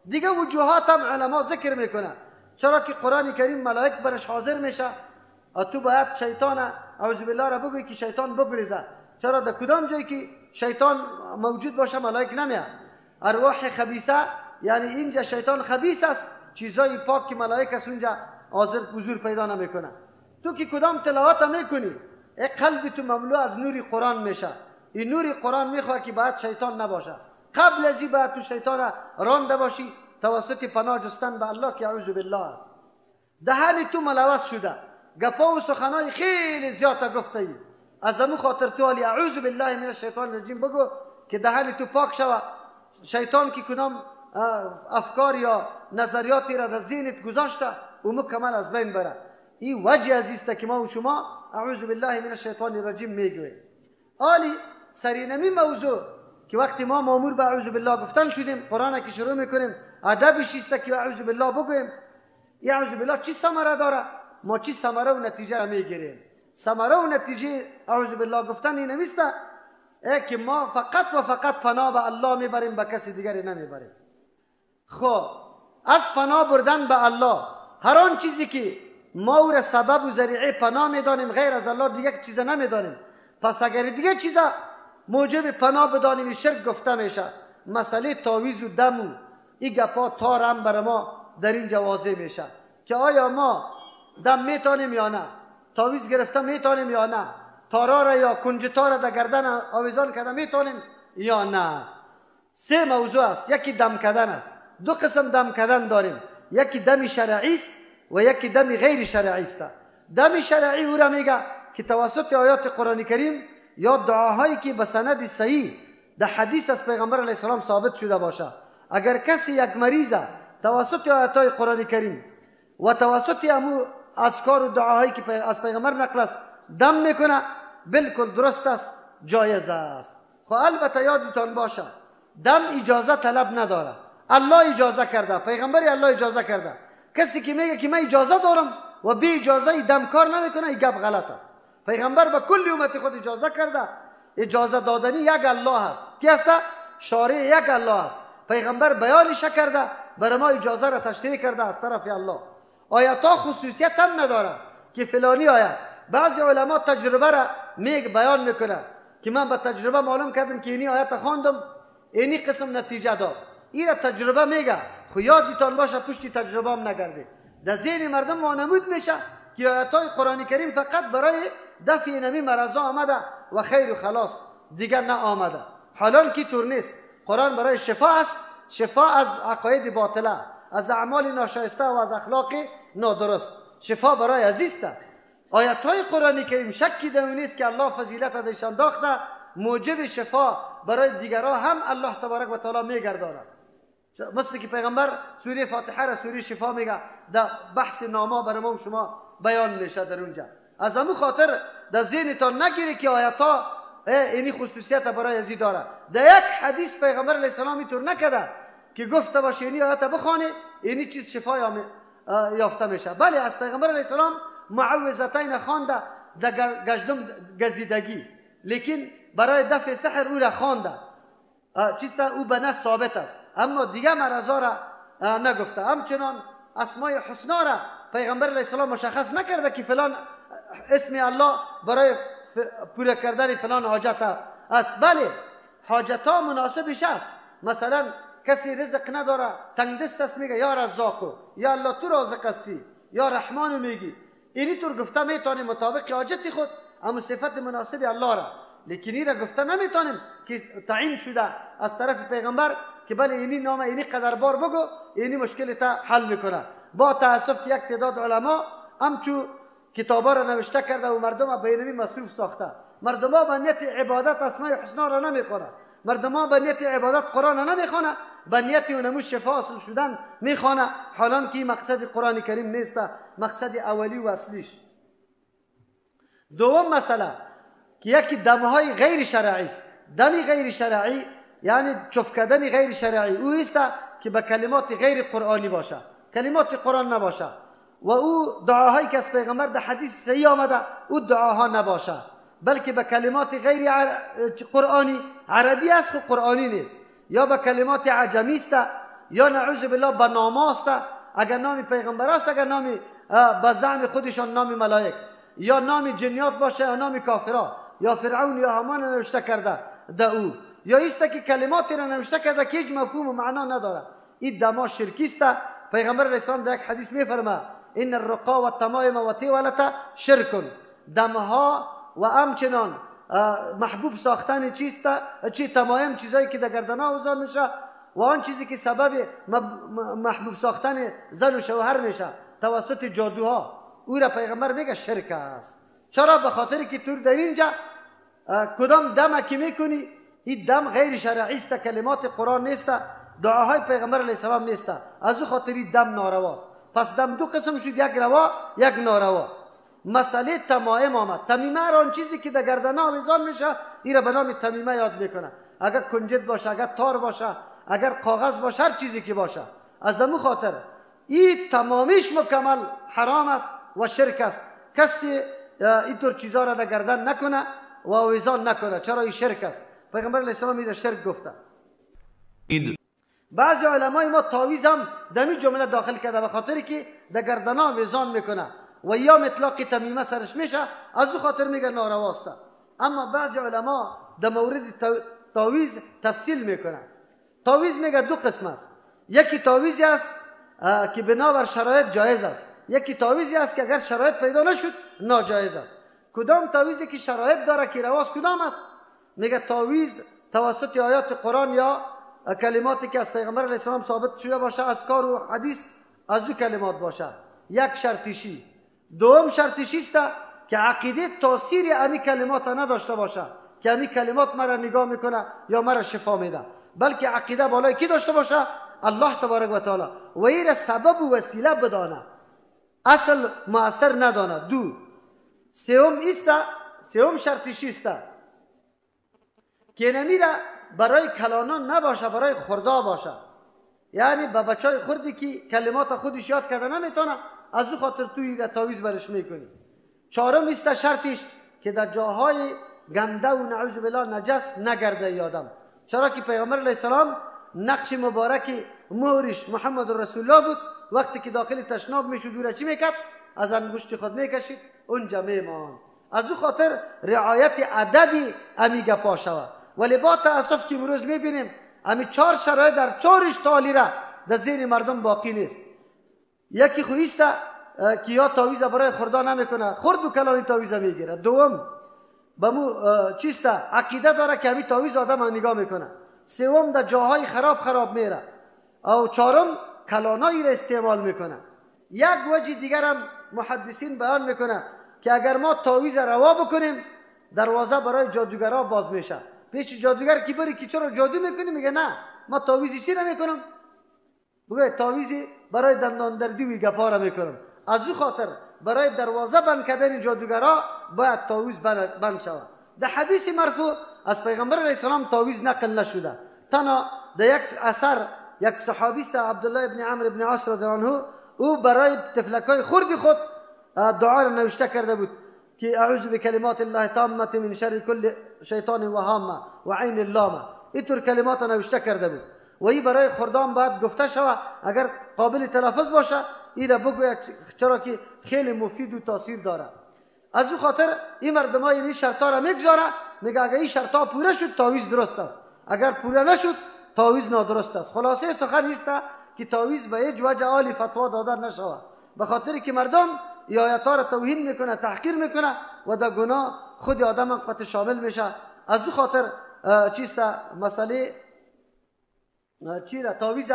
دیگه وجوهات هم علما ذکر میکنه. چرا که قرآن کریم ملائک برش حاضر میشه و تو باید شیطان اعوذ بالله را بگوی که شیطان بگریزه. چرا در کدام جایی که شیطان موجود باشه ملائک نمیاد. ارواح خبیثه یعنی اینجا شیطان خبیث است، چیزای پاک که ملائک است اونجا حاضر حضور پیدا نمیکنه. تو که کدام تلاوت میکنی قلب تو مملو از نور قرآن میشه. این نور قرآن میخواد که باید شیطان نباشه. قبل از این باید تو شیطان رانده باشی توسط پناه جستن به الله که اعوذ بالله است. دهن تو ملوث شده، گپا و سخنای خیلی زیاد گفته ای. از همون خاطر تو علی اعوذ بالله من الشیطان الرجیم بگو که دهن تو پاک شود. شیطان که کدام افکار یا نظریاتی را در ذهنت گذاشته و مکمل از بین بره. این وجه عزیزه که ما و شما اعوذ بالله من الشیطان الرجیم میگوییم. آلی سرینمی موضوع که وقتی ما مامور به اعوذ بالله گفتن شدیم قرآن که شروع میکنیم ادبش است که اعوذ بالله بگویم. این اعوذ بالله چی ثمره داره؟ ما چی ثمره و نتیجه را میگیریم؟ ثمره و نتیجه اعوذ بالله گفتن این نیست که ما فقط و فقط پناه به الله میبریم، به کسی دیگری نمیبریم. خب از پناه بردن به الله هر آن چیزی که ما او را سبب و ذریعه پناه میدانیم غیر از الله دیگه چیز نمیدانیم. پس اگر دیگه چیز موجب پناه بدانیم شرک گفته میشه. مسئله تعویذ و دم و این گپا تار هم بر ما در اینجا واضح میشه که آیا ما دم میتونیم یا نه، تعویذ گرفته میتونیم یا نه، تارا را یا کنجتا را در گردن آویزان کرده میتونیم یا نه. سه موضوع است. یکی دم کردن است. دو قسم دم کردن داریم، یکی دم شرعی است و یکی دم غیر شرعی است. دم شرعی او را میگه که توسط آیات قرآن کریم یا دعاهایی که به سند صحیح در حدیث از پیغمبر علیه السلام ثابت شده باشه. اگر کسی یک مریض توسط آیات قرآن کریم و توسط امو اذکار و دعاهایی که از پیغمبر نقل است دم میکنه بالکل درست است، جایز است. خب البته یادتان باشه دم اجازه طلب نداره. الله اجازه کرده، پیغمبر الله اجازه کرده. کسی که میگه که من اجازه دارم و بی اجازه دم کار نمیکنه این گپ غلط است. پیغمبر به کل امت خود اجازه کرده. اجازه دادنی یک الله است. کی است؟ شارع یک الله است. پیغمبر بیانش کرده، برای ما اجازه را تشریح کرده از طرف الله. آیات ها خصوصیت هم نداره که فلانی آیت. بعضی علما تجربه را بیان میکنه که من به تجربه معلوم کردم که اینی آیت خواندم اینی قسم نتیجه داد. این را تجربه میگه. خو یادتان باشه پشتی تجربه هم نگرده. در ذهن مردم وانمود میشه که آیات قرآن کریم فقط برای دفع نمی مرضا آمده و خیر و خلاص دیگر نه آمده. حالان که طور نیست. قرآن برای شفا است، شفا از عقاید باطله، از اعمال ناشایسته و از اخلاق نادرست. شفا برای عزیز است. آیات های قرآن کریم شکی در اون نیست که الله فضیلت ازش انداخته، موجب شفا برای دیگران هم الله تبارک و تعالی میگرداند. مثل که پیغمبر سوره فاتحه را سوره شفا میگه، در بحث نامه برای ما و شما بیان میشه در اونجا. از همون خاطر در ذهنتان نگیری که آیتا اینی خصوصیت برای ازی داره. در یک حدیث پیغمبر علیه السلام اینطور نکرده که گفته باشه اینی آیت بخوانی اینی چیز شفا یافته میشه. بله از پیغمبر علیه السلام معوذتین خوانده در گشتم گزیدگی، لیکن برای دفع سحر او را خوانده، چیستا او به نص ثابت است، اما دیگه مرضا را نگفته. همچنان اسمای حسنا را پیغمبر علیه السلام مشخص نکرده که فلان اسم الله برای پورا کردن فلان حاجت است. بله حاجت ها مناسبش است. مثلا کسی رزق نداره تنگ دست است میگه یا رزاقو، یا الله تو رازق هستی، یا رحمانو میگی، اینی طور گفته میتونی مطابق حاجت خود اما صفت مناسب الله را، لیکن این را گفته نمیتونیم که تعیین شده از طرف پیغمبر که بله اینی نام اینی قدر بار بگو اینی مشکل تا حل میکنه. با تاسف که یک تعداد علما همچو کتابا را نوشته کرده و مردم به اینمی مصروف ساخته. مردم ها به نیت عبادت اسماء حسنا را نمیخونه، مردم ها به نیت عبادت قرآن را نمیخونه، به نیت اونمو شفا حاصل شدن میخونه، حالان که مقصد قرآن کریم نیست، مقصد اولی و اصلیش. دوم مسئله که یکی دمهای غیر شرعی است. دمی غیر شرعی یعنی چف کردن غیر شرعی او است که به کلمات غیر قرآنی باشه، کلمات قرآن نباشه، و او دعاهایی که از پیغمبر در حدیث صحیح آمده او دعاها نباشه، بلکه به کلمات غیر قرآنی، عربی است خو قرآنی نیست، یا به کلمات عجمی است، یا نعوذ بالله به نام است، اگر نام پیغمبر است، اگر نام به زعم خودشان نام ملائک، یا نام جنیات باشه یا نام کافرها، یا فرعون یا هامان نوشته کرده ده او، یا است که کلماتی را نوشته کرده که هیچ مفهوم و معنا نداره. این دما شرکی است. پیغمبر علیه السلام در یک حدیث میفرما ان الرقا و التمائم و الطیولة شرک. دمها و همچنان محبوب ساختن چیست؟ چی تمایم چیزایی که در گردنها اوزان میشه و آن چیزی که سبب محبوب ساختن زن و شوهر میشه توسط جادوها، او را پیغمبر میگه شرک است. چرا؟ به خاطر که تو در اینجا کدام دم که میکنی این دم غیر شرعی است، کلمات قرآن نیست، دعاهای پیغمبر علیه السلام نیست، از او خاطر دم نارواست. پس دم دو قسم شد، یک روا یک ناروا. مسئله تمائم آمد. تمیمه را آن چیزی که در گردن آویزان میشه این را به نام تمیمه یاد میکنه، اگر کنجد باشه، اگر تار باشه، اگر کاغذ باشه، هر چیزی که باشه. از همون خاطر این تمامیش مکمل حرام است و شرک است. کسی اینطور چیزها را در گردن نکنه و آویزان نکنه، چرا این شرک است. پیغمبر علیه السلام این شرک گفته. بعضی علمای ما تعویض هم در این جمله داخل کرده به خاطری که در گردن آویزان میکنه و یا مطلق تمیمه سرش میشه، از او خاطر میگه نارواست. اما بعضی علما در مورد تعویض تفصیل میکنه. تعویض میگه دو قسم است. یکی تعویضی است که بنابر شرایط جایز است، یکی تعویضی است که اگر شرایط پیدا نشد ناجایز است. کدام تعویضی که شرایط داره که رواست کدام است؟ میگه تعویض توسط آیات قرآن یا کلماتی که از پیغمبر علیه السلام ثابت شده باشه، اذکار و حدیث از او کلمات باشه، یک شرطیشی. دوم شرطیشی است که عقیده تاثیر امی کلمات نداشته باشه که امی کلمات مرا نگاه میکنه یا مرا شفا میده، بلکه عقیده بالای کی داشته باشه؟ الله تبارک و تعالی، و این سبب و وسیله بدانه، اصل مؤثر ندانه. دو سوم شرطیشی است که نمیره برای کلانان نباشه، برای خردا باشه، یعنی به بچهای خردی که کلمات خودش یاد کرده نمیتونه، از او خاطر توی را تعویض برش میکنی. چهارم است شرطش که در جاهای گنده و نعوذ بالله نجس نگرده یادم، چرا که پیغمبر علیه السلام نقش مبارک مهرش محمد رسول الله بود، وقتی که داخل تشناب میشد او را چی میکرد؟ از انگشت خود میکشید اونجا میمان. از او خاطر رعایت ادبی امی گپا شود. ولی با تاسف که امروز میبینیم امی چهار شرایط در چهارش تعالی را در ذهن مردم باقی نیست. یکی خویست که یا تعویض برای خردا نمیکنه، خرد و کلانی تعویض میگیره. دوم بمو چیست عقیده داره که همین تعویض آدم نگاه میکنه. سوم در جاهای خراب میره. او چهارم کلانایی را استعمال میکنه. یک وجه دیگر هم محدثین بیان میکنه که اگر ما تعویض روا بکنیم دروازه برای جادوگرها باز میشه. پیش جادوگر کی بری که چرا جادو میکنی؟ میگه نه ما تعویضی چی نمیکنم، بگه تعویضی برای دندان دردی و گپا را میکنم. از او خاطر برای دروازه بند کردن جادوگرا باید تعویض بند شود. در حدیث مرفوع از پیغمبر علیه السلام تعویض نقل نشده. تنها در یک اثر یک صحابی است عبدالله ابن عمرو ابن عاص رضی الله عنه، او برای تفلکای خرد خود دعا را نوشته کرده بود که اعوذ بکلمات الله التامه من شر کل شیطان وهامه و عین اللامه. اینطور کلمات را نوشته کرده بود و این برای خردان باید گفته شود. اگر قابل تلفظ باشه این را بگوید، چرا که خیلی مفید و تاثیر داره. از او خاطر این مردم ها این شرطا را میگذاره، میگه اگر این شرطا پوره شد تعویض درست است، اگر پوره نشد تعویض نادرست است. خلاصه سخن است که تعویض به هیچ وجه عالی فتوا داده نشود، به خاطر که مردم این آیات ها را توهین میکنه، تحقیر میکنه و در گناه خود آدم قطع شامل میشه. از او خاطر چیست مسئله چی را تعویض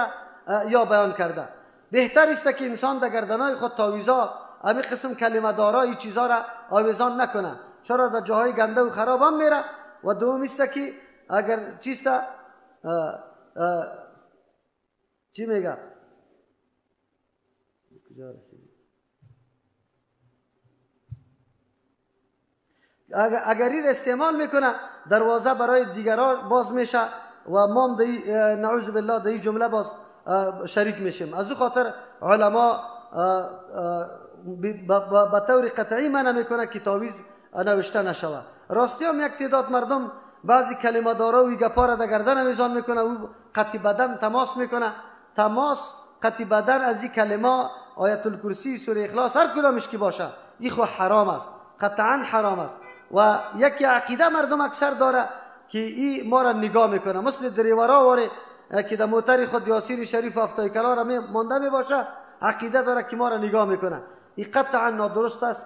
یا بیان کرده. بهتر است که انسان در گردنهای خود تعویضا همین قسم کلمه دارا این چیزا را آویزان نکنه، چرا در جاهای گنده و خراب هم میره. و دوم است که اگر چیست چی میگه اگر این استعمال میکنه دروازه برای دیگران باز میشه و ما نعوذ بالله در این جمله باز شریک میشیم. از او خاطر علما به طور قطعی منع میکنه که تعویض نوشته نشود. راستی هم یک تعداد مردم بعضی کلمه دارا و گپا را در گردن میزان میکنه، او قطع بدن تماس میکنه. تماس قطع بدن از این کلمه آیت الکرسی، سوره اخلاص، هر کدامش که باشه این خو حرام است، قطعا حرام است. و یکی عقیده مردم اکثر داره که این ما را نگاه میکنه، مثل دریورا واره که در موتر خود یاسین شریف و افتای کلا را مانده میباشه، عقیده داره که ما را نگاه میکنه. این قطعا نادرست است،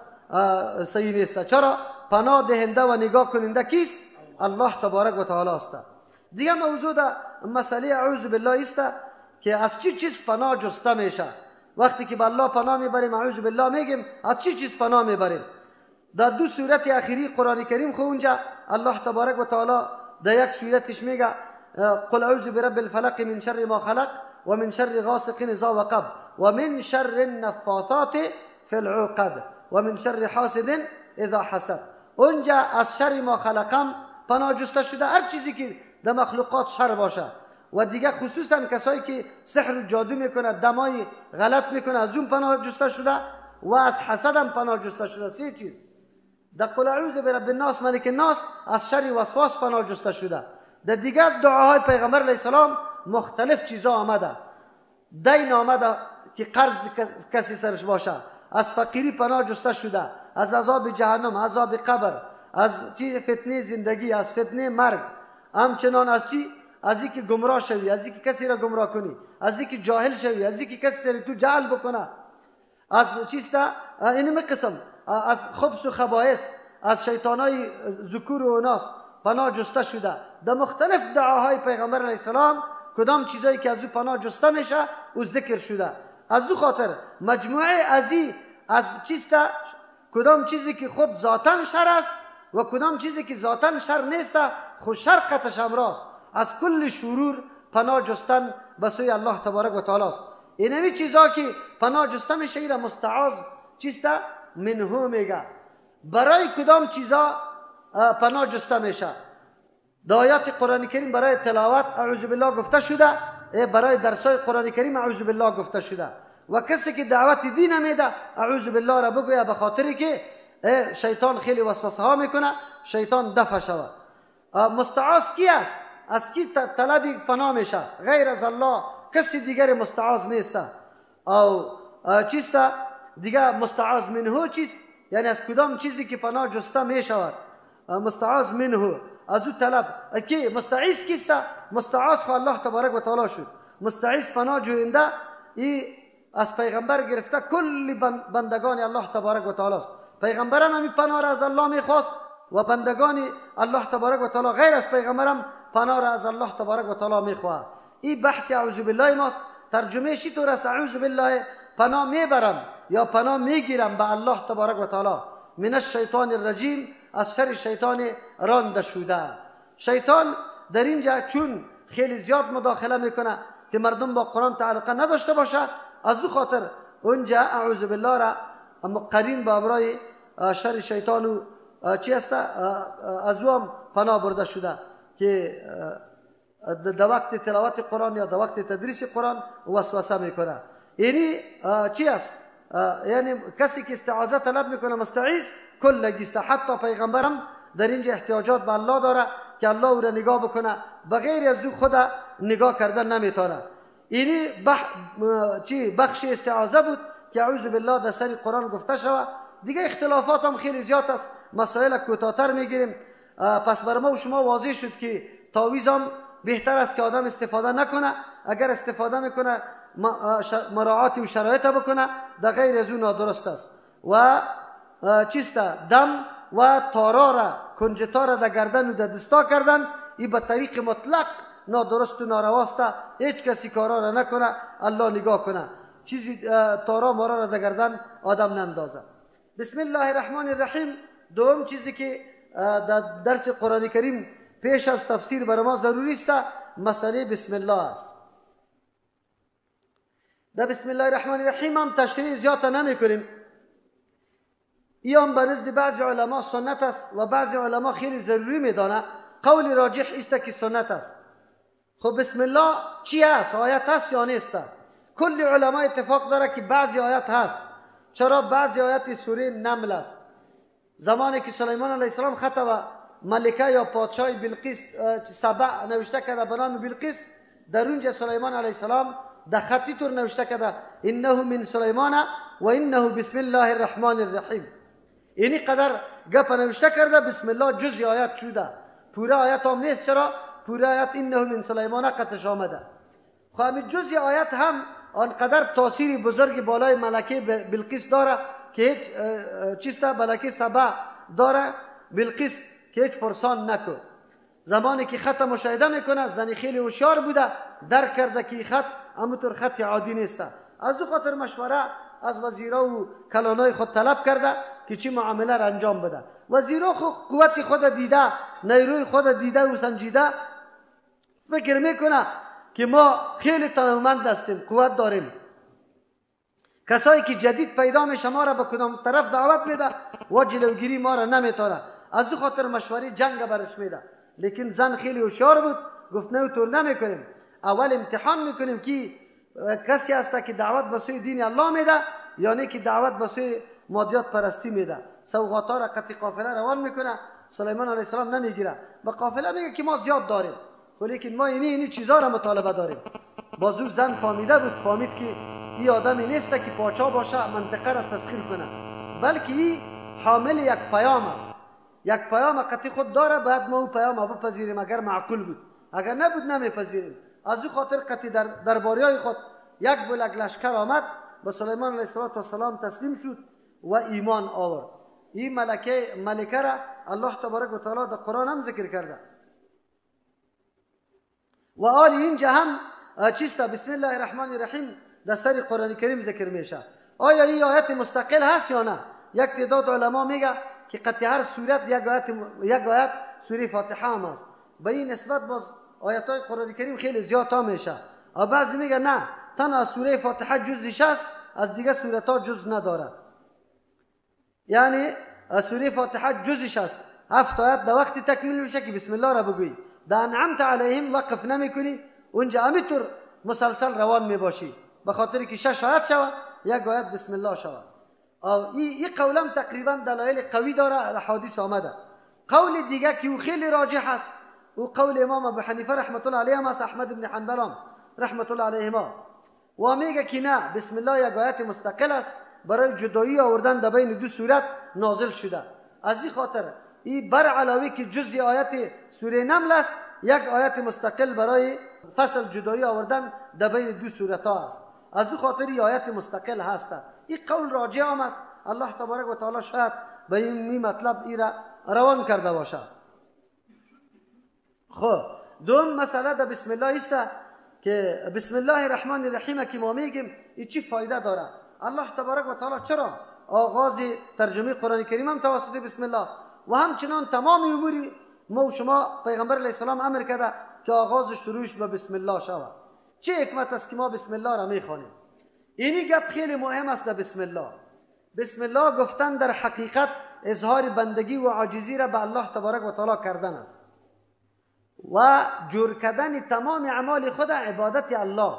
صحیح نیست. چرا؟ پناه دهنده و نگاه کننده کیست؟ الله تبارک و تعالی است. دیگه موضوع در مسئله اعوذ بالله است که از چی چیز پناه جسته میشه. وقتی که به الله پناه میبریم اعوذ بالله میگیم، از چی چیز پناه میبریم؟ در دو سورت اخیری قرآن کریم خو اونجا الله تبارک و تعالی در یک سورتش میگه قل اعوذ برب الفلق من شر ما خلق و من شر غاسق اذا وقب و من شر النفاثات فی العقد و من شر حاسد اذا حسد. اونجا از شر ما خلقم پناه جسته شده، هر چیزی که در مخلوقات شر باشه. و دیگه خصوصا کسایی که سحر و جادو میکنه، دمای غلط میکنه، از اون پناه جسته شده و از حسد هم پناه جسته شده. سه چیز در قل اعوذ برب الناس ملک الناس از شر وسواس پناه جسته شده. در دیگر دعاهای پیغمبر علیه السلام مختلف چیزا آمده. دین آمده که قرض کسی سرش باشه، از فقیری پناه جسته شده، از عذاب جهنم، عذاب قبر، از چی فتنه زندگی، از فتنه مرگ، همچنان از چی؟ از اینکه گمراه شوی، از اینکه کسی را گمراه کنی، از اینکه جاهل شوی، از اینکه کسی سر تو جهل بکنه، از چیستا اینم قسم، از خبث و خبائث، از شیطانای ذکور و اناث پناه جسته شده. در مختلف دعاهای پیغمبر علیه السلام کدام چیزایی که از او پناه جسته میشه او ذکر شده. از او خاطر مجموعه از چیستا کدام چیزی که خود ذاتاً شر است و کدام چیزی که ذاتاً شر نیست خود شر قطعش امراست. از کل شرور پناه جستن به سوی الله تبارک و تعالی است. اینمی چیزا که پناه جسته میشه ایرا مستعاذ چیستا منهو میگه. برای کدام چیزا پناه جسته میشه؟ در آیات قرآن کریم برای تلاوت اعوذ بالله گفته شده، برای درسای قرآن کریم اعوذ بالله گفته شده. و کسی که دعوت دین میده اعوذ بالله را بگوید، به خاطری که شیطان خیلی وسوسه ها میکنه، شیطان دفع شود. مستعاذ کی است؟ از کی طلبی پناه میشه؟ غیر از الله کسی دیگر مستعاذ نیست. او چیست دیگه مستعاذ منه چیست؟ یعنی از کدام چیزی که پناه جسته میشود مستعاذ منه از او طلب. کی مستعیذ کیست؟ مستعاذ خو الله تبارک و تعالی شد. مستعیذ پناه جوینده ای از پیغمبر گرفته کل بندگان الله تبارک و تعالی است. پیغمبر هم همین پناه را از الله میخواست و بندگان الله تبارک و تعالی غیر از پیغمبرم پناه را از الله تبارک و تعالی میخواه. این بحث اعوذ بالله ماست. ترجمه شی طور است اعوذ بالله پناه میبرم یا پناه میگیرم به الله تبارک و تعالی من الشیطان الرجیم، از شر شیطان رانده شده. شیطان در اینجا چون خیلی زیاد مداخله میکنه که مردم با قرآن تعلق نداشته باشه، از او خاطر اونجا اعوذ بالله را اما قرین به امرای شر شیطان و چی است از او هم پناه برده شده که در وقت تلاوت قرآن یا در وقت تدریس قرآن وسوسه میکنه. یعنی چی است؟ یعنی کسی که استعاذه طلب میکنه مستعیذ کلگیست. حتی پیغمبرم در اینجا احتیاجات به الله داره که الله او را نگاه بکنه، بغیر از او خود نگاه کردن نمیتونه. اینی بخش استعاذه بود که اعوذ بالله در سر قرآن گفته شود. دیگه اختلافات هم خیلی زیاد است، مسائل کوتاه‌تر میگیریم. پس بر ما و شما واضح شد که تعویض هم بهتر است که آدم استفاده نکنه. اگر استفاده میکنه مراعات و شرایط بکنه، در غیر از اون نادرست است. و چیست دم و تارا را کنجتا را در گردن و در دستا کردن، این به طریق مطلق نادرست و نارواست. هیچ کسی کارا را نکنه، الله نگاه کنه. چیزی تارا مارا را در گردن آدم نندازه. بسم الله الرحمن الرحیم دوم چیزی که در درس قرآن کریم پیش از تفسیر برای ما ضروری است، مسئله بسم الله است. در بسم الله الرحمن الرحیم هم تشریح زیاد نمی کنیم. این هم به نزد بعضی علما سنت است و بعضی علما خیلی ضروری میدانه. قول راجح است که سنت است. خب بسم الله چی است؟ آیت هست یا نیست؟ کل علما اتفاق داره که بعضی آیت هست. چرا؟ بعضی آیت سوره نمل است. زمانی که سلیمان علیه السلام خط و ملکه یا پادشاه بلقیس سبع نوشته کرده به نام بلقیس، در اونجا سلیمان علیه السلام در خطی طور نوشته کرده انه من سلیمان و انه بسم الله الرحمن الرحیم. اینی قدر گپ نوشته کرده بسم الله جزء آیت شده، پورا آیت هم نیست. چرا؟ پورا آیت انه من سلیمان قطعش آمده. خب همین جزء آیت هم آنقدر تاثیر بزرگ بالای ملکه بلقیس داره که هیچ چیستا ملکه سبع داره بلقیس که هیچ پرسان نکو. زمانی که خط مشاهده میکنه زنی خیلی هوشیار بوده، درک کرده که خط همونطور خط عادی نیست. از او خاطر مشوره از وزیرا و کلانای خود طلب کرده که چی معامله را انجام بده. وزیرا خود قوت خود دیده، نیروی خود دیده و سنجیده، فکر میکنه که ما خیلی تنومند هستیم، قوت داریم. کسایی که جدید پیدا میشه ما را به کدام طرف دعوت میده و جلوگیری ما را نمیتونه. از او خاطر مشوره جنگ برش میده. لیکن زن خیلی هوشیار بود، گفت نه تو نمیکنیم. اول امتحان میکنیم که کسی هست که دعوت به سوی دین الله میده یا نه که دعوت به سوی مادیات پرستی میده. سوغاتا را قطع قافله روان میکنه. سلیمان علیه السلام نمیگیره، به قافله میگه که ما زیاد داریم، ولیکن ما اینی چیزا را مطالبه داریم. بازو زن فهمیده بود، فهمید که این آدمی نیست که پاچا باشه منطقه را تسخیر کنه، بلکه این حامل یک پیام است. یک پیام قطعی خود داره، بعد ما او پیام بپذیریم اگر معقول بود، اگر نبود نمیپذیریم. از او خاطر قطعی درباریای خود یک بلک لشکر آمد، به سلیمان علیه السلام تسلیم شد و ایمان آورد. این ملکه را الله تبارک و تعالی در قرآن هم ذکر کرده. و آل اینجا هم چیستا بسم الله الرحمن الرحیم در سر قرآن کریم ذکر میشه. آیا این آیت مستقل هست یا نه؟ یک تعداد علما میگه که قطعی هر سورت یک آیت سوره فاتحه هم است. به این نسبت باز آیات های قرآن کریم خیلی زیاد ها میشه. و بعضی میگه نه، تنها از سوره فاتحه جزش است، از دیگه سورت ها جز نداره. یعنی از سوره فاتحه جزش است، 7 آیت در وقتی تکمیل میشه که بسم الله را بگویی. در انعمت علیهم وقف نمیکنی، اونجا همینطور مسلسل روان میباشی، به خاطر که 6 آیت شود یک آیت بسم الله شود. این قولم تقریبا دلایل قوی داره، احادیث آمده. قول دیگه که او خیلی راجح است، او قول امام ابو حنیفه رحمت الله علیه است، احمد بن حنبل رحمت الله علیهما، و میگه که نه، بسم الله یک آیت مستقل است، برای جدایی آوردن در بین دو سورت نازل شده. از این خاطر این بر علاوه که جزء آیت سوره نمل است، یک آیت مستقل برای فصل جدایی آوردن در بین دو سورت ها است. از این خاطر این آیت مستقل هست. این قول راجع هم است. الله تبارک و تعالی شاید به این مطلب ای را روان کرده باشد. خب دوم مسئله در بسم الله است که بسم الله الرحمن الرحیم که ما میگیم این چی فایده داره؟ الله تبارک و تعالی چرا آغاز ترجمه قرآن کریم هم توسط بسم الله و همچنان تمام اموری ما و شما پیغمبر علیه السلام امر کرده که آغازش شروعش به بسم الله شود؟ چه حکمت است که ما بسم الله را میخوانیم؟ اینی گپ خیلی مهم است در بسم الله. بسم الله گفتن در حقیقت اظهار بندگی و عاجزی را به الله تبارک و تعالی کردن است و جور کردن تمام اعمال خود عبادت الله.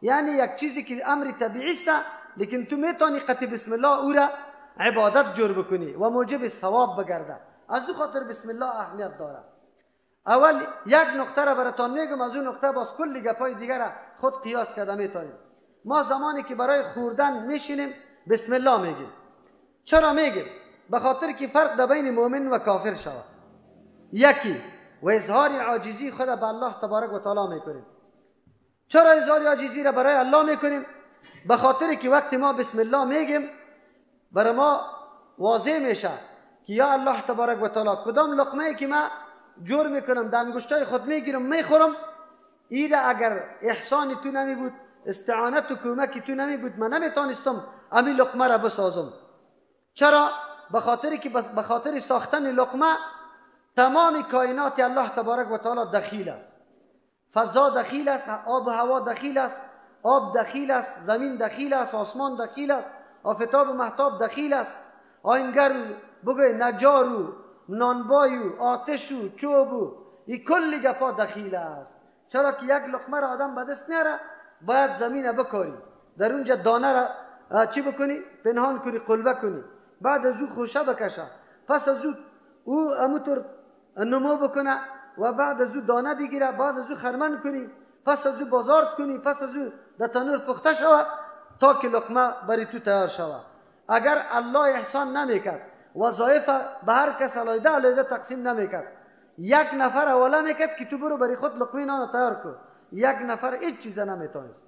یعنی یک چیزی که امر طبیعی است لیکن تو میتونی قطع بسم الله او را عبادت جور بکنی و موجب ثواب بگرده. از او خاطر بسم الله اهمیت داره. اول یک نقطه را براتون میگم، از اون نقطه باز کلی گپای دیگر را خود قیاس کرده میتونیم. ما زمانی که برای خوردن میشینیم بسم الله میگیم. چرا میگیم؟ به خاطر که فرق در بین مؤمن و کافر شود. یکی و اظهار عاجزی خود به الله تبارک و تعالی میکنیم. چرا اظهار عاجزی را برای الله میکنیم؟ به خاطر که وقتی ما بسم الله میگیم برای ما واضح میشه که یا الله تبارک و تعالی کدام لقمه ای که ما جور میکنم در انگشتای خود میگیرم میخورم، ایره اگر احسان تو نمی بود، استعانت و کمک تو نمی بود، من نمیتونستم امی لقمه را بسازم. چرا؟ به خاطر که به خاطر ساختن لقمه تمام کائنات الله تبارک و تعالی دخیل است. فضا دخیل است، آب و هوا دخیل است، آب دخیل است، زمین دخیل است، آسمان دخیل است، آفتاب و مهتاب دخیل است، آینگر بگوی نجار و نانبای و آتش و چوب و این کلی گپا دخیل است. چرا که یک لقمه را آدم به دست میاره باید زمین بکاری، در اونجا دانه را چی بکنی؟ پنهان کنی، قلبه کنی، بعد از او خوشه بکشه، پس از او امطور نمو بکنه و بعد از او دانه بگیره، بعد از او خرمن کنی، پس از او بازار کنی، پس از او در تنور پخته شود تا که لقمه برای تو تیار شود. اگر الله احسان نمیکرد، وظایف به هر کس علیحده تقسیم نمیکرد، یک نفر اوله میکرد که تو برو برای خود لقمه نان تیار کن، یک نفر هیچ چیز نمیتونست.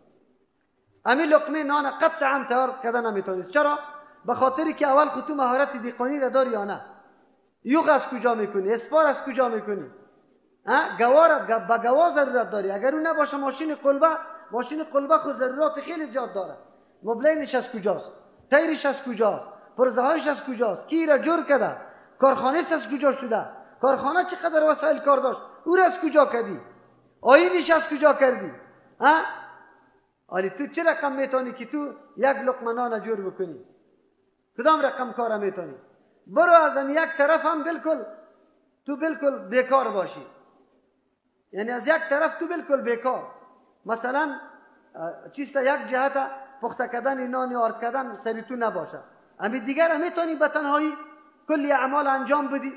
امی لقمه نان قطعا تیار کردن نمیتونست. چرا؟ به خاطری که اول خود تو مهارت دیقانی را داری یا نه؟ یوغ از کجا میکنی؟ اسپار از کجا میکنی؟ به گوا ضرورت داری. اگر اون نباشه ماشین قلبه خود ضرورات خیلی زیاد داره. مبلینش از کجاست؟ تیرش از کجاست؟ پرزهایش از کجاست؟ کی را جور کرده؟ کارخانه از کجا شده؟ کارخانه چقدر وسایل کار داشت؟ او را از کجا کردی؟ آیینش از کجا کردی؟ آلی تو چه رقم میتونی که تو یک لقمه نان جور بکنی؟ کدام رقم کار میتونی؟ برو از یک طرف هم بالکل بیکار باشی. یعنی از یک طرف تو بالکل بیکار. مثلا چیستا یک جهت پخته کردن نان یا آرد کردن سری تو نباشه، امی دیگر هم میتونی به تنهایی کلی اعمال انجام بدی؟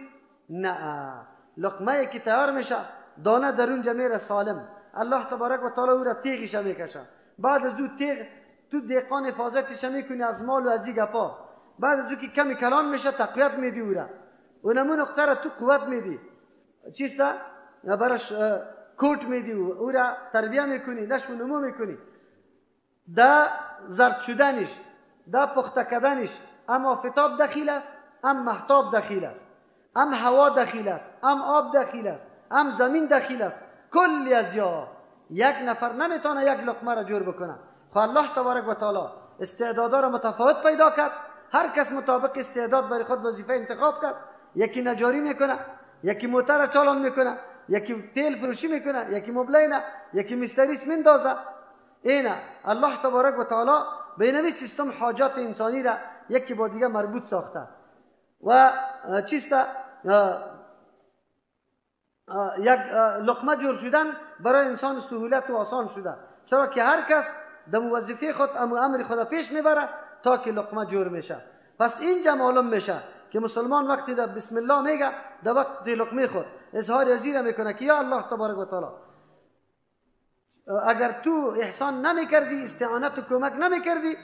نه. لقمه ای که تیار میشه دانه در اونجا میره سالم، الله تبارک و تعالی او را تیغش میکشه، بعد از او تیغ تو دیقان حفاظتش میکنی از مال و از این گپا، بعد از او که کمی کلان میشه تقویت میدی او را، اونمون نقطه را تو قوت میدی، چیستا برش کوٹ میدی، او را تربیه میکنی، نشو نمو میکنی. دا زرد شدنش، دا پخته کردنش ام آفتاب دخیل است، ام مهتاب دخیل است، ام هوا دخیل است، ام آب دخیل است، ام زمین دخیل است. کلی از یک نفر نمیتونه یک لقمه را جور بکنه. خو الله تبارک و تعالی استعدادا را متفاوت پیدا کرد، هر کس مطابق استعداد برای خود وظیفه انتخاب کرد. یکی نجاری میکنه، یکی موتر را چالان میکنه، یکی تیل فروشی میکنه، یکی مبلینه، یکی مستریس میندازه. اینا الله تبارک و تعالی به این سیستم حاجات انسانی را یکی با دیگه مربوط ساخته و چیستا یک لقمه جور شدن برای انسان سهولت و آسان شده. چرا که هر کس در وظیفه خود امر خود پیش میبره تا که لقمه جور میشه. پس اینجا معلوم میشه که مسلمان وقتی در بسم الله میگه در وقت لقمه خود اظهار ازیره میکنه که یا الله تبارک و تعالی اگر تو احسان نمی کردی، استعانت و کمک نمی کردی،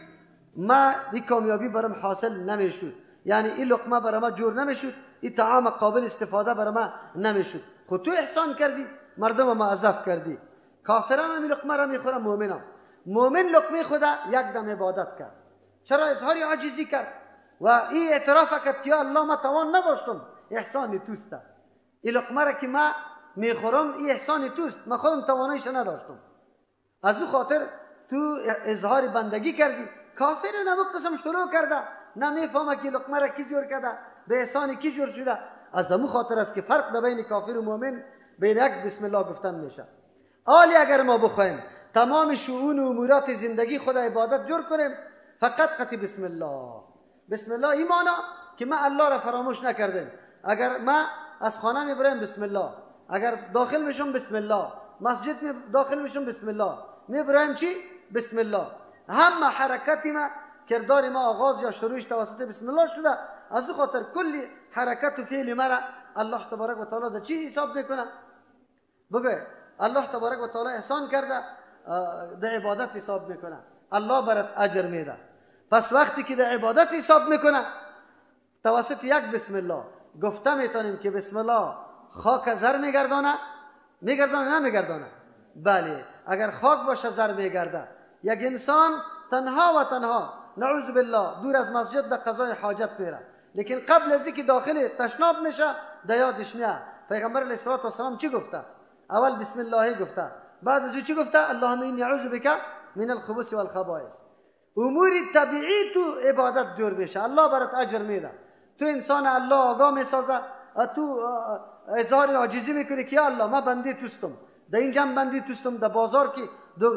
ما این کامیابی برام حاصل نمی شد. یعنی این لقمه برای ما جور نمی شد، این طعام قابل استفاده برای ما نمی شد. خود تو احسان کردی، مردم معذف کردی. کافران هم این لقمه را می خورن، مومن لقمه خدا یک دم عبادت کرد. چرا؟ اظهار عاجزی کرد و این اعتراف کرد که الله ما توان نداشتم، احسان توست. این لقمه را که ما می خورم این احسان توست، من خودم توانایش نداشتم. از او خاطر تو اظهار بندگی کردی. کافر نمو قسم شروع کرده، نمیفهمه که لقمه را کی جور کرده، به احسان کی جور شده. از امو خاطر است که فرق بین کافر و مؤمن بین یک بسم الله گفتن میشه. حالی اگر ما بخوایم تمام شؤون و امورات زندگی خود عبادت جور کنیم، فقط بسم الله، بسم الله این معنی که ما الله را فراموش نکردیم. اگر ما از خانه میبریم بسم الله، اگر داخل میشم بسم الله، مسجد داخل میشم بسم الله، میبریم چی؟ بسم الله. همه حرکتی ما، کردار ما آغاز یا شروعش توسط بسم الله شده. از او خاطر کلی حرکت و فعل مرا الله تبارک و تعالی در چی حساب میکنه؟ بگوی الله تبارک و تعالی احسان کرده، در عبادت حساب میکنه، الله برات اجر میده. پس وقتی که در عبادت حساب میکنه توسط یک بسم الله گفته میتونیم که بسم الله خاک زر میگردانه؟ میگردانه نمیگردانه؟ بله، اگر خاک باشه زر میگرده. یک انسان تنها و تنها نعوذ بالله دور از مسجد در قضای حاجت میره، لیکن قبل از اینکه داخل تشناب میشه در یادش میاد پیغمبر علیه السلام چی گفته؟ اول بسم الله گفته، بعد از چی گفته؟ اللهم انی اعوذ بک من الخبث والخبائث. امور طبیعی تو عبادت جور میشه، الله برات اجر میده. تو انسان الله آگاه میسازه، تو اظهار عاجزی میکنی که یا الله ما بنده توستم، در اینجا بنده توستم، در بازار که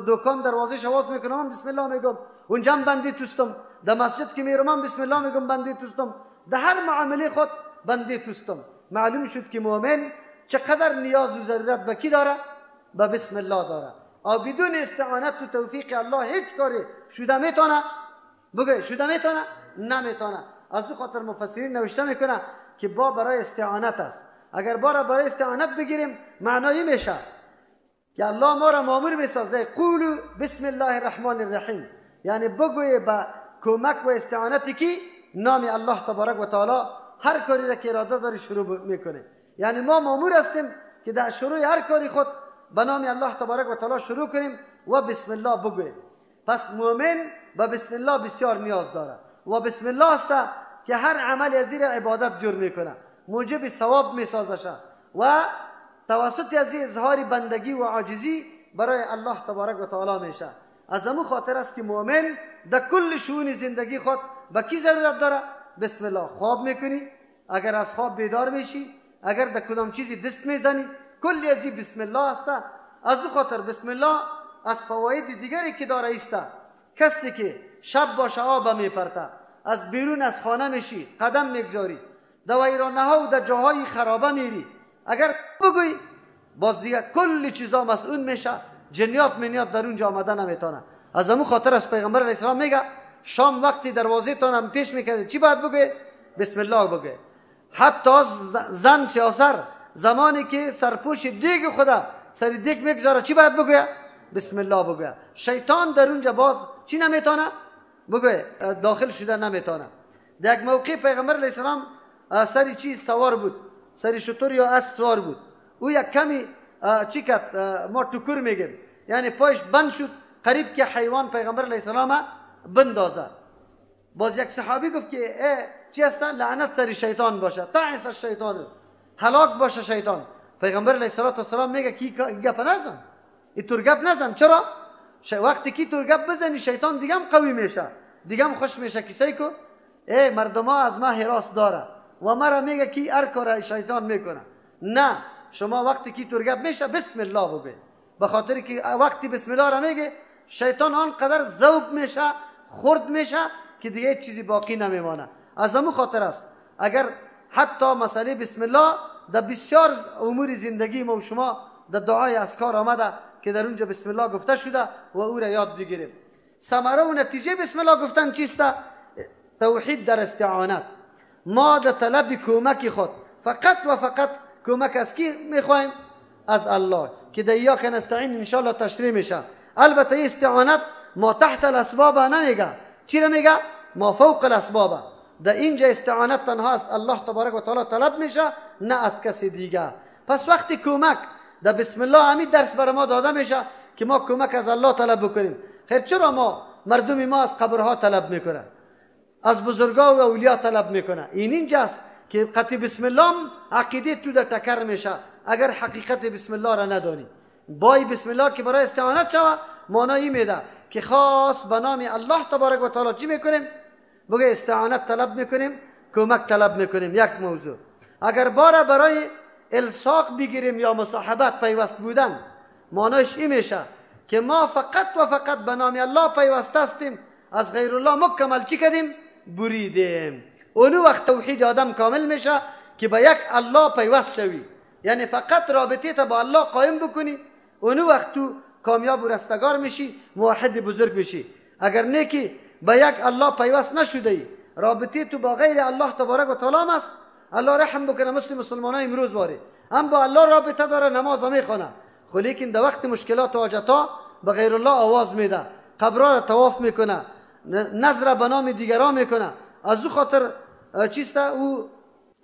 دکان دروازه شواز میکنم من بسم الله میگم، اونجا بنده توستم، در مسجد که میرم من بسم الله میگم بنده توستم، در هر معامله خود بنده توستم. معلوم شد که مؤمن چقدر نیاز و ضرورت به کی داره؟ به بسم الله داره. او بدون استعانت و توفیق الله هیچ کاری شده میتونه؟ بگه شده میتونه؟ نمیتونه. از او خاطر مفسرین نوشته میکنه که با برای استعانت است. اگر برای استعانت بگیریم معنایی میشه که الله ما را مامور میسازه قولوا بسم الله الرحمن الرحیم، یعنی بگوی با کمک و استعانتی که نام الله تبارک و تعالی هر کاری را که اراده داری شروع میکنه. یعنی ما مامور هستیم که در شروع هر کاری خود به نام الله تبارک و تعالی شروع کنیم و بسم الله بگوییم. پس مؤمن به بسم الله بسیار نیاز داره و بسم الله است که هر عمل از این عبادت جور میکنه، موجب ثواب میسازه و توسط از اظهار بندگی و عاجزی برای الله تبارک و تعالی میشه. از همون خاطر است که مؤمن در کل شؤون زندگی خود به کی ضرورت داره؟ بسم الله. خواب میکنی، اگر از خواب بیدار میشی، اگر در کدام چیزی دست میزنی، کلی از بسم الله است. از او خاطر بسم الله از فواید دیگری که داره است. کسی که شب باشه آب میپرته، از بیرون از خانه میشی، قدم میگذاری، در ویرانه ها و در جاهای خرابه میری، اگر بگوی باز دیگه کلی چیزا مسئول میشه، جنیات منیات در اونجا آمده نمیتونه. از همون خاطر از پیغمبر علیه السلام میگه شام وقتی دروازه تانم پیش میکرده چی باید بگوی؟ بسم الله بگوی. حتی زن سیاسر زمانی که سرپوش دیگ خدا سر دیگ میگذاره چی باید بگوی؟ بسم الله بگوی. شیطان در اونجا باز چی نمیتونه؟ بگوی داخل شده نمیتونه. در یک موقع پیغمبر علیه السلام سری چیز سوار بود، سری شتر یا اسب سوار بود. او یک کمی چی کرد؟ ما ټکور میگیم، یعنی پایش بند شد قریب که حیوان پیغمبر علیه السلام بندازه. باز یک صحابی گفت که چی هست؟ لعنت سر شیطان باشه، تعس الشیطان، هلاک باشه شیطان. پیغمبر علیه السلام میگه کی گپ نزن، این تور گپ نزن. چرا؟ وقتی کی تور گپ بزنی شیطان دیگه هم قوی میشه، دیگه هم خوش میشه. کسی کو مردم ها از ما حراس داره و مرا میگه کی هر کار شیطان میکنه. نه، شما وقتی کی تور گپ میشه بسم الله بگو، به خاطر که وقتی بسم الله را میگه شیطان آنقدر ذوب میشه، خرد میشه که دیگه چیزی باقی نمیمانه. از همون خاطر است اگر حتی مسئله بسم الله در بسیار امور زندگی ما و شما در دعای اذکار آمده که در اونجا بسم الله گفته شده و او را یاد بگیریم. ثمره و نتیجه بسم الله گفتن چیست؟ توحید در استعانت. ما در طلب کمک خود فقط و فقط کمک از کی میخوایم؟ از الله که در ایاک نستعین انشاءالله تشریح میشه. البته استعانت ما تحت الاسباب نمیگه، چی رو میگه؟ ما فوق الاسباب. در اینجا استعانت تنها از الله تبارک و تعالی طلب میشه، نه از کسی دیگه. پس وقتی کمک در بسم الله همین درس برای ما داده میشه که ما کمک از الله طلب بکنیم. خیر چرا ما مردم ما از قبرها طلب میکنن، از بزرگا و اولیاء طلب میکنن؟ اینجاست که قطع بسم الله عقیده تو در تکر میشه اگر حقیقت بسم الله را ندانی. بای بسم الله که برای استعانت شوه معنی میده که خاص به نام الله تبارک و تعالی چی میکنیم؟ بگه استعانت طلب میکنیم، کمک طلب میکنیم. یک موضوع. اگر برای الصاق بگیریم یا مصاحبت پیوست بودن، معنیش این میشه که ما فقط و فقط به نام الله پیوسته هستیم، از غیر الله مکمل چی کردیم؟ بریدیم. اونو وقت توحید آدم کامل میشه که به یک الله پیوست شوی، یعنی فقط رابطه تا با الله قایم بکنی، اونو وقت تو کامیاب و رستگار میشی، موحد بزرگ میشی. اگر نیکی به یک الله پیوست نشده ای، رابطه تو با غیر الله تبارک و تعالی است، الله رحم بکنه. مثل مسلمانان امروز باره هم با الله رابطه داره، نماز میخونه، خو لیکن در وقت مشکلات و حاجتها به غیر الله آواز میده، قبرها را طواف میکنه، نظر به نام دیگران میکنه. از او خاطر چیسته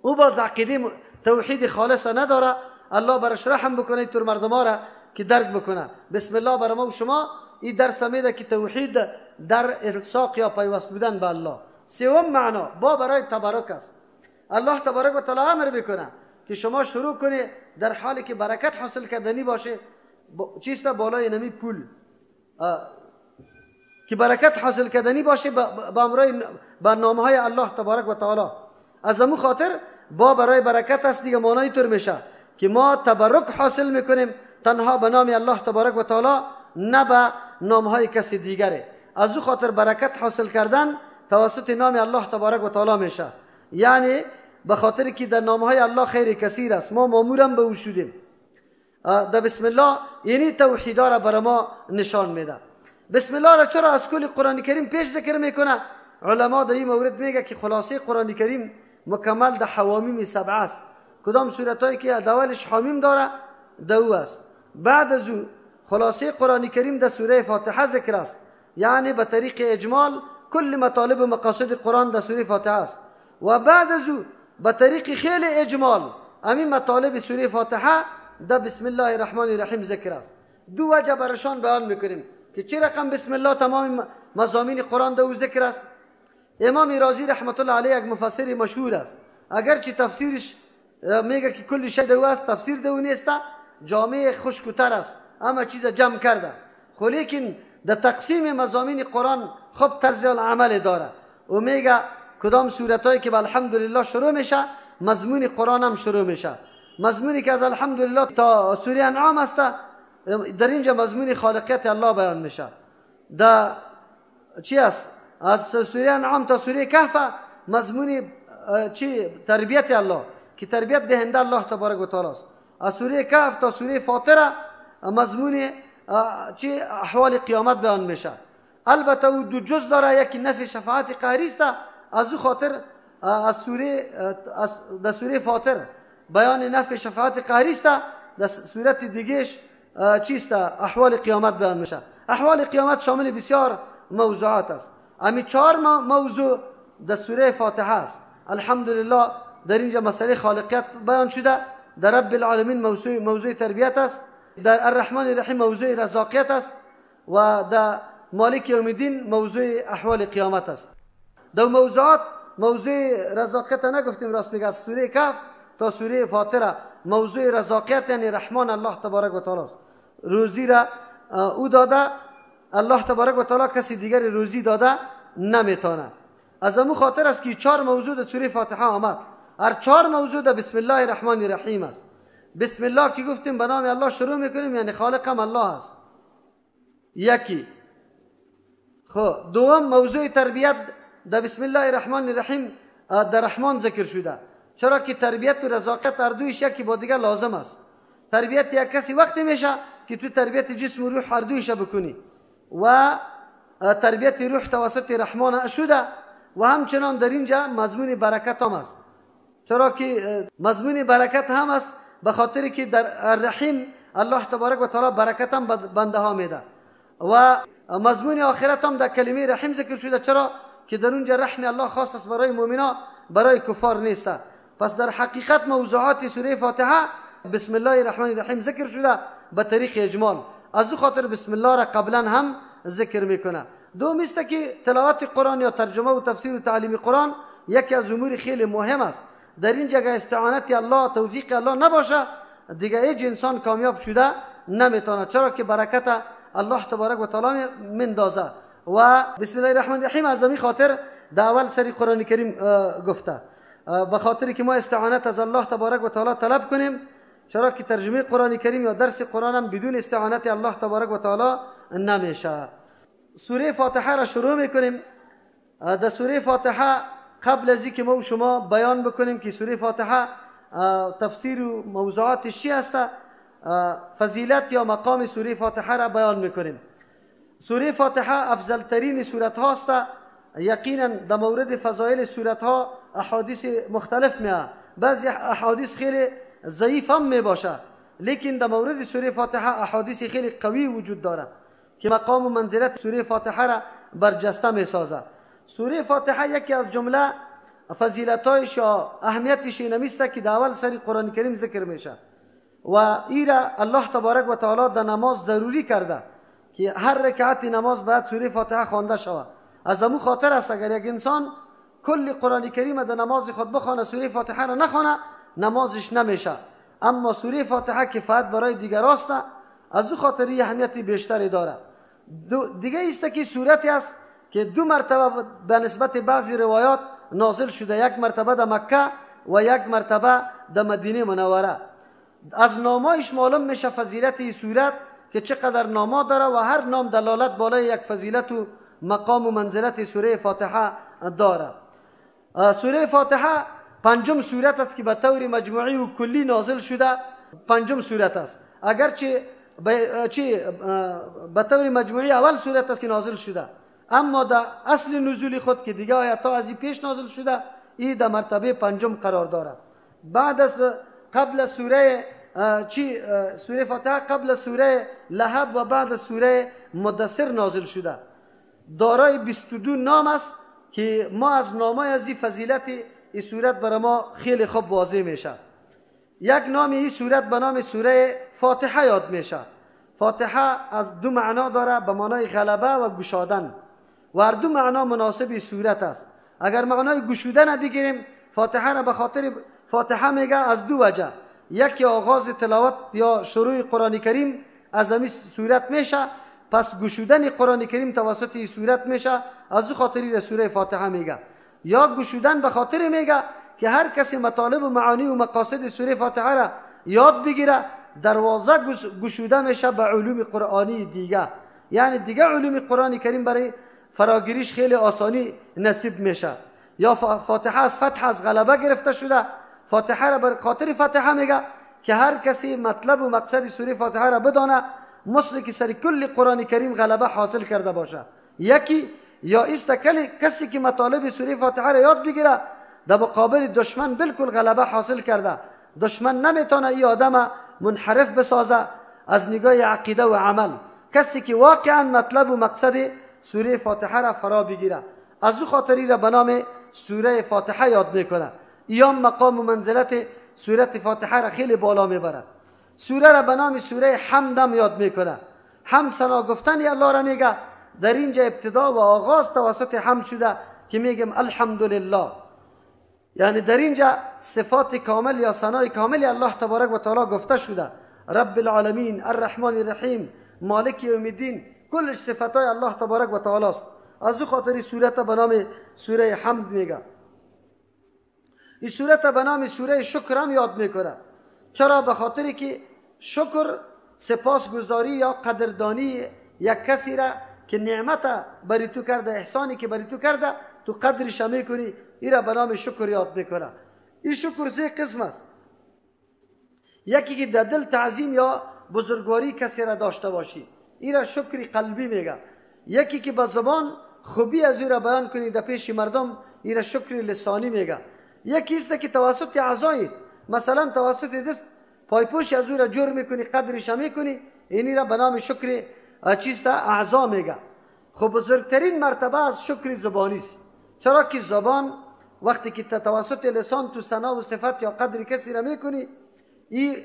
او باز عقیده توحید خالص نداره. الله برش رحم بکنه اینطور مردما را که درک بکنه. بسم الله برای ما و شما این درس میده که توحید در الصاق یا پیوست بودن به الله. سوم معنا با برای تبرک است. الله تبارک و تعالی امر میکنه که شما شروع کنی در حالی که برکت حاصل کردنی باشه، چیسته بالای نمی پول که برکت حاصل کردنی باشه با نامه های الله تبارک و تعالی. از امو خاطر با برای برکت است دیگه. معنی طور میشه که ما تبرک حاصل میکنیم تنها به نام الله تبارک و تعالی، نه به نام های کسی دیگره. از او خاطر برکت حاصل کردن توسط نام الله تبارک و تعالی میشه، یعنی به خاطر که در نام های الله خیر کثیر است، ما مامورم به او شدیم. در بسم الله یعنی توحیدا را برای ما نشان میده. بسم الله را چرا از کل قرآن کریم پیش ذکر میکنه؟ علما در این مورد میگه که خلاصه قرآن کریم مکمل در حوامیم 7 است. کدام صورت هایی که اولش حامیم داره دو است. بعد از او خلاصه قرآن کریم در سوره فاتحه ذکر است، یعنی به طریق اجمال کل مطالب و مقاصد قرآن در سوره فاتحه است. و بعد از او به طریق خیلی اجمال همین مطالب سوره فاتحه در بسم الله الرحمن الرحیم ذکر است. دو وجه برشان بیان میکنیم که چه رقم بسم الله تمام مضامین قرآن در او ذکر است. امام رازی رحمت الله علیه یک مفسر مشهور است، اگرچه تفسیرش میگه که کل شی دو است، تفسیر دو نیست، جامع خشک‌تر است، اما چیز جمع کرده. خو لیکن در تقسیم مضامین قرآن خوب طرز العمل داره و میگه کدام سورتایی که به الحمدلله شروع میشه مضمون قرآن هم شروع میشه. مضمونی که از الحمدلله تا سوره انعام است در اینجا مضمون خالقیت الله بیان میشه. در چی است؟ از سوره انعام تا سوره کهف مضمون چی؟ تربیت الله، که تربیت دهنده الله تبارک و تعالی است. از سوره کهف تا سوره فاطره مضمون چی؟ احوال قیامت بیان میشه. البته او دو جز داره، یکی نفی شفاعت قهری است، از او خاطر از سوره فاطر بیان نفی شفاعت قهری است، در صورت دیگهش چیست؟ احوال قیامت بیان میشه. احوال قیامت شامل بسیار موضوعات است. امی 4 موضوع در سوره فاتحه است. الحمدلله در اینجا مسئله خالقیت بیان شده، در رب العالمین موضوع تربیت است، در الرحمن الرحیم موضوع رزاقیت است و در مالک یوم الدین موضوع احوال قیامت است. دو موضوعات موضوع رزاقیت نگفتیم، راست میگه. از سوره کهف تا سوره فاطره موضوع رزاقیت یعنی رحمان الله تبارک و تعالی است. روزی را او داده، الله تبارک و تعالی کسی دیگر روزی داده نمیتونه. از امو خاطر است که 4 موضوع در سوره فاتحه آمد. هر 4 موضوع در بسم الله الرحمن الرحیم است. بسم الله که گفتیم به نام الله شروع میکنیم، یعنی خالقم الله است یکی. خب دوم موضوع تربیت در بسم الله الرحمن الرحیم در رحمان ذکر شده، چرا که تربیت و رزاقت هر دویش یکی با دیگر لازم است. تربیت یک کسی وقتی میشه که تو تربیت جسم و روح هر دویش بکنی و تربیت روح توسط رحمان شده. و همچنان در اینجا مضمون برکت هم است، چرا که مضمون برکت هم است به خاطر که در الرحیم الله تبارک و تعالی برکت هم بنده ها میده. و مضمون آخرت هم در کلمه رحیم ذکر شده، چرا که در اونجا رحم الله خاص است برای مؤمنان، برای کفار نیست. پس در حقیقت موضوعات سوره فاتحه بسم الله الرحمن الرحیم ذکر شده به طریق اجمال. از او خاطر بسم الله را قبلا هم ذکر میکنه. دوم است که تلاوت قرآن یا ترجمه و تفسیر و تعلیم قرآن یکی از امور خیلی مهم است. در این جگه استعانت الله، توفیق الله نباشه دیگه هیچ انسان کامیاب شده نمیتونه، چرا که برکت الله تبارک و تعالی مندازه. و بسم الله الرحمن الرحیم از همین خاطر در اول سری قرآن کریم گفته، به خاطر که ما استعانت از الله تبارک و تعالی طلب کنیم، چرا که ترجمه قرآن کریم یا درس قرآن هم بدون استعانت الله تبارک و تعالی نمیشه. سوره فاتحه را شروع میکنیم در سوره فاتحه قبل از اینکه ما و شما بیان بکنیم که سوره فاتحه تفسیر و موضوعاتش چی هست، فضیلت یا مقام سوره فاتحه را بیان میکنیم. سوره فاتحه افضل ترین سورت هاست. یقینا در مورد فضایل سورت ها احادیث مختلف میاد، بعضی احادیث خیلی ضعیف هم می باشه، لیکن در مورد سوره فاتحه احادیث خیلی قوی وجود داره که مقام و منزلت سوره فاتحه را برجسته می سازه. سوره فاتحه یکی از جمله فضیلتایش یا اهمیتش اینمیسته که در اول سری قرآن کریم ذکر میشه و ایرا الله تبارک و تعالی در نماز ضروری کرده که هر رکعت نماز باید سوره فاتحه خوانده شود. از امو خاطر است اگر یک انسان کل قرآن کریم در نماز خود بخونه سوره فاتحه را نخونه نمازش نمیشه، اما سوره فاتحه کفایت برای دیگر است، از او خاطر اهمیت بیشتری داره. دیگه است که سورتی است که دو مرتبه به نسبت بعضی روایات نازل شده، یک مرتبه در مکه و یک مرتبه در مدینه منوره. از نامایش معلوم میشه فضیلت این سورت که چقدر ناما داره و هر نام دلالت بالای یک فضیلت و مقام و منزلت سوره فاتحه داره. سوره فاتحه پنجم سورت است که به طور مجموعی و کلی نازل شده، پنجم سورت است، اگرچه به طور مجموعی اول سورت است که نازل شده، اما در اصل نزول خود که دیگه آیات ها از این پیش نازل شده این در مرتبه پنجم قرار داره. بعد از قبل سوره سوره فاتحه قبل سوره لهب و بعد سوره مدثر نازل شده، دارای 22 نام است که ما از نامای از این فضیلت این سورت برای ما خیلی خوب واضح میشه. یک نام این سورت به نام سوره فاتحه یاد میشه. فاتحه از دو معنا داره، به معنای غلبه و گشادن و هر دو معنا مناسب سورت است. اگر معنای گشودن بگیریم فاتحه را به خاطر فاتحه میگه از دو وجه، یکی آغاز تلاوت یا شروع قرآن کریم از همین سورت میشه، پس گشودن قرآن کریم توسط این سورت میشه، از او خاطری سوره فاتحه میگه. یا گشودن به خاطر میگه که هر کسی مطالب و معانی و مقاصد سوره فاتحه را یاد بگیره دروازه گشوده میشه به علوم قرآنی دیگه، یعنی دیگه علوم قرآن کریم برای فراگیریش خیلی آسانی نصیب میشه. یا فاتحه از فتح از غلبه گرفته شده، فاتحه را بر خاطر فاتحه میگه که هر کسی مطلب و مقصد سوره فاتحه را بدانه مثل که سر کل قرآن کریم غلبه حاصل کرده باشه. یکی یا است کسی که مطالب سوره فاتحه را یاد بگیره در مقابل دشمن بالکل غلبه حاصل کرده، دشمن نمیتونه این آدم منحرف بسازه از نگاه عقیده و عمل. کسی که واقعا مطلب و مقصد سوره فاتحه را فرا بگیره از او خاطری را به نام سوره فاتحه یاد میکنه، یا مقام و منزلت سوره فاتحه را خیلی بالا میبره. سوره را به نام سوره حمد هم یاد میکنه. حمد ثنا گفتن الله را میگه، در اینجا ابتدا و آغاز توسط حمد شده که میگم الحمدلله، یعنی در اینجا صفات کامل یا ثنای کامل الله تبارک و تعالی گفته شده. رب العالمین، الرحمن الرحیم، مالک یوم الدین، کلش صفاتای الله تبارک و تعالی است. از او خاطر سورت به نام سوره حمد میگه. این سورت به نام سوره شکر هم یاد میکنه. چرا؟ به خاطری که شکر سپاسگزاری یا قدردانی یک کسی را که نعمت بری تو کرده، احسانی که بری تو کرده تو قدرش میکنی، این را به نام شکر یاد میکنه. این شکر سه قسم است. یکی که در دل تعظیم یا بزرگواری کسی را داشته باشی، این را شکر قلبی میگه. یکی که به زبان خوبی از او را بیان کنی در پیش مردم، این را شکر لسانی میگه. یکی است که توسط اعضای، مثلا توسط دست پایپوش از او را جور میکنی، قدرش میکنی، این را به نام شکر چیست اعضا میگه. خب بزرگترین مرتبه از شکر زبانی است. چرا که زبان وقتی که توسط لسان تو ثنا و صفت یا قدر کسی را میکنی، این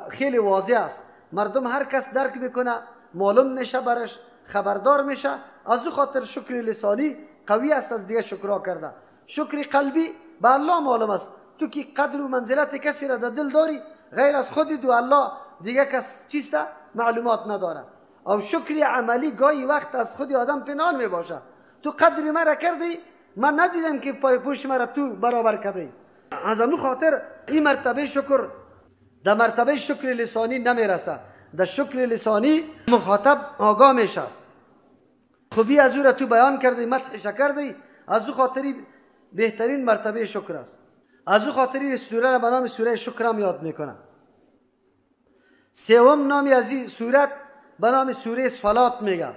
خیلی واضح است، مردم هر کس درک میکنه، معلوم میشه برش، خبردار میشه. از او خاطر شکر لسانی قوی است از دیگه شکرها کرده. شکر قلبی به الله معلوم است، تو که قدر و منزلت کسی را در دل داری، غیر از خودت و الله دیگه کس چیست معلومات نداره. او شکر عملی گاهی وقت از خودی آدم پنهان می باشه. تو قدر مرا کردی، من ندیدم که پای پوش مرا تو برابر کردی. از امو خاطر این مرتبه شکر در مرتبه شکر لسانی نمیرسه. در شکر لسانی مخاطب آگاه میشه، خوبی از او را تو بیان کردی، مدحش کردی، از او خاطری بهترین مرتبه شکر است. از او خاطری سوره را به نام سوره شکر هم یاد میکنم. سوم نامی از این سورت به نام سوره صلات میگه.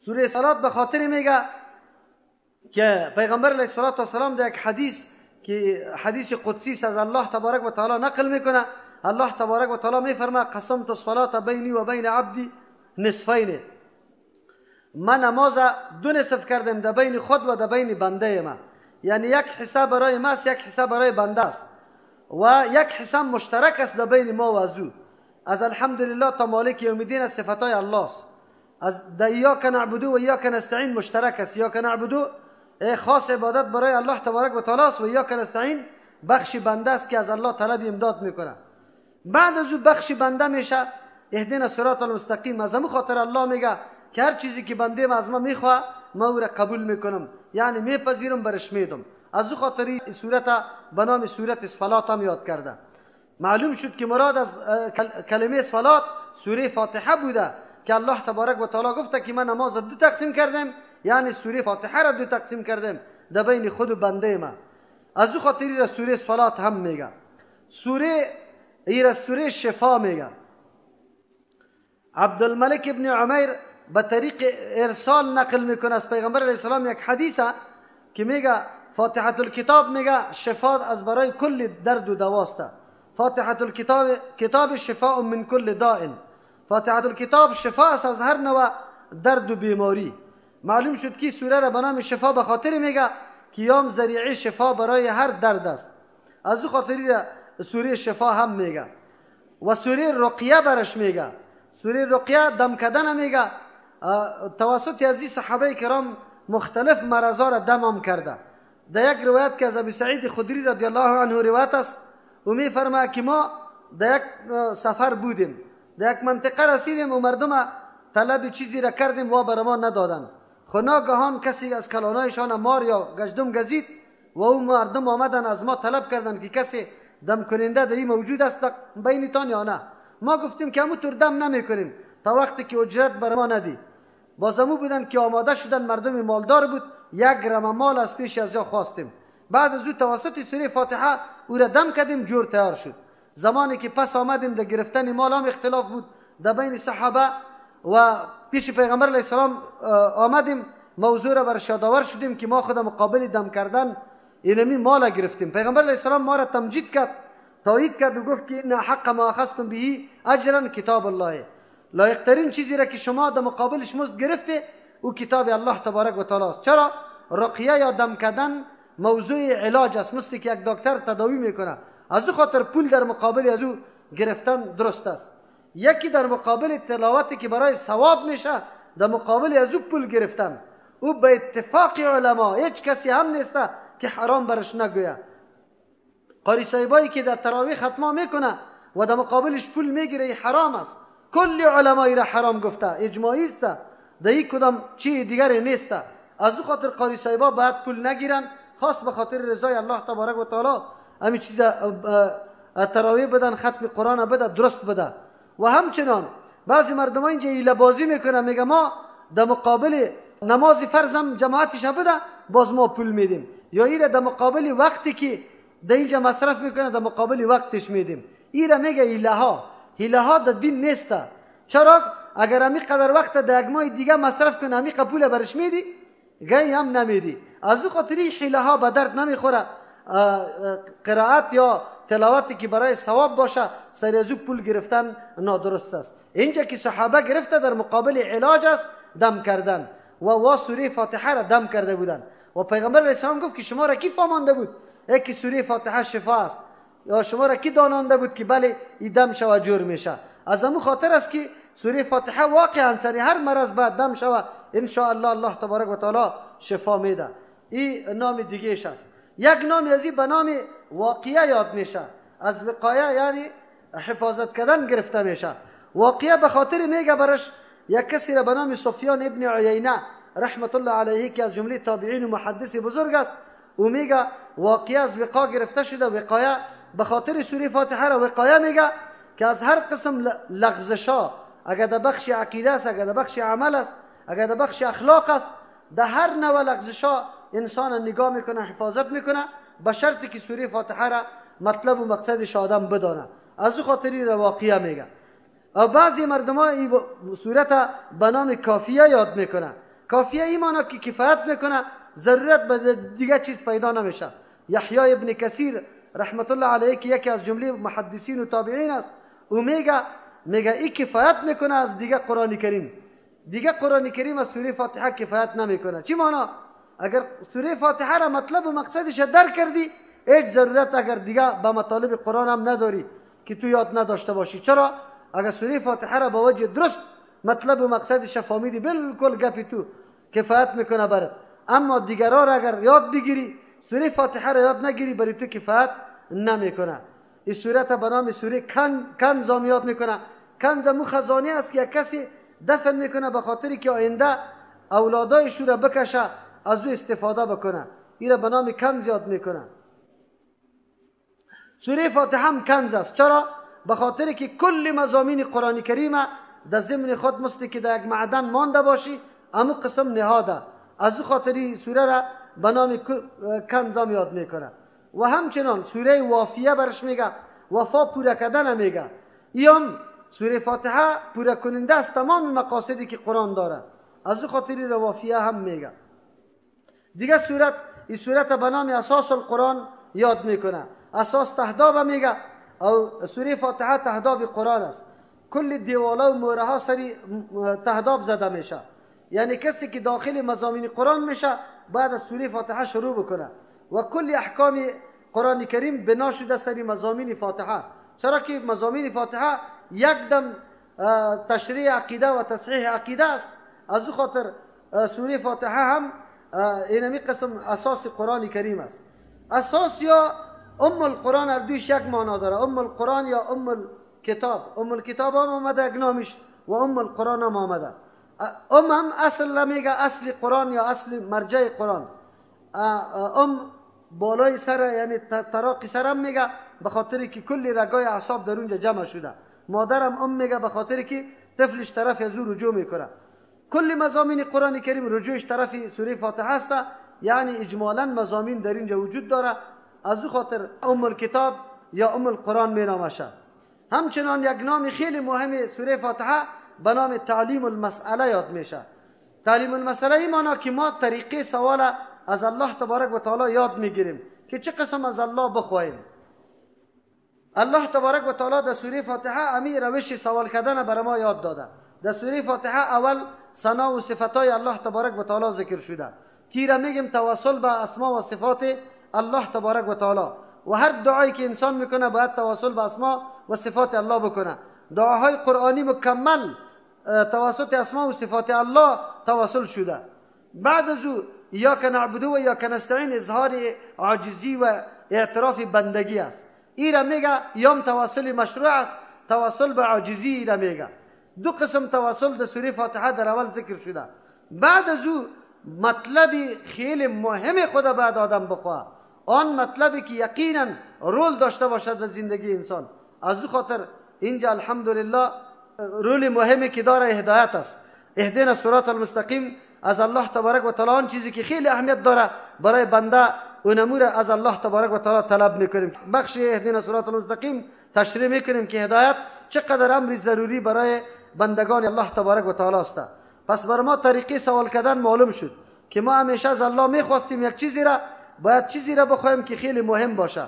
سوره صلات به خاطر میگه که پیغمبر علیه السلام در یک حدیث که حدیث قدسی از الله تبارک و تعالی نقل میکنه، الله تبارک و تعالی میفرما قسمت الصلاة بینی و بین عبدی نصفین، من نماز دو نصف کردم در بین خود و در بین بنده ما، یعنی یک حصه برای ما است، یک حصه برای بنده است و یک حصه مشترک است در بین ما و از او. از الحمدلله تا مالک یوم الدین از صفاتای الله است. از در ایاک نعبدو و ایاک نستعین مشترک است. ایاک نعبدو خاص عبادت برای الله تبارک و تعالی است و ایاک نستعین بخش بنده است که از الله طلب امداد میکنه. بعد از او بخش بنده میشه اهدنا الصراط المستقیم. از همون خاطر الله میگه که هر چیزی که بنده از ما میخواه ما او را قبول میکنم، یعنی میپذیرم برش میدم. از او خاطری صورت به نام صورت صلات هم یاد کرده. معلوم شد که مراد از کلمه صلات سوره فاتحه بوده که الله تبارک و تعالی گفته که من نماز دو تقسیم کردم، یعنی سوره فاتحه را دو تقسیم کردم در بین خود و بنده ما. از او خاطری را سوره صلات هم میگه. سوره شفا میگه. عبدالملک ابن عمیر به طریق ارسال نقل میکنه از پیغمبر علیه السلام یک حدیثه که میگه فاتحه الکتاب میگه شفا از برای کل درد و دواسته. فاتحه الکتاب کتاب شفاء من کل داء. فاتحه الکتاب شفا است از هر نوع درد و بیماری. معلوم شد که سوره را به نام شفا به خاطر میگه که یام ذریعه شفا برای هر درد است. از او خاطری را سوره شفا هم میگه. و سوره رقیه برش میگه. سوره رقیه دم کردن میگه. توسط از این صحابه کرام مختلف مرضا را دم هم کرده. در یک روایت که از ابی سعید خدری رضی الله عنه روایت است و میفرماید که ما در یک سفر بودیم، در یک منطقه رسیدیم و مردم طلب چیزی را کردیم و بر ما ندادن. خو ناگهان کسی از کلانایشان مار یا گژدم گزید و اون مردم آمدن از ما طلب کردن که کسی دم کننده در این موجود است بینتان یا نه. ما گفتیم که همونطور دم نمی کنیم تا وقتی که اجرت بر ما ندی. بازمو بودن که آماده شدن، مردم مالدار بود، یک گرم مال از پیش از یا خواستیم. بعد از او توسط سوره فاتحه او را دم کردیم، جور تیار شد. زمانی که پس آمدیم در گرفتن مال هم اختلاف بود در بین صحابه و پیش پیغمبر علیه السلام آمدیم، موضوع را برش یادآور شدیم که ما خود مقابل دم کردن اینمی مال گرفتیم. پیغمبر علیه السلام ما را تمجید کرد، تایید کرد و گفت که نه حق ما اخذتم به اجرا کتاب الله. لایق‌ترین چیزی را که شما در مقابلش مزد گرفته او کتاب الله تبارک و تعالی است. چرا؟ رقیه یا دم کردن موضوع علاج است، مثل که یک دکتر تداوی میکنه. از او خاطر پول در مقابل از او گرفتن درست است. یکی در مقابل تلاوتی که برای ثواب میشه در مقابل از او پول گرفتن، او به اتفاق علما هیچ کسی هم نیست که حرام برش نگویه. قاری صاحبایی که در تراویح ختمه میکنه و در مقابلش پول میگیره حرام است. کل علمایی را حرام گفته، اجماعی است، در این کدام چی دیگری نیست. از او خاطر قاری صاحبا باید پول نگیرن، خاص به خاطر رضای الله تبارک و تعالی همین چیز تراویح بدن، ختم قرآن بده، درست بده. و همچنان بعضی مردم اینجا ایله بازی میکنن، میگه ما در مقابل نماز فرضم جماعتش بده باز ما پول میدیم، یا ایره در مقابل وقتی که در اینجا مصرف میکنه در مقابل وقتش میدیم. ایره میگه ایله ها در دین نیست. چرا؟ اگر همی قدر وقت در یک ماه دیگه مصرف کنه همی قبول برش میدی، گاهی هم نمیدی. از او خاطری حیله ها به درد نمیخوره. قرائت یا تلاوتی که برای ثواب باشه سر از او پول گرفتن نادرست است. اینجا که صحابه گرفته در مقابل علاج است دم کردن و سوره فاتحه را دم کرده بودن و پیغمبر علیه السلام گفت که شما را کی فهمانده بود که سوره فاتحه شفا است، یا شما را کی دانانده بود که بله این دم شوه جور میشه. از همون خاطر است که سوره فاتحه واقعا سر هر مرض بعد دم شوه ان شاء الله الله تبارک و تعالی شفا میده. این نام دیگهش است. یک نام از این به نام واقعه یاد میشه، از وقایه یعنی حفاظت کردن گرفته میشه. واقعه به خاطر میگه برش یک کسی را به نام سفیان ابن عیینه رحمت الله علیه که از جمله تابعین و محدث بزرگ است، او میگه واقعه از وقایه گرفته شده. وقایه به خاطر سوره فاتحه را وقایه میگه که از هر قسم لغزشا، اگر در بخش عقیده است، اگر در بخش عمل است، اگر در بخش اخلاق است، در هر نوع لغزشا انسان نگاه میکنه، حفاظت میکنه، به شرطی که سوره فاتحه را مطلب و مقصدش آدم بدانه. از او خاطری را واقعه میگه. و بعضی مردم ها این صورت به نام کافیه یاد میکنه. کافیه این معنی که کفایت میکنه، ضرورت به دیگه چیز پیدا نمیشه. یحیی ابن کثیر رحمت الله علیه که یکی از جمله محدثین و تابعین است، او میگه این کفایت میکنه از دیگه قرآن کریم. دیگه قرآن کریم از سوره فاتحه کفایت نمیکنه. چی معنی؟ اگر سوره فاتحه را مطلب و مقصدش درک کردی، هیچ ضرورت اگر دیگه به مطالب قرآن هم نداری که تو یاد نداشته باشی. چرا؟ اگر سوره فاتحه را با وجه درست مطلب و مقصدش فهمیدی، بالکل گپی تو کفایت میکنه برات. اما دیگرها را اگر یاد بگیری، سوره فاتحه را یاد نگیری، برای تو کفایت نمیکنه. این سورت به نام سوره کنز یاد میکنه. کنز مو خزانه است که یک کسی دفن میکنه به خاطری که آینده اولادایش را بکشه، از او استفاده بکنه. این را به نام کنز یاد میکنه. سوره فاتحه هم کنز است. چرا؟ به خاطری که کل مضامین قرآن کریم در ضمن خود مثل که در یک معدن مانده باشی، امو قسم نهاده. از او خاطری سوره را به نام کنز هم یاد میکنه. و همچنان سوره وافیه برش میگه، وفا پورا کردن میگه. این سوره فاتحه پورا کننده است تمام مقاصدی که قرآن داره. از او خاطری را وافیه هم میگه. دیگه این سورت به نام اساس القرآن یاد میکنه. اساس تهداب میگه. او سوره فاتحه تهداب قرآن است. کل دیوالا و موره ها سری تهداب زده میشه. یعنی کسی که داخل مضامین قرآن میشه بعد از سوره فاتحه شروع بکنه. و کل احکام قرآن کریم بنا شده سری مضامین فاتحه. چرا که مضامین فاتحه یک دم تشریح عقیده و تصحیح عقیده است. از او خاطر سوره فاتحه هم اینمی قسم اساس قرآن کریم است. اساس یا ام القرآن هر دویش یک معنا داره. ام القرآن یا ام الکتاب. ام الکتاب هم آمده یک نامش و ام القرآن هم آمده. هم اصل نمیگه اصل قرآن یا اصل مرجع قرآن. بالای سر یعنی تراقی سرم میگه به خاطری که کلی رگای اعصاب در اونجا جمع شده. مادرم میگه به خاطری که طفلش طرف از او رجوع میکنه. کل مضامین قرآن کریم رجوعش طرف سوره فاتحه است. یعنی اجمالا مضامین در اینجا وجود داره. از او خاطر ام الکتاب یا ام القرآن می نامشه. همچنان یک نام خیلی مهم سوره فاتحه به نام تعلیم المسئله یاد میشه. تعلیم المسئله این معنی که ما طریقه سوال از الله تبارک و تعالی یاد میگیریم که چه قسم از الله بخواهیم. الله تبارک و تعالی در سوره فاتحه امی روش سوال کردن برای ما یاد داده. در سوره فاتحه اول ثنا و صفاتای الله تبارک و تعالی ذکر شده که را میگیم توسل به اسما و صفات الله تبارک و تعالی. و هر دعایی که انسان میکنه باید توسل به اسما و صفات الله بکنه. دعاهای قرآنی مکمل توسط اسما و صفات الله توسل شده. بعد از او ایاک نعبدو و ایاک نستعین اظهار عاجزی و اعتراف بندگی است. این را میگه یوم توسل مشروع است، توسل به عاجزی را میگه. دو قسم توسل در سوره فاتحه در اول ذکر شده. بعد از او مطلبی خیلی مهم خدا بعد آدم بخواه، آن مطلبی که یقینا رول داشته باشد در زندگی انسان. از او خاطر اینجا الحمدلله رول مهمی که داره هدایت است. اهدنا الصراط المستقیم از الله تبارک و تعالی آن چیزی که خیلی اهمیت داره برای بنده اونمور از الله تبارک و تعالی طلب میکنیم. بخش اهدنا الصراط المستقیم تشریح میکنیم که هدایت چقدر امر ضروری برای بندگان الله تبارک و تعالی است. پس بر ما طریقه سوال کردن معلوم شد که ما همیشه از الله میخواستیم یک چیزی را باید چیزی را بخوایم که خیلی مهم باشه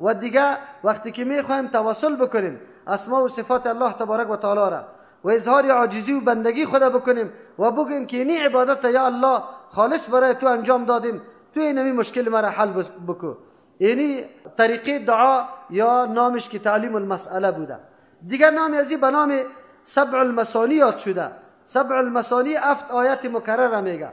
و دیگه وقتی که میخوایم توسل بکنیم اسما و صفات الله تبارک و تعالی را و اظهار عاجزی و بندگی خدا بکنیم و بگیم که این عبادت یا الله خالص برای تو انجام دادیم، تو اینمی مشکل مرا حل بکو. اینی طریقه دعا یا نامش که تعلیم المسئله بوده. دیگر نام ازی به نام سبع المثانی یاد شده. سبع المثانی 7 آیت مکرر میگه.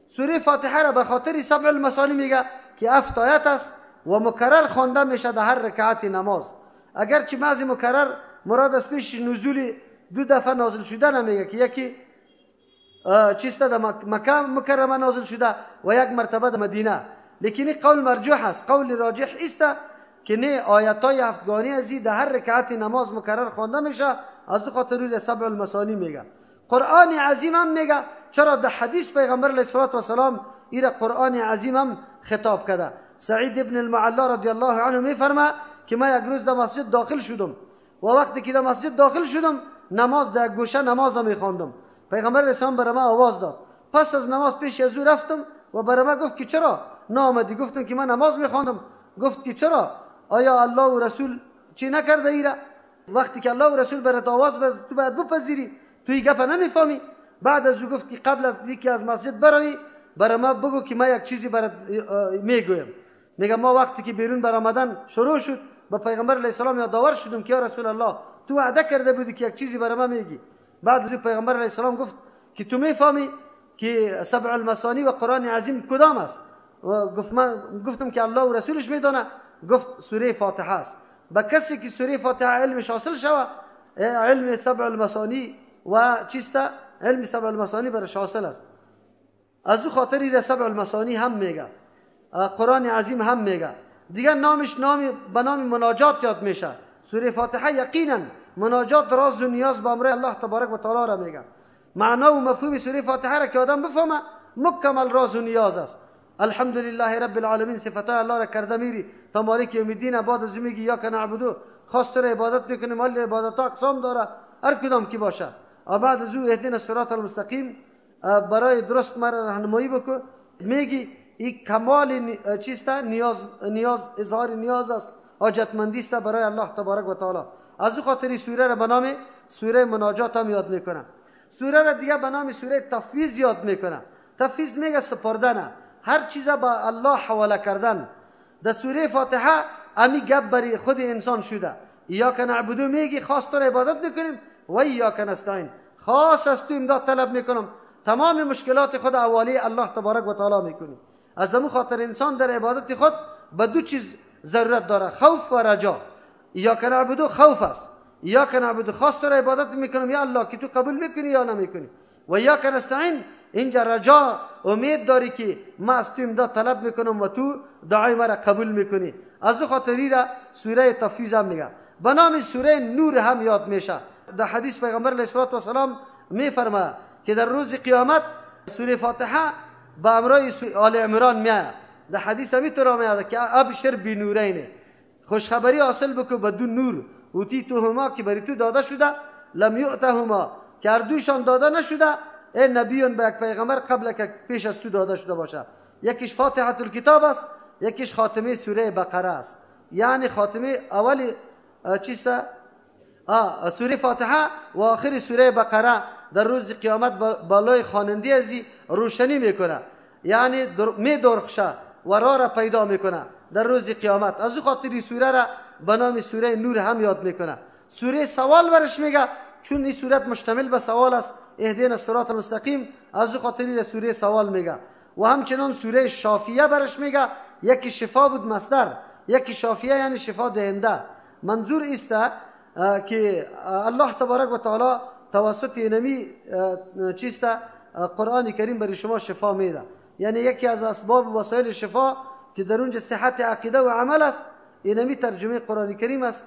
سوره فاتحه را به خاطر سبع المثانی میگه که 7 آیت است و مکرر خوانده میشه در هر رکعت نماز. اگرچه بعضی مکرر مراد از پیش نزول 2 دفعه نازل شده نمیگه که یکی چیسته در مکه مکرمه نازل شده و یک مرتبه در مدینه، لیکن این قول مرجوح است. قول راجح است که نه آیتای 7 گانی ازی در هر رکعت نماز مکرر خوانده میشه. از خاطر روی سبع المثانی میگه. قرآن عظیم هم میگه چرا در حدیث پیغمبر علیه السلام ایره قرآن عظیم هم خطاب کرده. سعید ابن المعلا رضی الله عنه میفرما که من یک روز در مسجد داخل شدم و وقتی که در مسجد داخل شدم نماز در گوشه نماز میخواندم. پیغمبر علیه السلام برای من آواز داد. پس از نماز پیش از او رفتم و برای من گفت که چرا نآمدی؟ گفتم که من نماز میخواندم. گفت که چرا؟ آیا الله و رسول چی نکرده ایره؟ وقتی که الله و رسول برات آواز بده تو باید بپذیری، تو این گپ نمیفهمی. بعد از او گفت که قبل از اینکه از مسجد برای برای ما بگو که من یک چیزی برات میگویم. میگم ما وقتی که بیرون برآمدن شروع شد با پیغمبر علیه السلام یادآور شدم که یا رسول الله تو وعده کرده بودی که یک چیزی برای ما میگی. بعد از پیغمبر علیه السلام گفت که تو میفهمی که سبع المثانی و قرآن عظیم کدام است؟ گفتم که الله و رسولش میدونه. گفت سوره فاتحه است. با کسی که سوره فاتحه علمش حاصل شود علم سبع المثانی و چیسته علم سبع المثانی برش حاصل است. از او خاطری سبع المثانی هم میگه، قرآن عظیم هم میگه. دیگه نامش به نام مناجات یاد میشه. سوره فاتحه یقینا مناجات راز و نیاز با امر الله تبارک و تعالی را میگه. معنا و مفهوم سوره فاتحه را که آدم بفهمه مکمل راز و نیاز است. الحمدلله رب العالمین صفات الله را کرده میری تا مالک یوم الدین. بعد از میگی یا که نعبدو خاص تو را عبادت میکنیم. مال عبادت ها اقسام داره هر کدام کی باشه. بعد از او اهدنا الصراط المستقیم برای درست مرا راهنمایی بکن. میگی این کمال چیسته نیاز اظهار نیاز است، حاجتمندی است برای الله تبارک و تعالی. از او خاطر سوره را به نام سوره مناجات هم یاد میکنه. سوره را دیگه به نام سوره تفویض یاد میکنه. تفویض میگه سپردن، هر چیز با الله حواله کردن. در سوره فاتحه امی گپ بری خود انسان شده. ایاک نعبدو میگی خاص تو را عبادت میکنیم و ایاک نستعین خاص از تو امداد طلب میکنم. تمام مشکلات خود حواله الله تبارک و تعالی میکنی. از همون خاطر انسان در عبادت خود به دو چیز ضرورت داره، خوف و رجا. ایاک نعبدو خوف است، ایاک نعبدو خاص تو را عبادت میکنم یا الله که تو قبول میکنی یا نمیکنی. و ایاک نستعین اینجا رجا امید داری که ما از تو امداد طلب میکنم و تو دعای مرا قبول میکنی. از خاطری را سوره تفویض هم میگه. به نام سوره نور هم یاد میشه. در حدیث پیغمبر علیه السلام میفرما که در روز قیامت سوره فاتحه با امرای آل عمران میاد. در حدیث همی تو را میاد که ابشر بنورین، خوشخبری حاصل بکو بدون نور. اوتی تو هما که بری تو داده شده، لم یؤتهما که هر دویشان داده نشده ای نبیون به یک پیغمبر قبل که پیش از تو داده شده باشه. یکیش فاتحه الکتاب است، یکیش خاتمه سوره بقره است. یعنی خاتمه اولی چیسته سوره فاتحه و آخر سوره بقره در روز قیامت بالای خواننده ازی روشنی میکنه، یعنی می درخشه و راه را پیدا میکنه در روز قیامت. از او خاطر سوره را به نام سوره نور هم یاد میکنه. سوره سوال برش میگه چون این سورت مشتمل به سوال است. اهدنا الصراط المستقیم از او خاطر سوره سوال میگه. و همچنان سوره شافیه برش میگه. یکی شفا بود مصدر، یکی شافیه یعنی شفا دهنده. منظور است که الله تبارک و تعالی توسط اینمی چیسته قرآن کریم برای شما شفا میده. یعنی یکی از اسباب و وسایل شفا که در اونجا صحت عقیده و عمل است، اینمی ترجمه قرآن کریم است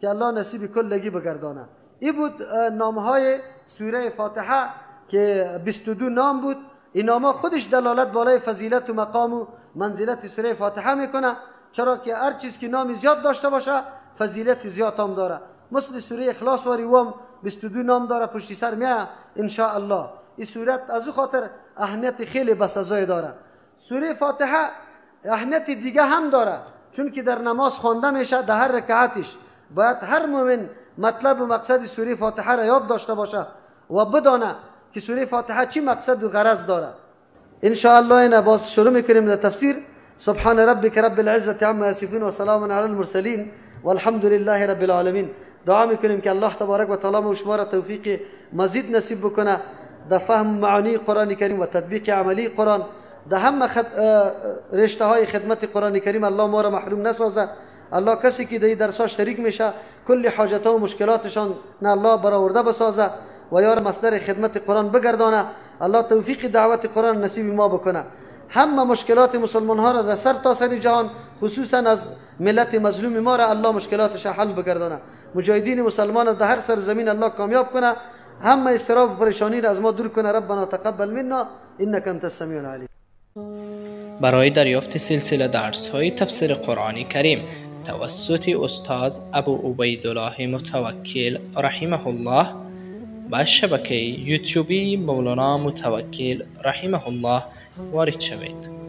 که الله نصیب کلگی بگردانه. این بود نامهای سوره فاتحه که 22 نام بود. این نامها خودش دلالت بالای فضیلت و مقام و منزلت سوره فاتحه میکنه، چرا که هر چیز که نام زیاد داشته باشه فضیلت زیاد هم داره. مثل سوره اخلاص واری هم 22 نام داره پشت سر میاد ان شاء الله. این سورت از او خاطر اهمیت خیلی بسزای داره. سوره فاتحه اهمیت دیگه هم داره، چون که در نماز خوانده میشه. در هر رکعتش باید هر مومن مطلب و مقصد سوره فاتحه را یاد داشته باشه و بدانه که سوره فاتحه چی مقصد و غرض داره. ان شاء الله اینا باز شروع میکنیم در تفسیر. سبحان ربک رب العزة عما یصفون و سلام علی المرسلین والحمد لله رب العالمین. دعا میکنیم که الله تبارک و تعالی و شما را توفیق مزید نصیب بکنه در فهم معانی قرآن کریم و تطبیق عملی قرآن. در همه رشته های خدمت قرآن کریم الله ما را محروم نسازه. الله کسی که در درس‌ها شریک میشه کل حاجت ها و مشکلاتشان نه الله برآورده بسازه و یار مصدر خدمت قرآن بگردانه. الله توفیق دعوت قرآن نصیب ما بکنه. همه مشکلات مسلمان ها را در سر تا سر جهان خصوصا از ملت مظلوم ما را الله مشکلاتش حل بگردانه. مجاهدین مسلمان در هر سرزمین الله کامیاب کنه. همه استراب و پریشانی را از ما دور کنه. ربنا تقبل منا انک انت السمیع العلیم. برای دریافت سلسله درس های تفسیر قرآن کریم توسط استاد ابو عبیدالله متوکل رحمه الله و شبکه یوتیوبی مولانا متوکل رحمه الله وارد شوید.